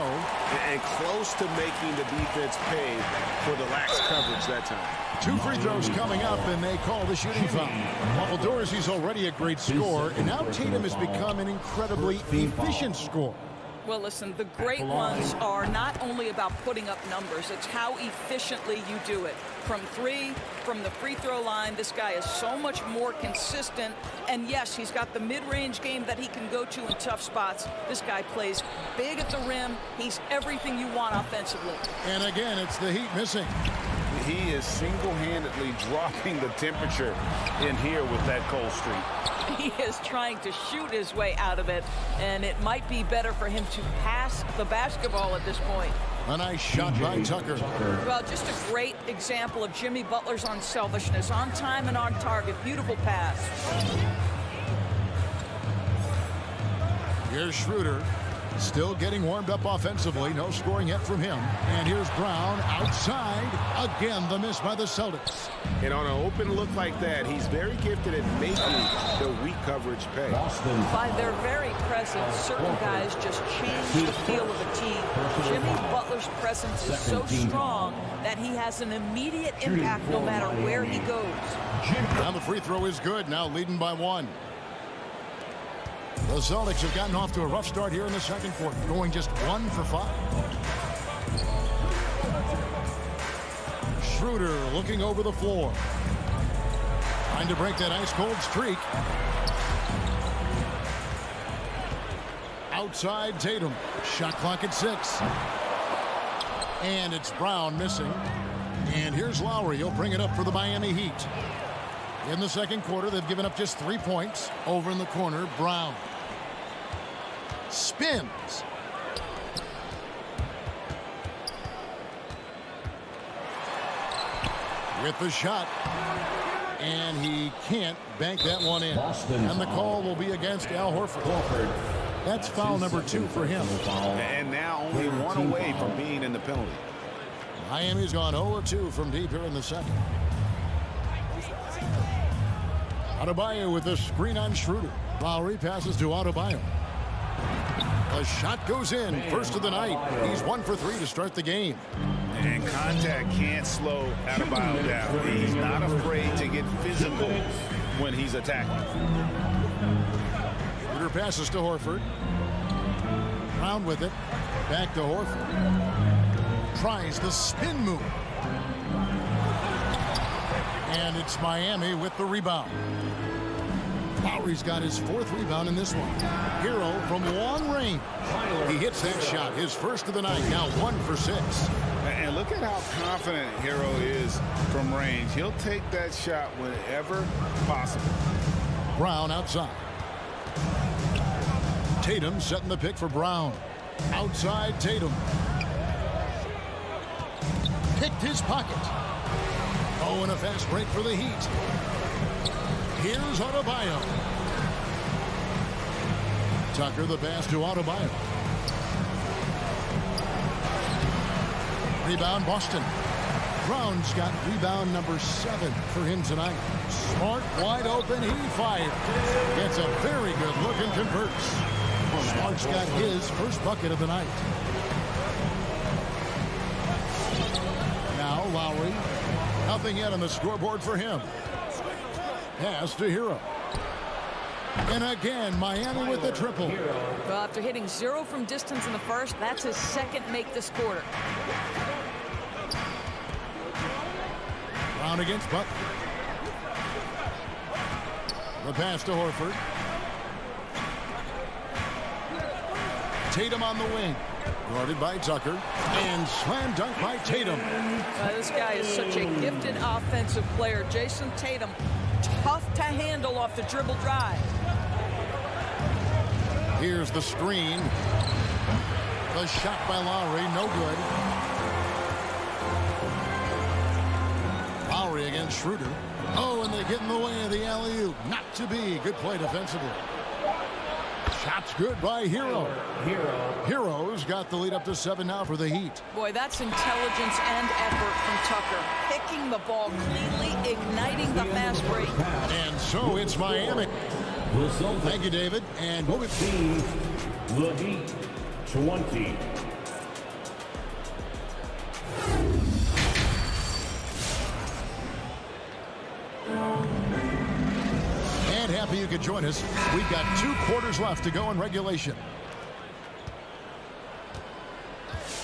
And close to making the defense pay for the lax coverage that time. 2 free throws coming up, and they call the shooting foul. Well, Dorsey's already a great scorer, and now Tatum has become an incredibly efficient scorer. Well, listen, the great ones are not only about putting up numbers, it's how efficiently you do it. From 3, from the free throw line, this guy is so much more consistent. And yes, he's got the mid-range game that he can go to in tough spots. This guy plays big at the rim. He's everything you want offensively. And again, it's the Heat missing. He is single-handedly dropping the temperature in here with that cold streak. He is trying to shoot his way out of it, and it might be better for him to pass the basketball at this point. A nice shot by Tucker. Well, just a great example of Jimmy Butler's unselfishness. On time and on target. Beautiful pass. Here's Schroeder. Still getting warmed up offensively. No scoring yet from him. And here's Brown outside. Again, the miss by the Celtics. And on an open look like that, he's very gifted at making the weak coverage pay. By their very presence, certain guys just change the feel of a team. Jimmy Butler's presence is so strong that he has an immediate impact no matter where he goes. Now the free throw is good. Now leading by 1. The Celtics have gotten off to a rough start here in the second quarter, going just 1 for 5. Schroeder looking over the floor. Trying to break that ice-cold streak. Outside Tatum. Shot clock at 6. And it's Brown missing. And here's Lowry. He'll bring it up for the Miami Heat. In the second quarter, they've given up just 3 points. Over in the corner, Brown. spins. With the shot. And he can't bank that one in. And the call will be against Al Horford. That's foul number 2 for him. And now only one away from being in the penalty. Miami's gone 0-2 from deep here in the second. Adebayo with a screen on Schroeder. Lowry passes to Adebayo. The shot goes in. First of the night. He's 1 for 3 to start the game. And contact can't slow Adebayo down. He's not afraid to get physical when he's attacking. Schroeder passes to Horford. Brown with it. Back to Horford. Tries the spin move. And it's Miami with the rebound. Lowry's got his 4th rebound in this one. Hero from long range. He hits that shot, his first of the night, now 1 for 6. And look at how confident Hero is from range. He'll take that shot whenever possible. Brown outside. Tatum setting the pick for Brown. Outside Tatum. Picked his pocket. Oh, and a fast break for the Heat. Here's Adebayo. Tucker the pass to Adebayo. Rebound Boston. Brown's got rebound number 7 for him tonight. Smart wide open. He fires. Gets a very good look and converts. Smart's got his first bucket of the night. Now Lowry. Nothing yet on the scoreboard for him. Pass to Hero. And again, Miami with the triple. Well, after hitting 0 from distance in the first, that's his 2nd make this quarter. Brown against Butler. The pass to Horford. Tatum on the wing. Guarded by Tucker. And slam dunk by Tatum. This guy is such a gifted offensive player. Jason Tatum, tough to handle off the dribble drive. Here's the screen. The shot by Lowry, no good. Lowry against Schroeder. Oh, and they get in the way of the alley-oop. Not to be. Good play defensively. Shot's good by Hero. Hero's got the lead up to 7 now for the Heat. Boy, that's intelligence and effort from Tucker. Picking the ball cleanly, igniting the fast break. And so it's Miami. Thank you, David. And we'll be the Heat 20. And happy you could join us. We've got 2 quarters left to go in regulation.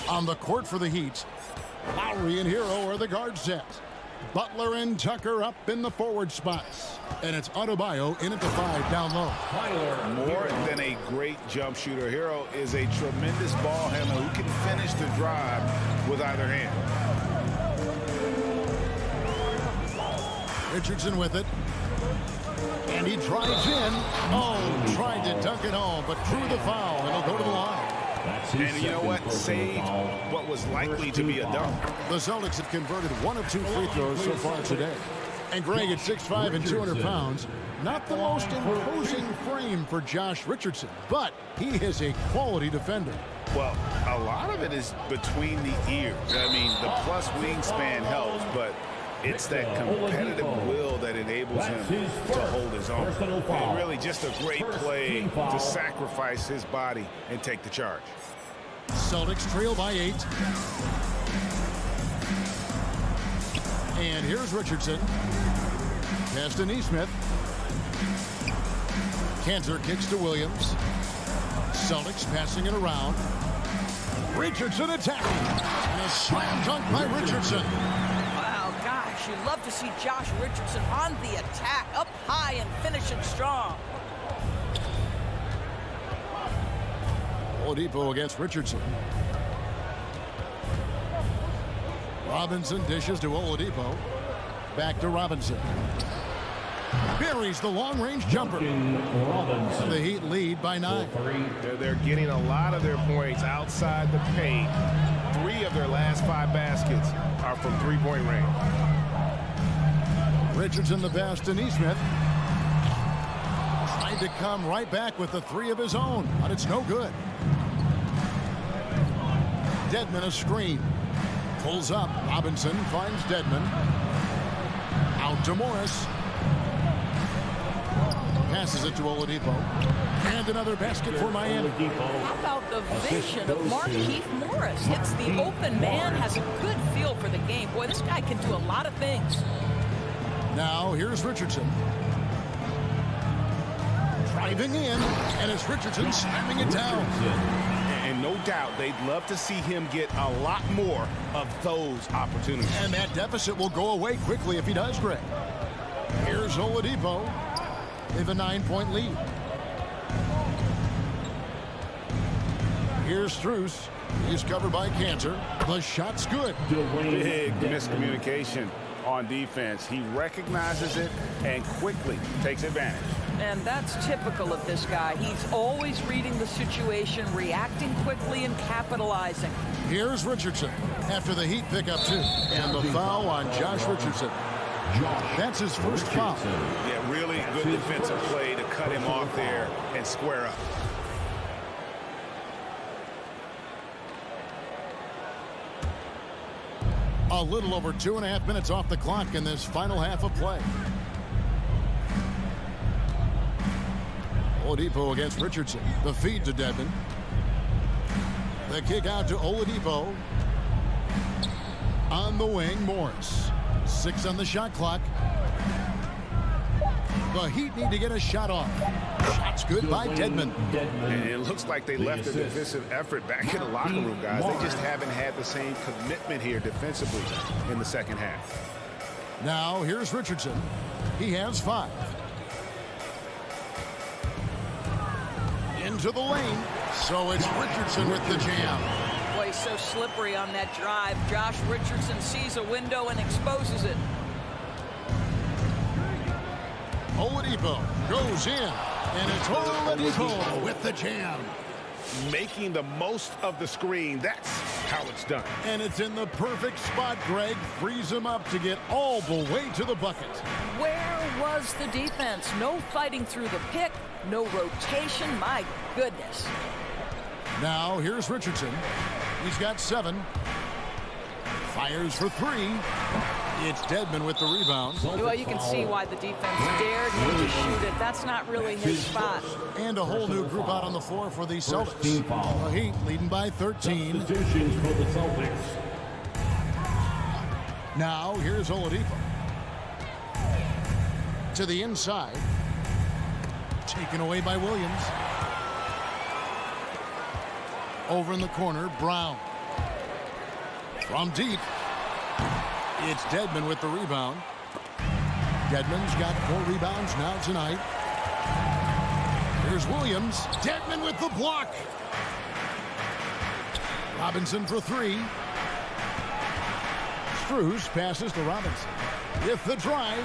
On the court for the Heat, Lowry and Hero are the guard set. Butler and Tucker up in the forward spots. And it's Adebayo in at the 5 down low. More than a great jump shooter, Hero is a tremendous ball handler who can finish the drive with either hand. Richardson with it. And he drives in. Oh, tried to dunk it home, but drew the foul, and he'll go to the line. And you know what? Saved what was likely to be a dunk. The Celtics have converted 1 of 2 free throws so far today. And Greg at 6'5" and 200 pounds. Not the most imposing frame for Josh Richardson, but he is a quality defender. Well, a lot of it is between the ears. I mean, the plus wingspan helps, but it's that competitive will that enables him to hold his own. And really just a great play to sacrifice his body and take the charge. Celtics trail by 8. And here's Richardson. Pass to Neesmith. Cantor kicks to Williams. Celtics passing it around. Richardson attacking. And a slam dunk by Richardson. Wow, gosh, you love to see Josh Richardson on the attack, up high and finishing strong. Oladipo against Richardson. Robinson dishes to Oladipo. Back to Robinson. Buries the long-range jumper. The Heat lead by 9. They're getting a lot of their points outside the paint. 3 of their last 5 baskets are from three-point range. Richardson the pass to Neesmith. Tried to come right back with the 3 of his own, but it's no good. Dedmon a screen. Pulls up. Robinson finds Dedmon. Out to Morris. Passes it to Oladipo. And another basket for Miami. How about the vision of Markieff Morris? Hits the open man, has a good feel for the game. Boy, this guy can do a lot of things. Now here's Richardson. Driving in, and it's Richardson slamming it down. And no doubt they'd love to see him get a lot more of those opportunities. And that deficit will go away quickly if he does, Greg. Here's Oladipo. They have a 9-point lead. Here's Strus. He's covered by Cantor. The shot's good. Big miscommunication on defense. He recognizes it and quickly takes advantage. And that's typical of this guy. He's always reading the situation, reacting quickly, and capitalizing. Here's Richardson after the Heat pick up 2. And the foul on Josh Richardson. That's his first foul. Yeah, really good defensive play to cut him off there and square up. A little over 2.5 minutes off the clock in this final half of play. Oladipo against Richardson. The feed to Dedmon. The kick out to Oladipo. On the wing, Morris. 6 on the shot clock. The Heat need to get a shot off. Shot's good by Dedmon. And it looks like they left the defensive effort back in the locker room, guys. They just haven't had the same commitment here defensively in the second half. Now here's Richardson. He has 5. Into the lane. So it's Richardson with the jam. Boy, he's so slippery on that drive. Josh Richardson sees a window and exposes it. Oladipo goes in, and it's Oladipo with the jam. Making the most of the screen. That's how it's done. And it's in the perfect spot, Greg. Frees him up to get all the way to the bucket. Where was the defense? No fighting through the pick, no rotation. My goodness. Now here's Richardson. He's got 7. Fires for 3. It's Dedmon with the rebound. Well, you can see why the defense dared him to shoot it. That's not really his spot. And a whole new group out on the floor for the Celtics. The Heat leading by 13. Now here's Oladipo. To the inside. Taken away by Williams. Over in the corner, Brown. From deep. It's Dedmon with the rebound. Dedmon's got 4 rebounds now tonight. Here's Williams. Dedmon with the block. Robinson for 3. Strus passes to Robinson. With the drive.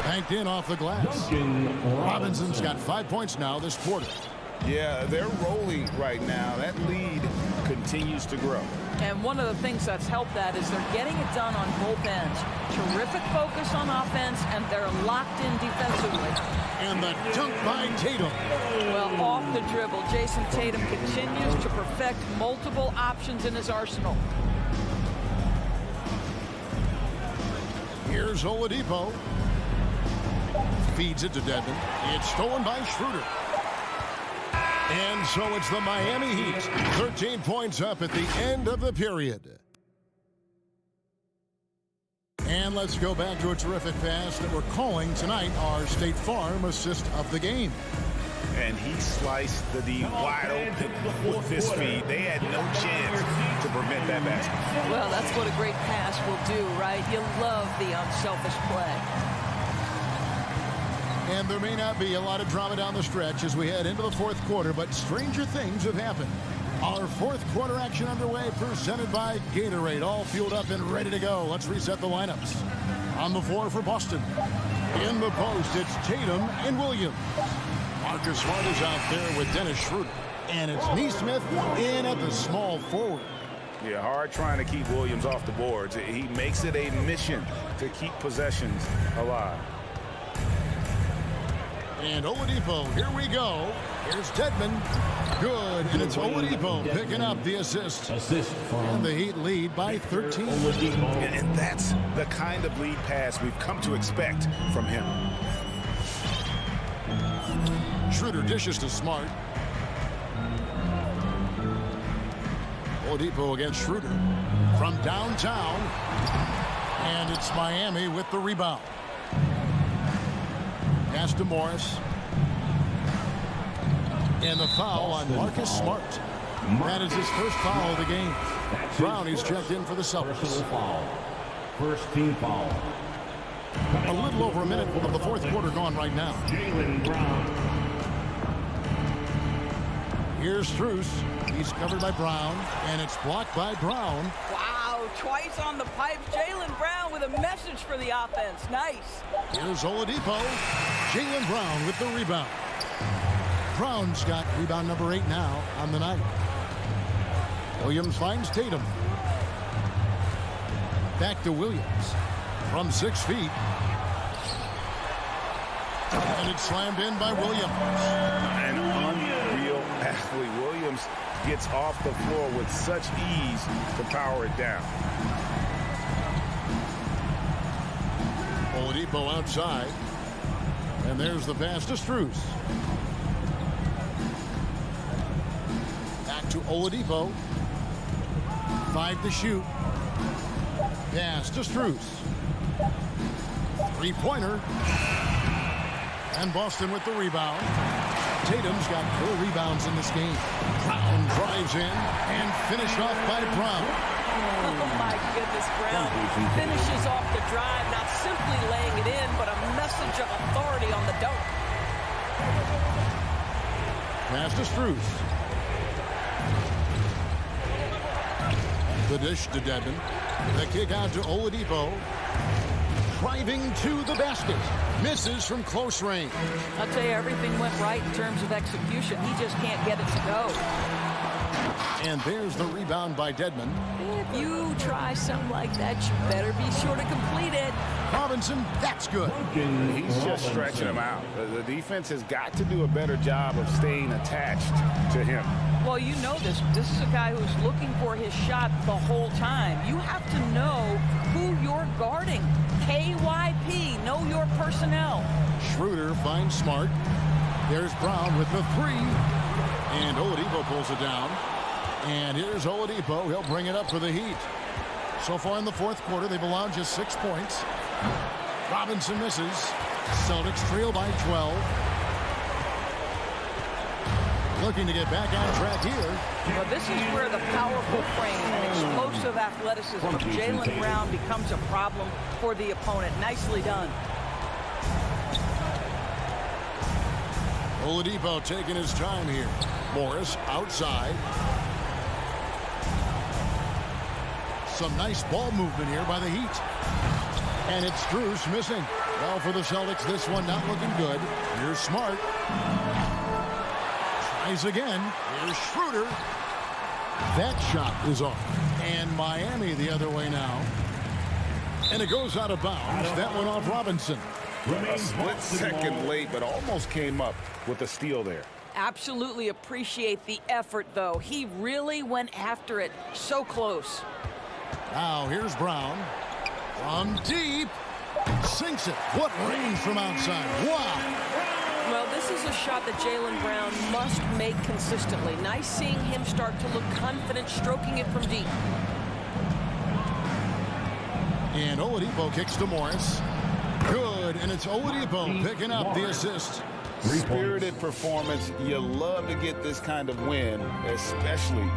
Banked in off the glass. Robinson's got 5 points now this quarter. Yeah, they're rolling right now. That lead continues to grow. And one of the things that's helped that is they're getting it done on both ends. Terrific focus on offense, and they're locked in defensively. And the dunk by Tatum. Well, off the dribble, Jason Tatum continues to perfect multiple options in his arsenal. Here's Oladipo. Feeds it to Dedmon. It's stolen by Schroeder. And so it's the Miami Heat. 13 points up at the end of the period. And let's go back to a terrific pass that we're calling tonight our State Farm assist of the game. And he sliced the D wide open with his feet. They had no chance to prevent that basket. Well, that's what a great pass will do, right? You love the unselfish play. And there may not be a lot of drama down the stretch as we head into the fourth quarter, but stranger things have happened. Our fourth quarter action underway, presented by Gatorade, all fueled up and ready to go. Let's reset the lineups. On the floor for Boston, In the post, it's Tatum and Williams. Marcus Smart is out there with Dennis Schroeder. And it's Neesmith in at the small forward. Yeah, hard trying to keep Williams off the boards. He makes it a mission to keep possessions alive. And Oladipo, here we go. Here's Dedmon. Good, and it's Oladipo picking up the assist. And the Heat lead by 13. And that's the kind of lead pass we've come to expect from him. Schroeder dishes to Smart. Oladipo against Schroeder from downtown. And it's Miami with the rebound. Pass to Morris. And the foul on Marcus Smart. That is his first foul of the game. Brownie's checked in for the Celtics. First team foul. A little over a minute of the fourth quarter gone right now. Jaylen Brown. Here's Strus. He's covered by Brown, and it's blocked by Brown. Wow, twice on the pipes. Jaylen Brown with a message for the offense. Nice. Here's Oladipo. Jaylen Brown with the rebound. Brown's got rebound number 8 now on the night. Williams finds Tatum. Back to Williams from 6 feet. And it's slammed in by Williams. An unreal athlete. Williams gets off the floor with such ease to power it down. Oladipo outside. And there's the pass to Strus. Back to Oladipo. 5 to shoot. Pass to Strus. Three-pointer. And Boston with the rebound. Tatum's got 4 rebounds in this game. Brown drives in and finished off by Brown. Oh, my goodness, Brown finishes off the drive, not simply laying it in, but a message of authority on the dunk. Pass to Strus. The dish to Dedmon. The kick out to Oladipo. Driving to the basket. Misses from close range. I'll tell you, everything went right in terms of execution. He just can't get it to go. And there's the rebound by Dedmon. If you try something like that, you better be sure to complete it. Robinson, that's good. He's just stretching him out. The defense has got to do a better job of staying attached to him. Well, you know this. This is a guy who's looking for his shot the whole time. You have to know who you're guarding. KYP, know your personnel. Schroeder finds Smart. There's Brown with the 3. And Oladipo pulls it down. And here's Oladipo. He'll bring it up for the Heat. So far in the fourth quarter, they've allowed just 6 points. Robinson misses. Celtics trail by 12. Looking to get back on track here. Well, this is where the powerful frame and explosive athleticism of Jaylen Brown becomes a problem for the opponent. Nicely done. Oladipo taking his time here. Morris outside. Some nice ball movement here by the Heat. And it's Strus missing. Well, for the Celtics, this one not looking good. Here's Smart. Tries again. Here's Schroeder. That shot is off. And Miami the other way now. And it goes out of bounds. That one off Robinson. A split second late, but almost came up with a steal there. Absolutely appreciate the effort, though. He really went after it. So close. Now here's Brown. From deep. Sinks it. What range from outside. Wow. Well, this is a shot that Jaylen Brown must make consistently. Nice seeing him start to look confident, stroking it from deep. And Oladipo kicks to Morris. Good, and it's Oladipo picking up the assist. Spirited performance. You love to get this kind of win, especially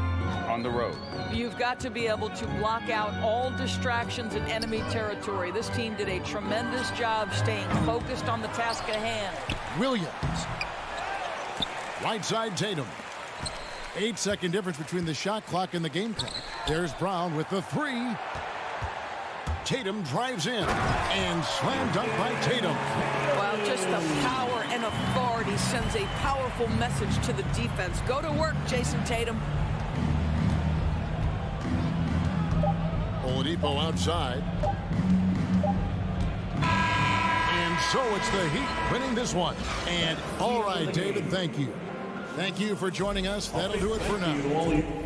on the road. You've got to be able to block out all distractions in enemy territory. This team did a tremendous job staying focused on the task at hand. Williams. Right side Tatum. 8-second difference between the shot clock and the game clock. There's Brown with the 3. Tatum drives in and slam dunk by Tatum. Well, just the power and authority sends a powerful message to the defense. Go to work, Jason Tatum. Oladipo outside. And so it's the Heat winning this one. And all right, David, thank you. Thank you for joining us. That'll do it for now.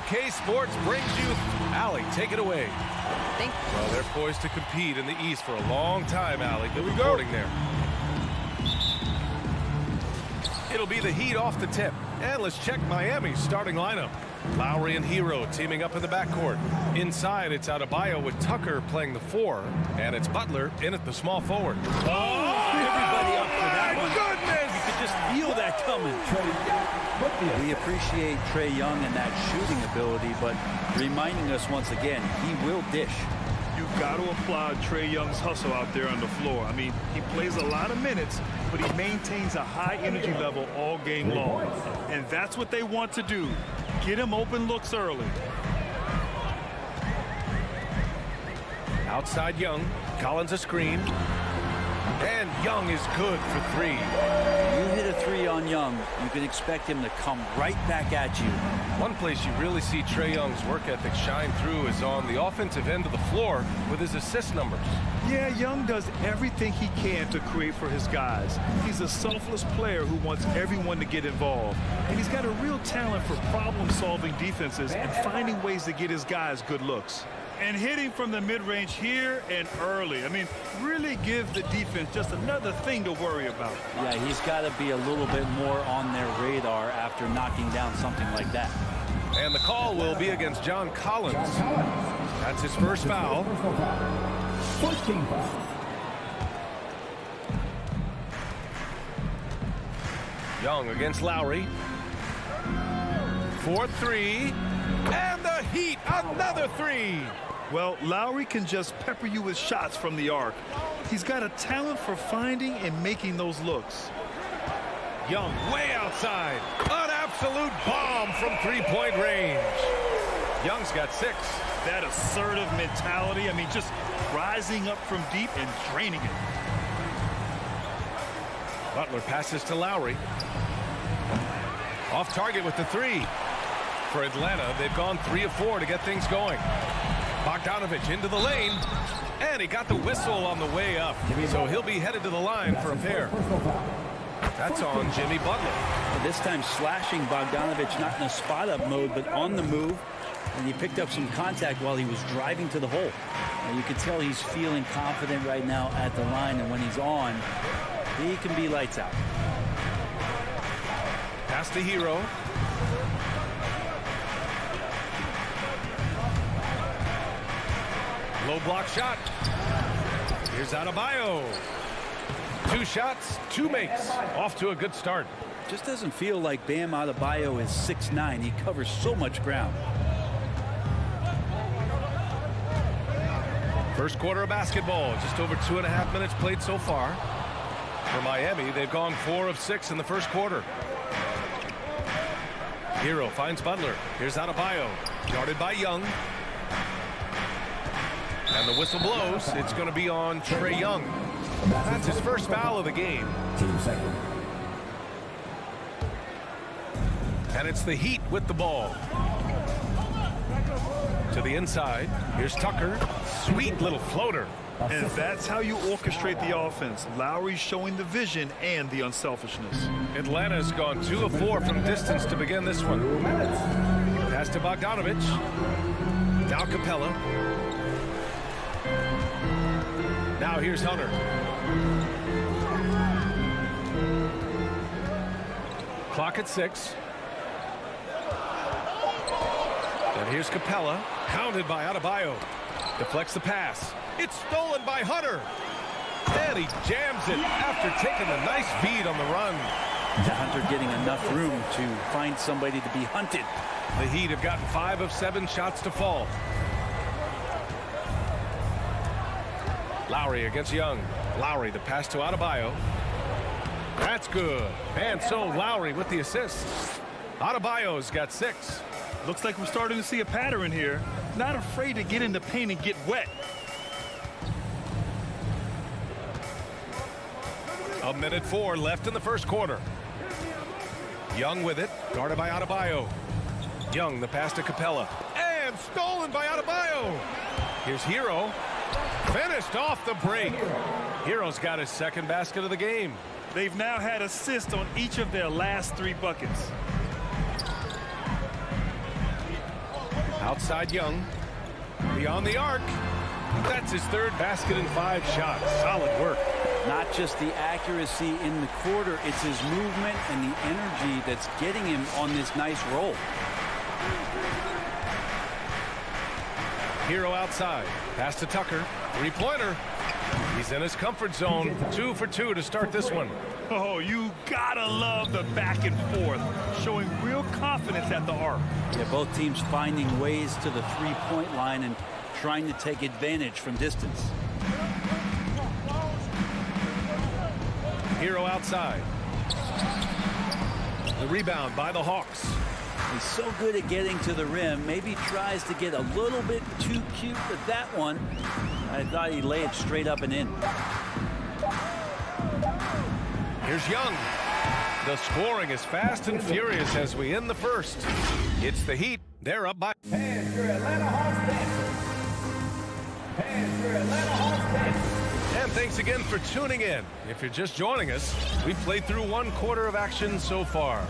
UK Sports brings you Allie. Take it away. Thank you. Well, they're poised to compete in the East for a long time, Allie. Good reporting there. It'll be the Heat off the tip. And let's check Miami's starting lineup. Lowry and Hero teaming up in the backcourt. Inside, it's Adebayo with Tucker playing the 4. And it's Butler in at the small forward. Everybody up for that one. Goodness! You could just feel that coming. We appreciate Trae Young and that shooting ability, but reminding us once again, he will dish. You've got to applaud Trae Young's hustle out there on the floor. I mean, he plays a lot of minutes, but he maintains a high energy level all game long. And that's what they want to do. Get him open looks early. Outside Young. Collins a screen. And Young is good for 3. You hit a 3 on Young, you can expect him to come right back at you. One place you really see Trae Young's work ethic shine through is on the offensive end of the floor with his assist numbers. Yeah, Young does everything he can to create for his guys. He's a selfless player who wants everyone to get involved. And he's got a real talent for problem-solving defenses and finding ways to get his guys good looks. And hitting from the mid-range here and early. I mean, really give the defense just another thing to worry about. Yeah, he's got to be a little bit more on their radar after knocking down something like that. And the call will be against John Collins. That's his first foul. First team foul. Young against Lowry. 4-3. And the Heat, another 3. Well, Lowry can just pepper you with shots from the arc. He's got a talent for finding and making those looks. Young way outside. An absolute bomb from three-point range. Young's got 6. That assertive mentality, I mean, just rising up from deep and draining it. Butler passes to Lowry. Off target with the 3. For Atlanta, they've gone 3 of 4 to get things going. Bogdanovich into the lane, and he got the whistle on the way up, so he'll be headed to the line for a pair. That's on Jimmy Butler. This time slashing Bogdanovich, not in a spot-up mode, but on the move, and he picked up some contact while he was driving to the hole. And you can tell he's feeling confident right now at the line, and when he's on, he can be lights out. Pass to Hero. Low block shot. Here's Adebayo. 2 shots, 2 makes. Off to a good start. Just doesn't feel like Bam Adebayo is 6'9". He covers so much ground. First quarter of basketball. Just over 2.5 minutes played so far. For Miami, they've gone 4 of 6 in the first quarter. Hero finds Butler. Here's Adebayo. Guarded by Young. And the whistle blows. It's going to be on Trae Young. That's his first foul of the game. Team second. And it's the Heat with the ball. To the inside. Here's Tucker. Sweet little floater. And that's how you orchestrate the offense. Lowry showing the vision and the unselfishness. Atlanta's gone 2 of 4 from distance to begin this one. Pass to Bogdanovich. Now Capella. Now here's Hunter. Clock at 6. And here's Capella. Hounded by Adebayo. Deflects the pass. It's stolen by Hunter. And he jams it after taking a nice feed on the run. Hunter getting enough room to find somebody to be hunted. The Heat have gotten 5 of 7 shots to fall. Lowry against Young. Lowry, the pass to Adebayo. That's good. And so Lowry with the assist. Adebayo's got 6. Looks like we're starting to see a pattern here. Not afraid to get in the paint and get wet. A minute 4 left in the first quarter. Young with it, guarded by Adebayo. Young, the pass to Capella. And stolen by Adebayo. Here's Hero. Finished off the break. Hero's got his second basket of the game. They've now had assists on each of their last 3 buckets. Outside Young. Beyond the arc. That's his third basket in 5 shots. Solid work. Not just the accuracy in the quarter, it's his movement and the energy that's getting him on this nice roll. Hero outside. Pass to Tucker. 3-pointer. He's in his comfort zone. 2 for 2 to start this one. Oh, you gotta love the back and forth, showing real confidence at the arc. Yeah, both teams finding ways to the 3-point line and trying to take advantage from distance. Hero outside. The rebound by the Hawks. He's so good at getting to the rim. Maybe tries to get a little bit too cute with that one. I thought he'd lay it straight up and in. Here's Young. The scoring is fast and furious as we end the first. It's the Heat. They're up by. And your Atlanta Hawks dancers. And your Atlanta Hawks dancers. And thanks again for tuning in. If you're just joining us, we've played through 1 quarter of action so far.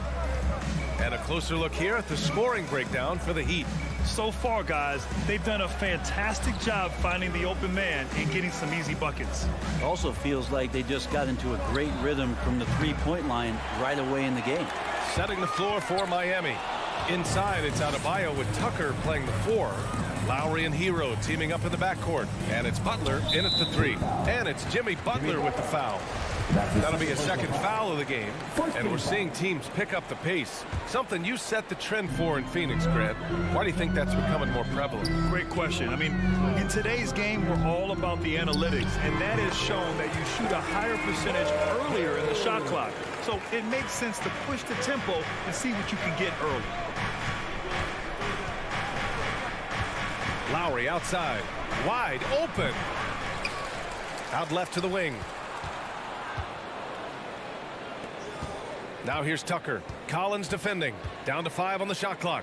And a closer look here at the scoring breakdown for the Heat. So far, guys, they've done a fantastic job finding the open man and getting some easy buckets. It also feels like they just got into a great rhythm from the 3-point line right away in the game. Setting the floor for Miami. Inside, it's Adebayo with Tucker playing the 4. Lowry and Hero teaming up in the backcourt. And it's Butler in at the 3. And it's Jimmy Butler with the foul. That'll be a second foul of the game. And we're seeing teams pick up the pace. Something you set the trend for in Phoenix, Grant. Why do you think that's becoming more prevalent? Great question. I mean, in today's game, we're all about the analytics, and that has shown that you shoot a higher percentage earlier in the shot clock. So it makes sense to push the tempo and see what you can get early. Lowry outside. Wide open. Out left to the wing. Now here's Tucker. Collins defending. Down to 5 on the shot clock.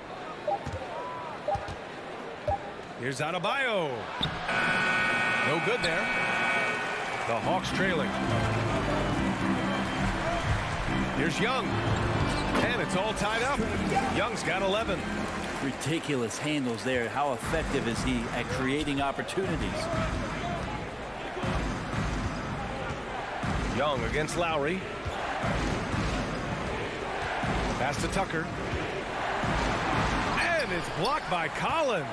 Here's Adebayo. No good there. The Hawks trailing. Here's Young. And it's all tied up. Young's got 11. Ridiculous handles there. How effective is he at creating opportunities? Young against Lowry. Pass to Tucker. And it's blocked by Collins.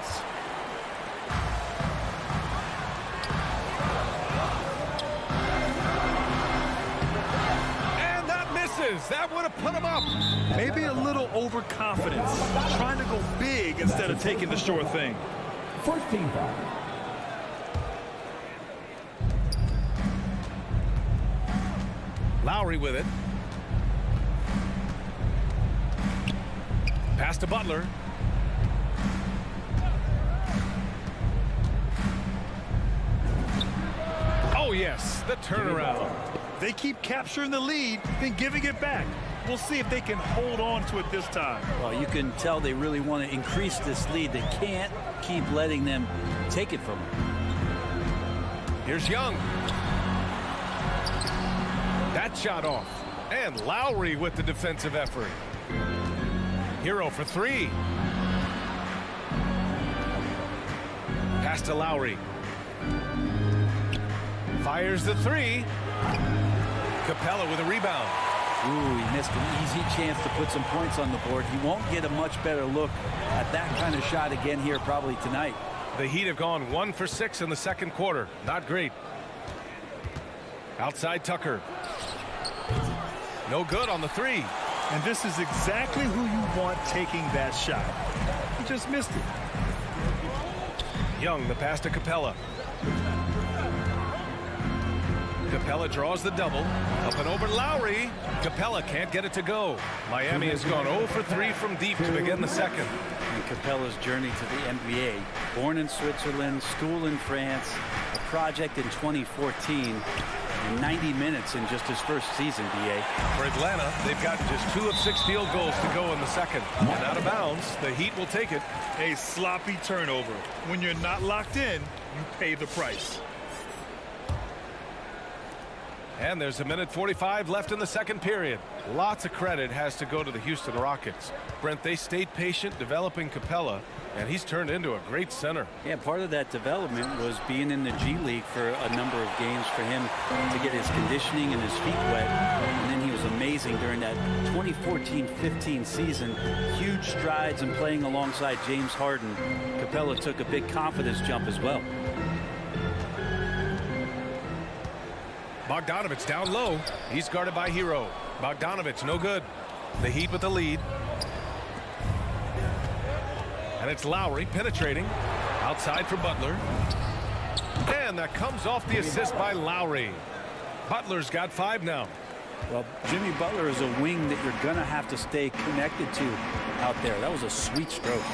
And that misses. That would have put him up. Maybe a little overconfidence, trying to go big instead of taking the sure thing. First team foul. Lowry with it. Pass to Butler. Oh, yes, the turnaround. They keep capturing the lead, then giving it back. We'll see if they can hold on to it this time. Well, you can tell they really want to increase this lead. They can't keep letting them take it from them. Here's Young. That shot off. And Lowry with the defensive effort. Hero for 3. Pass to Lowry. Fires the 3. Capella with a rebound. Ooh, he missed an easy chance to put some points on the board. He won't get a much better look at that kind of shot again here probably tonight. The Heat have gone 1 for 6 in the second quarter. Not great. Outside Tucker. No good on the 3. And this is exactly who you want taking that shot. He just missed it. Young, the pass to Capella. Capella draws the double. Up and over Lowry. Capella can't get it to go. Miami has gone 0 for 3 from deep to begin the second. And Capella's journey to the NBA. Born in Switzerland, school in France, a project in 2014. And 90 minutes in just his first season, B.A. For Atlanta, they've got just 2 of 6 field goals to go in the second. And out of bounds, the Heat will take it. A sloppy turnover. When you're not locked in, you pay the price. And there's 1:45 left in the second period. Lots of credit has to go to the Houston Rockets. Brent, they stayed patient developing Capella, and he's turned into a great center. Yeah, part of that development was being in the G League for a number of games for him to get his conditioning and his feet wet. And then he was amazing during that 2014-15 season. Huge strides in playing alongside James Harden. Capella took a big confidence jump as well. Bogdanovich down low. He's guarded by Hero. Bogdanovich no good. The Heat with the lead. And it's Lowry penetrating. Outside for Butler. And that comes off the assist by Lowry. Butler's got 5 now. Well, Jimmy Butler is a wing that you're going to have to stay connected to out there. That was a sweet stroke.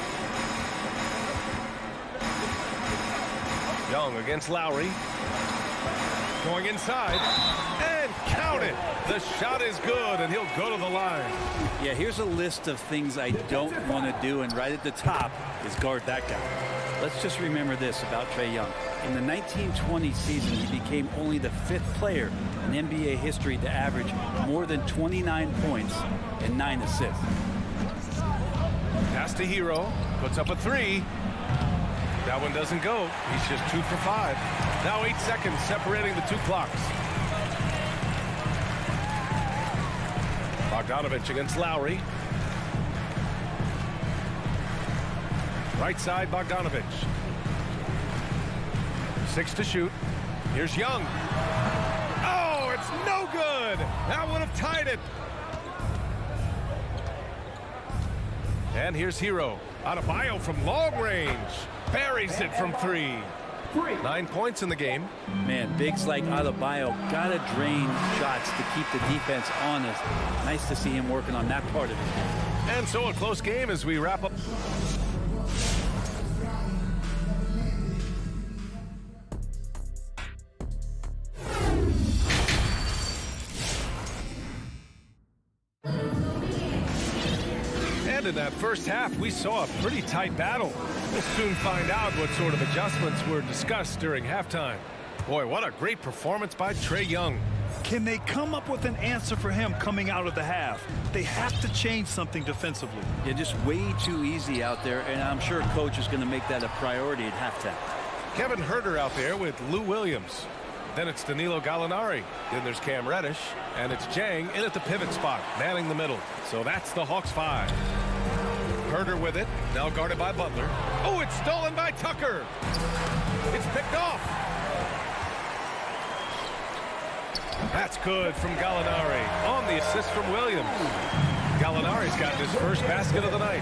Young against Lowry. Going inside. And count it. The shot is good, and he'll go to the line. Yeah, here's a list of things I don't want to do, and right at the top is guard that guy. Let's just remember this about Trae Young. In the 1920 season, he became only the 5th player in NBA history to average more than 29 points and 9 assists. Pass to Hero. Puts up a 3. That one doesn't go. He's just 2 for 5. Now 8 seconds separating the 2 clocks. Bogdanovich against Lowry. Right side, Bogdanovich. 6 to shoot. Here's Young. Oh, it's no good. That would have tied it. And here's Hero. Adebayo from long range. Buries it from 3. 9 points in the game. Man, bigs like Oladipo gotta drain shots to keep the defense honest. Nice to see him working on that part of it. And so a close game as we wrap up. In that first half, we saw a pretty tight battle. We'll soon find out what sort of adjustments were discussed during halftime. Boy, what a great performance by Trae Young. Can they come up with an answer for him coming out of the half? They have to change something defensively. Yeah, just way too easy out there, and I'm sure coach is going to make that a priority at halftime. Kevin Huerter out there with Lou Williams. Then it's Danilo Gallinari. Then there's Cam Reddish. And it's Jang in at the pivot spot, manning the middle. So that's the Hawks 5. Huerter with it, now guarded by Butler. Oh, it's stolen by Tucker. It's picked off. That's good from Gallinari on the assist from Williams. Gallinari's gotten his first basket of the night.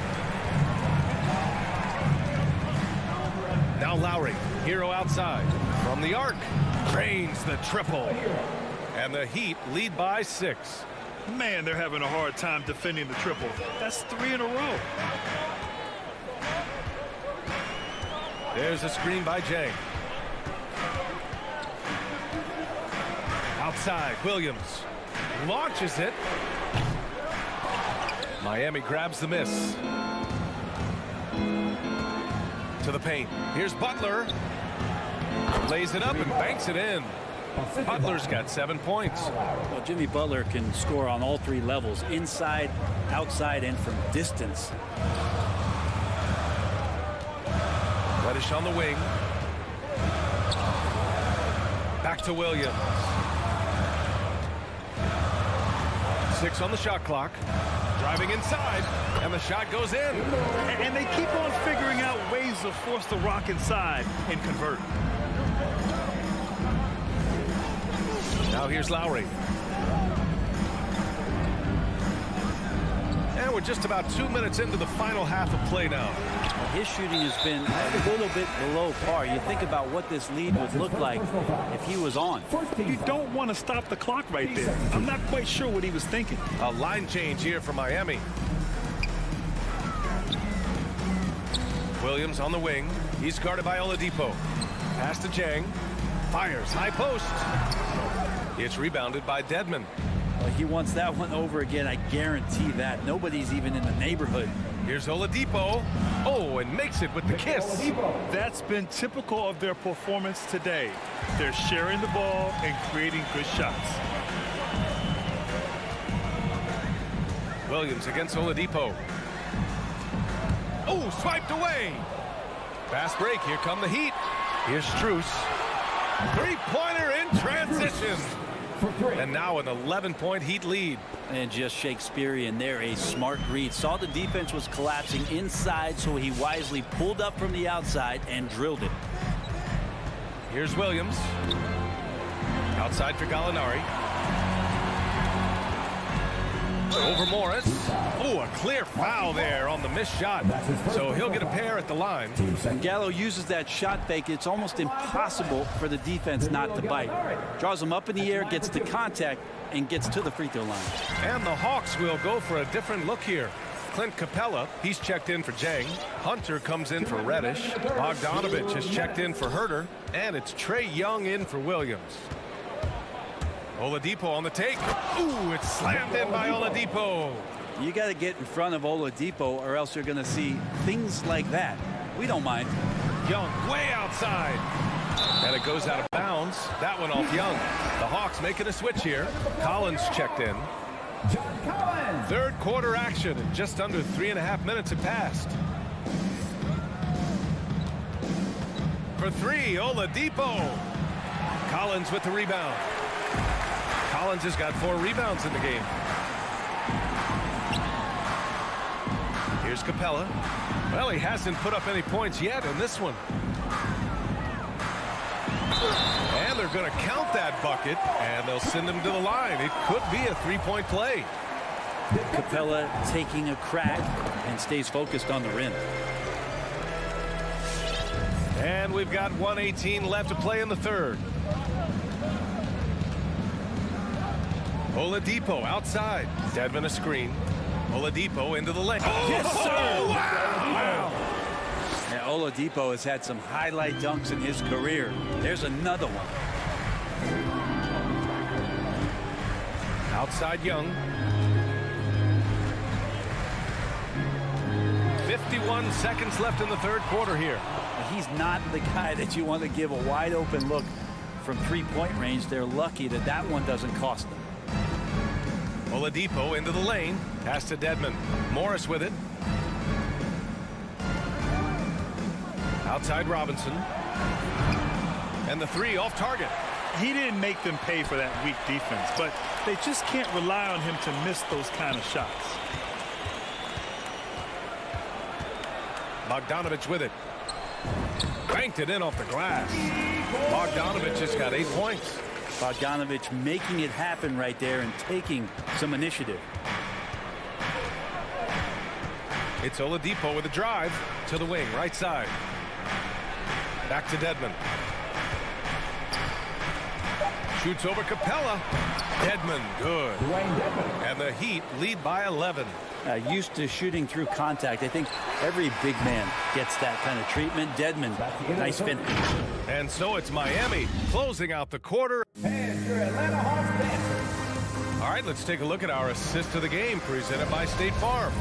Now Lowry, Hero outside. From the arc, drains the triple. And the Heat lead by 6. Man, they're having a hard time defending the triple. That's 3 in a row. There's a screen by Jang. Outside, Williams launches it. Miami grabs the miss. To the paint. Here's Butler. Lays it up and banks it in. Butler's got 7 points. Well, Jimmy Butler can score on all 3 levels, inside, outside, and from distance. Reddish on the wing. Back to Williams. 6 on the shot clock. Driving inside, and the shot goes in. And they keep on figuring out ways to force the Rock inside and convert. Now here's Lowry. And we're just about 2 minutes into the final half of play now. His shooting has been a little bit below par. You think about what this lead would look like if he was on. You don't want to stop the clock right there. I'm not quite sure what he was thinking. A line change here for Miami. Williams on the wing. He's guarded by Oladipo. Pass to Jang. Fires high post. It's rebounded by Dedmon. Well, he wants that one over again. I guarantee that. Nobody's even in the neighborhood Here's Oladipo. Oh, and makes it with the kiss. That's been typical of their performance today. They're sharing the ball and creating good shots. Williams against Oladipo. Oh, swiped away. Fast break. Here come the Heat. Here's Strus. Three-pointer in transition. And now an 11-point Heat lead. And just Shakespearean there, a smart read. Saw the defense was collapsing inside, so he wisely pulled up from the outside and drilled it. Here's Williams. Outside for Gallinari. Over Morris. Oh, a clear foul there on the missed shot. So he'll get a pair at the line. Gallo uses that shot fake. It's almost impossible for the defense not to bite. Draws him up in the air, gets the contact, and gets to the free throw line. And the Hawks will go for a different look here. Clint Capella, he's checked in for Jang. Hunter comes in for Reddish. Bogdanovich is checked in for Herter. And it's Trae Young in for Williams. Oladipo on the take. Ooh, it's slammed in by Oladipo. You got to get in front of Oladipo or else you're going to see things like that. We don't mind. Young way outside. And it goes out of bounds. That one off Young. The Hawks making a switch here. Collins checked in. Third quarter action and just under 3.5 minutes have passed. For three, Oladipo. Collins with the rebound. Collins has got 4 rebounds in the game. Here's Capella. Well, he hasn't put up any points yet in this one. And they're going to count that bucket, and they'll send him to the line. It could be a 3-point play. Capella taking a crack and stays focused on the rim. And we've got 1:18 left to play in the third. Oladipo outside. Dedmon a screen. Oladipo into the lane. Oh, yes, sir! Oh, wow! Yeah, Oladipo has had some highlight dunks in his career. There's another one. Outside Young. 51 seconds left in the third quarter here. He's not the guy that you want to give a wide open look from 3-point range. They're lucky that that one doesn't cost them. Oladipo into the lane. Pass to Dedmon. Morris with it. Outside Robinson. And the three off target. He didn't make them pay for that weak defense, but they just can't rely on him to miss those kind of shots. Bogdanovich with it. Banked it in off the glass. Bogdanovich has got 8 points. Bogdanovich making it happen right there and taking some initiative. It's Oladipo with a drive to the wing, right side. Back to Dedmon. Shoots over Capella. Dedmon, good. And the Heat lead by 11. Used to shooting through contact. I think every big man gets that kind of treatment. Dedmon, nice finish. And so it's Miami closing out the quarter. And your Atlanta Hawks dancers. All right, let's take a look at our assist of the game presented by State Farm.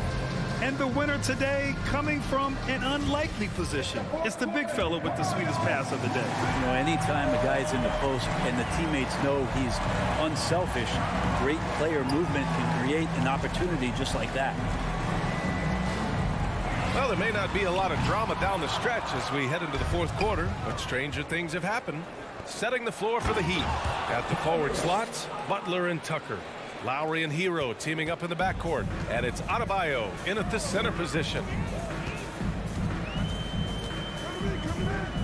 And the winner today coming from an unlikely position. It's the big fella with the sweetest pass of the day. You know, anytime a guy's in the post and the teammates know he's unselfish, great player movement can create an opportunity just like that. Well, there may not be a lot of drama down the stretch as we head into the fourth quarter, but stranger things have happened. Setting the floor for the Heat. At the forward slots, Butler and Tucker. Lowry and Hero teaming up in the backcourt. And it's Adebayo in at the center position.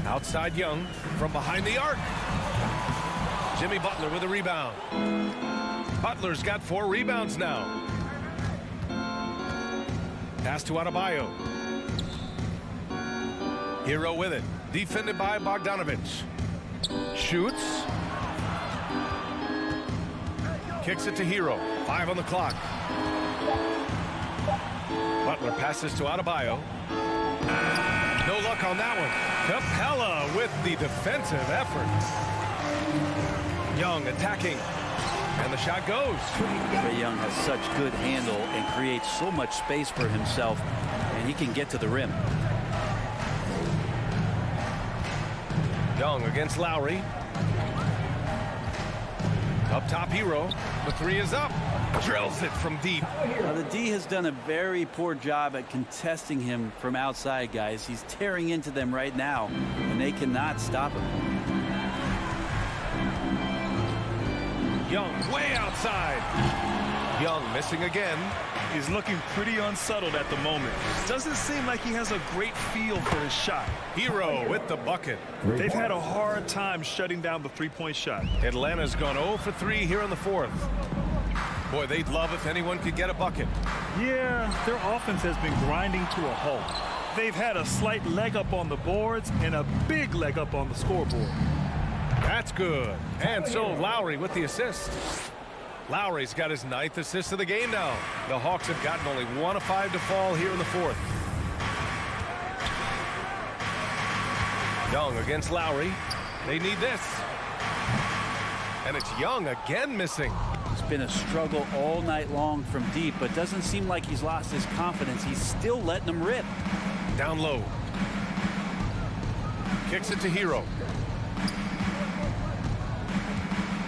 Outside Young from behind the arc. Jimmy Butler with a rebound. Butler's got 4 rebounds now. Pass to Adebayo. Hero with it. Defended by Bogdanovich. Shoots. Kicks it to Hero. 5 on the clock. Butler passes to Adebayo. No luck on that one. Capella with the defensive effort. Young attacking. And the shot goes. Trae Young has such good handle and creates so much space for himself. and he can get to the rim. Young against Lowry. Up top, Hero. The three is up. Drills it from deep. Now, the D has done a very poor job at contesting him from outside, guys. He's tearing into them right now, and they cannot stop him. Young way outside. Young missing again. He's looking pretty unsettled at the moment. Doesn't seem like he has a great feel for his shot. Hero with the bucket. They've had a hard time shutting down the three-point shot. Atlanta's gone 0 for 3 here in the fourth. Boy, they'd love if anyone could get a bucket. Yeah, their offense has been grinding to a halt. They've had a slight leg up on the boards and a big leg up on the scoreboard. That's good. And so Lowry with the assist. Lowry's got his 9th assist of the game now. The Hawks have gotten only 1 of 5 to fall here in the fourth. Young against Lowry. They need this. And it's Young again missing. It's been a struggle all night long from deep, but doesn't seem like he's lost his confidence. He's still letting them rip. Down low. Kicks it to Hero.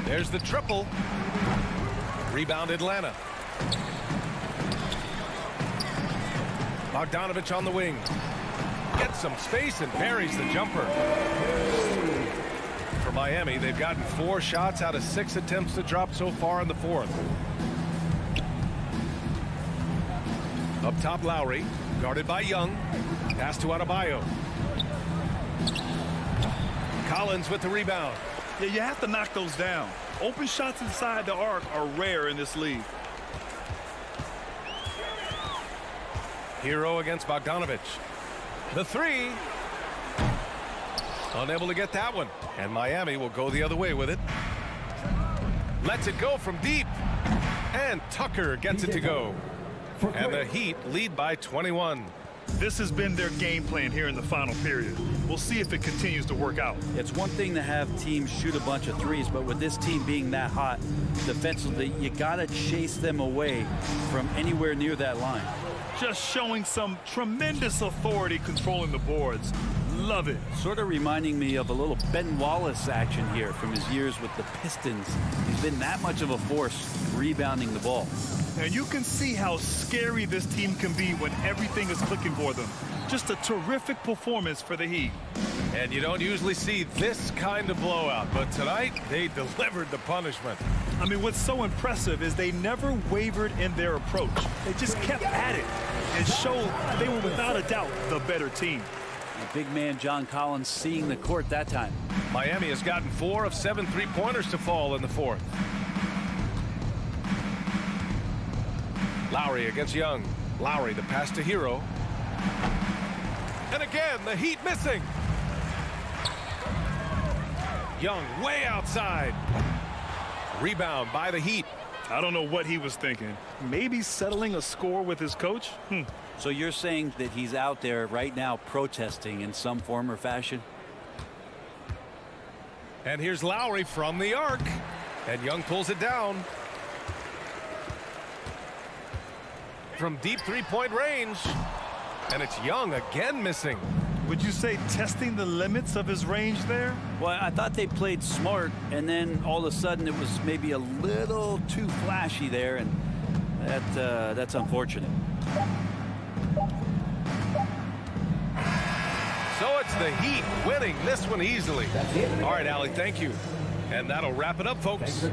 There's the triple. Rebound Atlanta. Bogdanovich on the wing. Gets some space and buries the jumper. For Miami, they've gotten 4 shots out of 6 attempts to drop so far in the fourth. Up top, Lowry. Guarded by Young. Pass to Adebayo. Collins with the rebound. Yeah, you have to knock those down. Open shots inside the arc are rare in this league. Hero against Bogdanovich. The three. Unable to get that one. And Miami will go the other way with it. Lets it go from deep. And Tucker gets it to go. And the Heat lead by 21. This has been their game plan here in the final period. We'll see if it continues to work out. It's one thing to have teams shoot a bunch of threes, but with this team being that hot defensively, you got to chase them away from anywhere near that line. Just showing some tremendous authority controlling the boards. Love it. Sort of reminding me of a little Ben Wallace action here from his years with the Pistons. He's been that much of a force rebounding the ball. And you can see how scary this team can be when everything is clicking for them. Just a terrific performance for the Heat. And you don't usually see this kind of blowout, but tonight they delivered the punishment. I mean, what's so impressive is they never wavered in their approach. They just kept at it and showed they were without a doubt the better team. The big man John Collins seeing the court that time. Miami has gotten 4 of 7 3-pointers to fall in the fourth. Lowry against Young. Lowry, the pass to Hero. And again, the Heat missing. Young way outside. Rebound by the Heat. I don't know what he was thinking. Maybe settling a score with his coach? So you're saying that he's out there right now protesting in some form or fashion? And here's Lowry from the arc. And Young pulls it down. From deep 3-point range. And it's Young again missing. Would you say testing the limits of his range there? Well, I thought they played smart, and then all of a sudden it was maybe a little too flashy there, and that's unfortunate. So it's the Heat winning this one easily. All right, Allie, thank you. And that'll wrap it up, folks.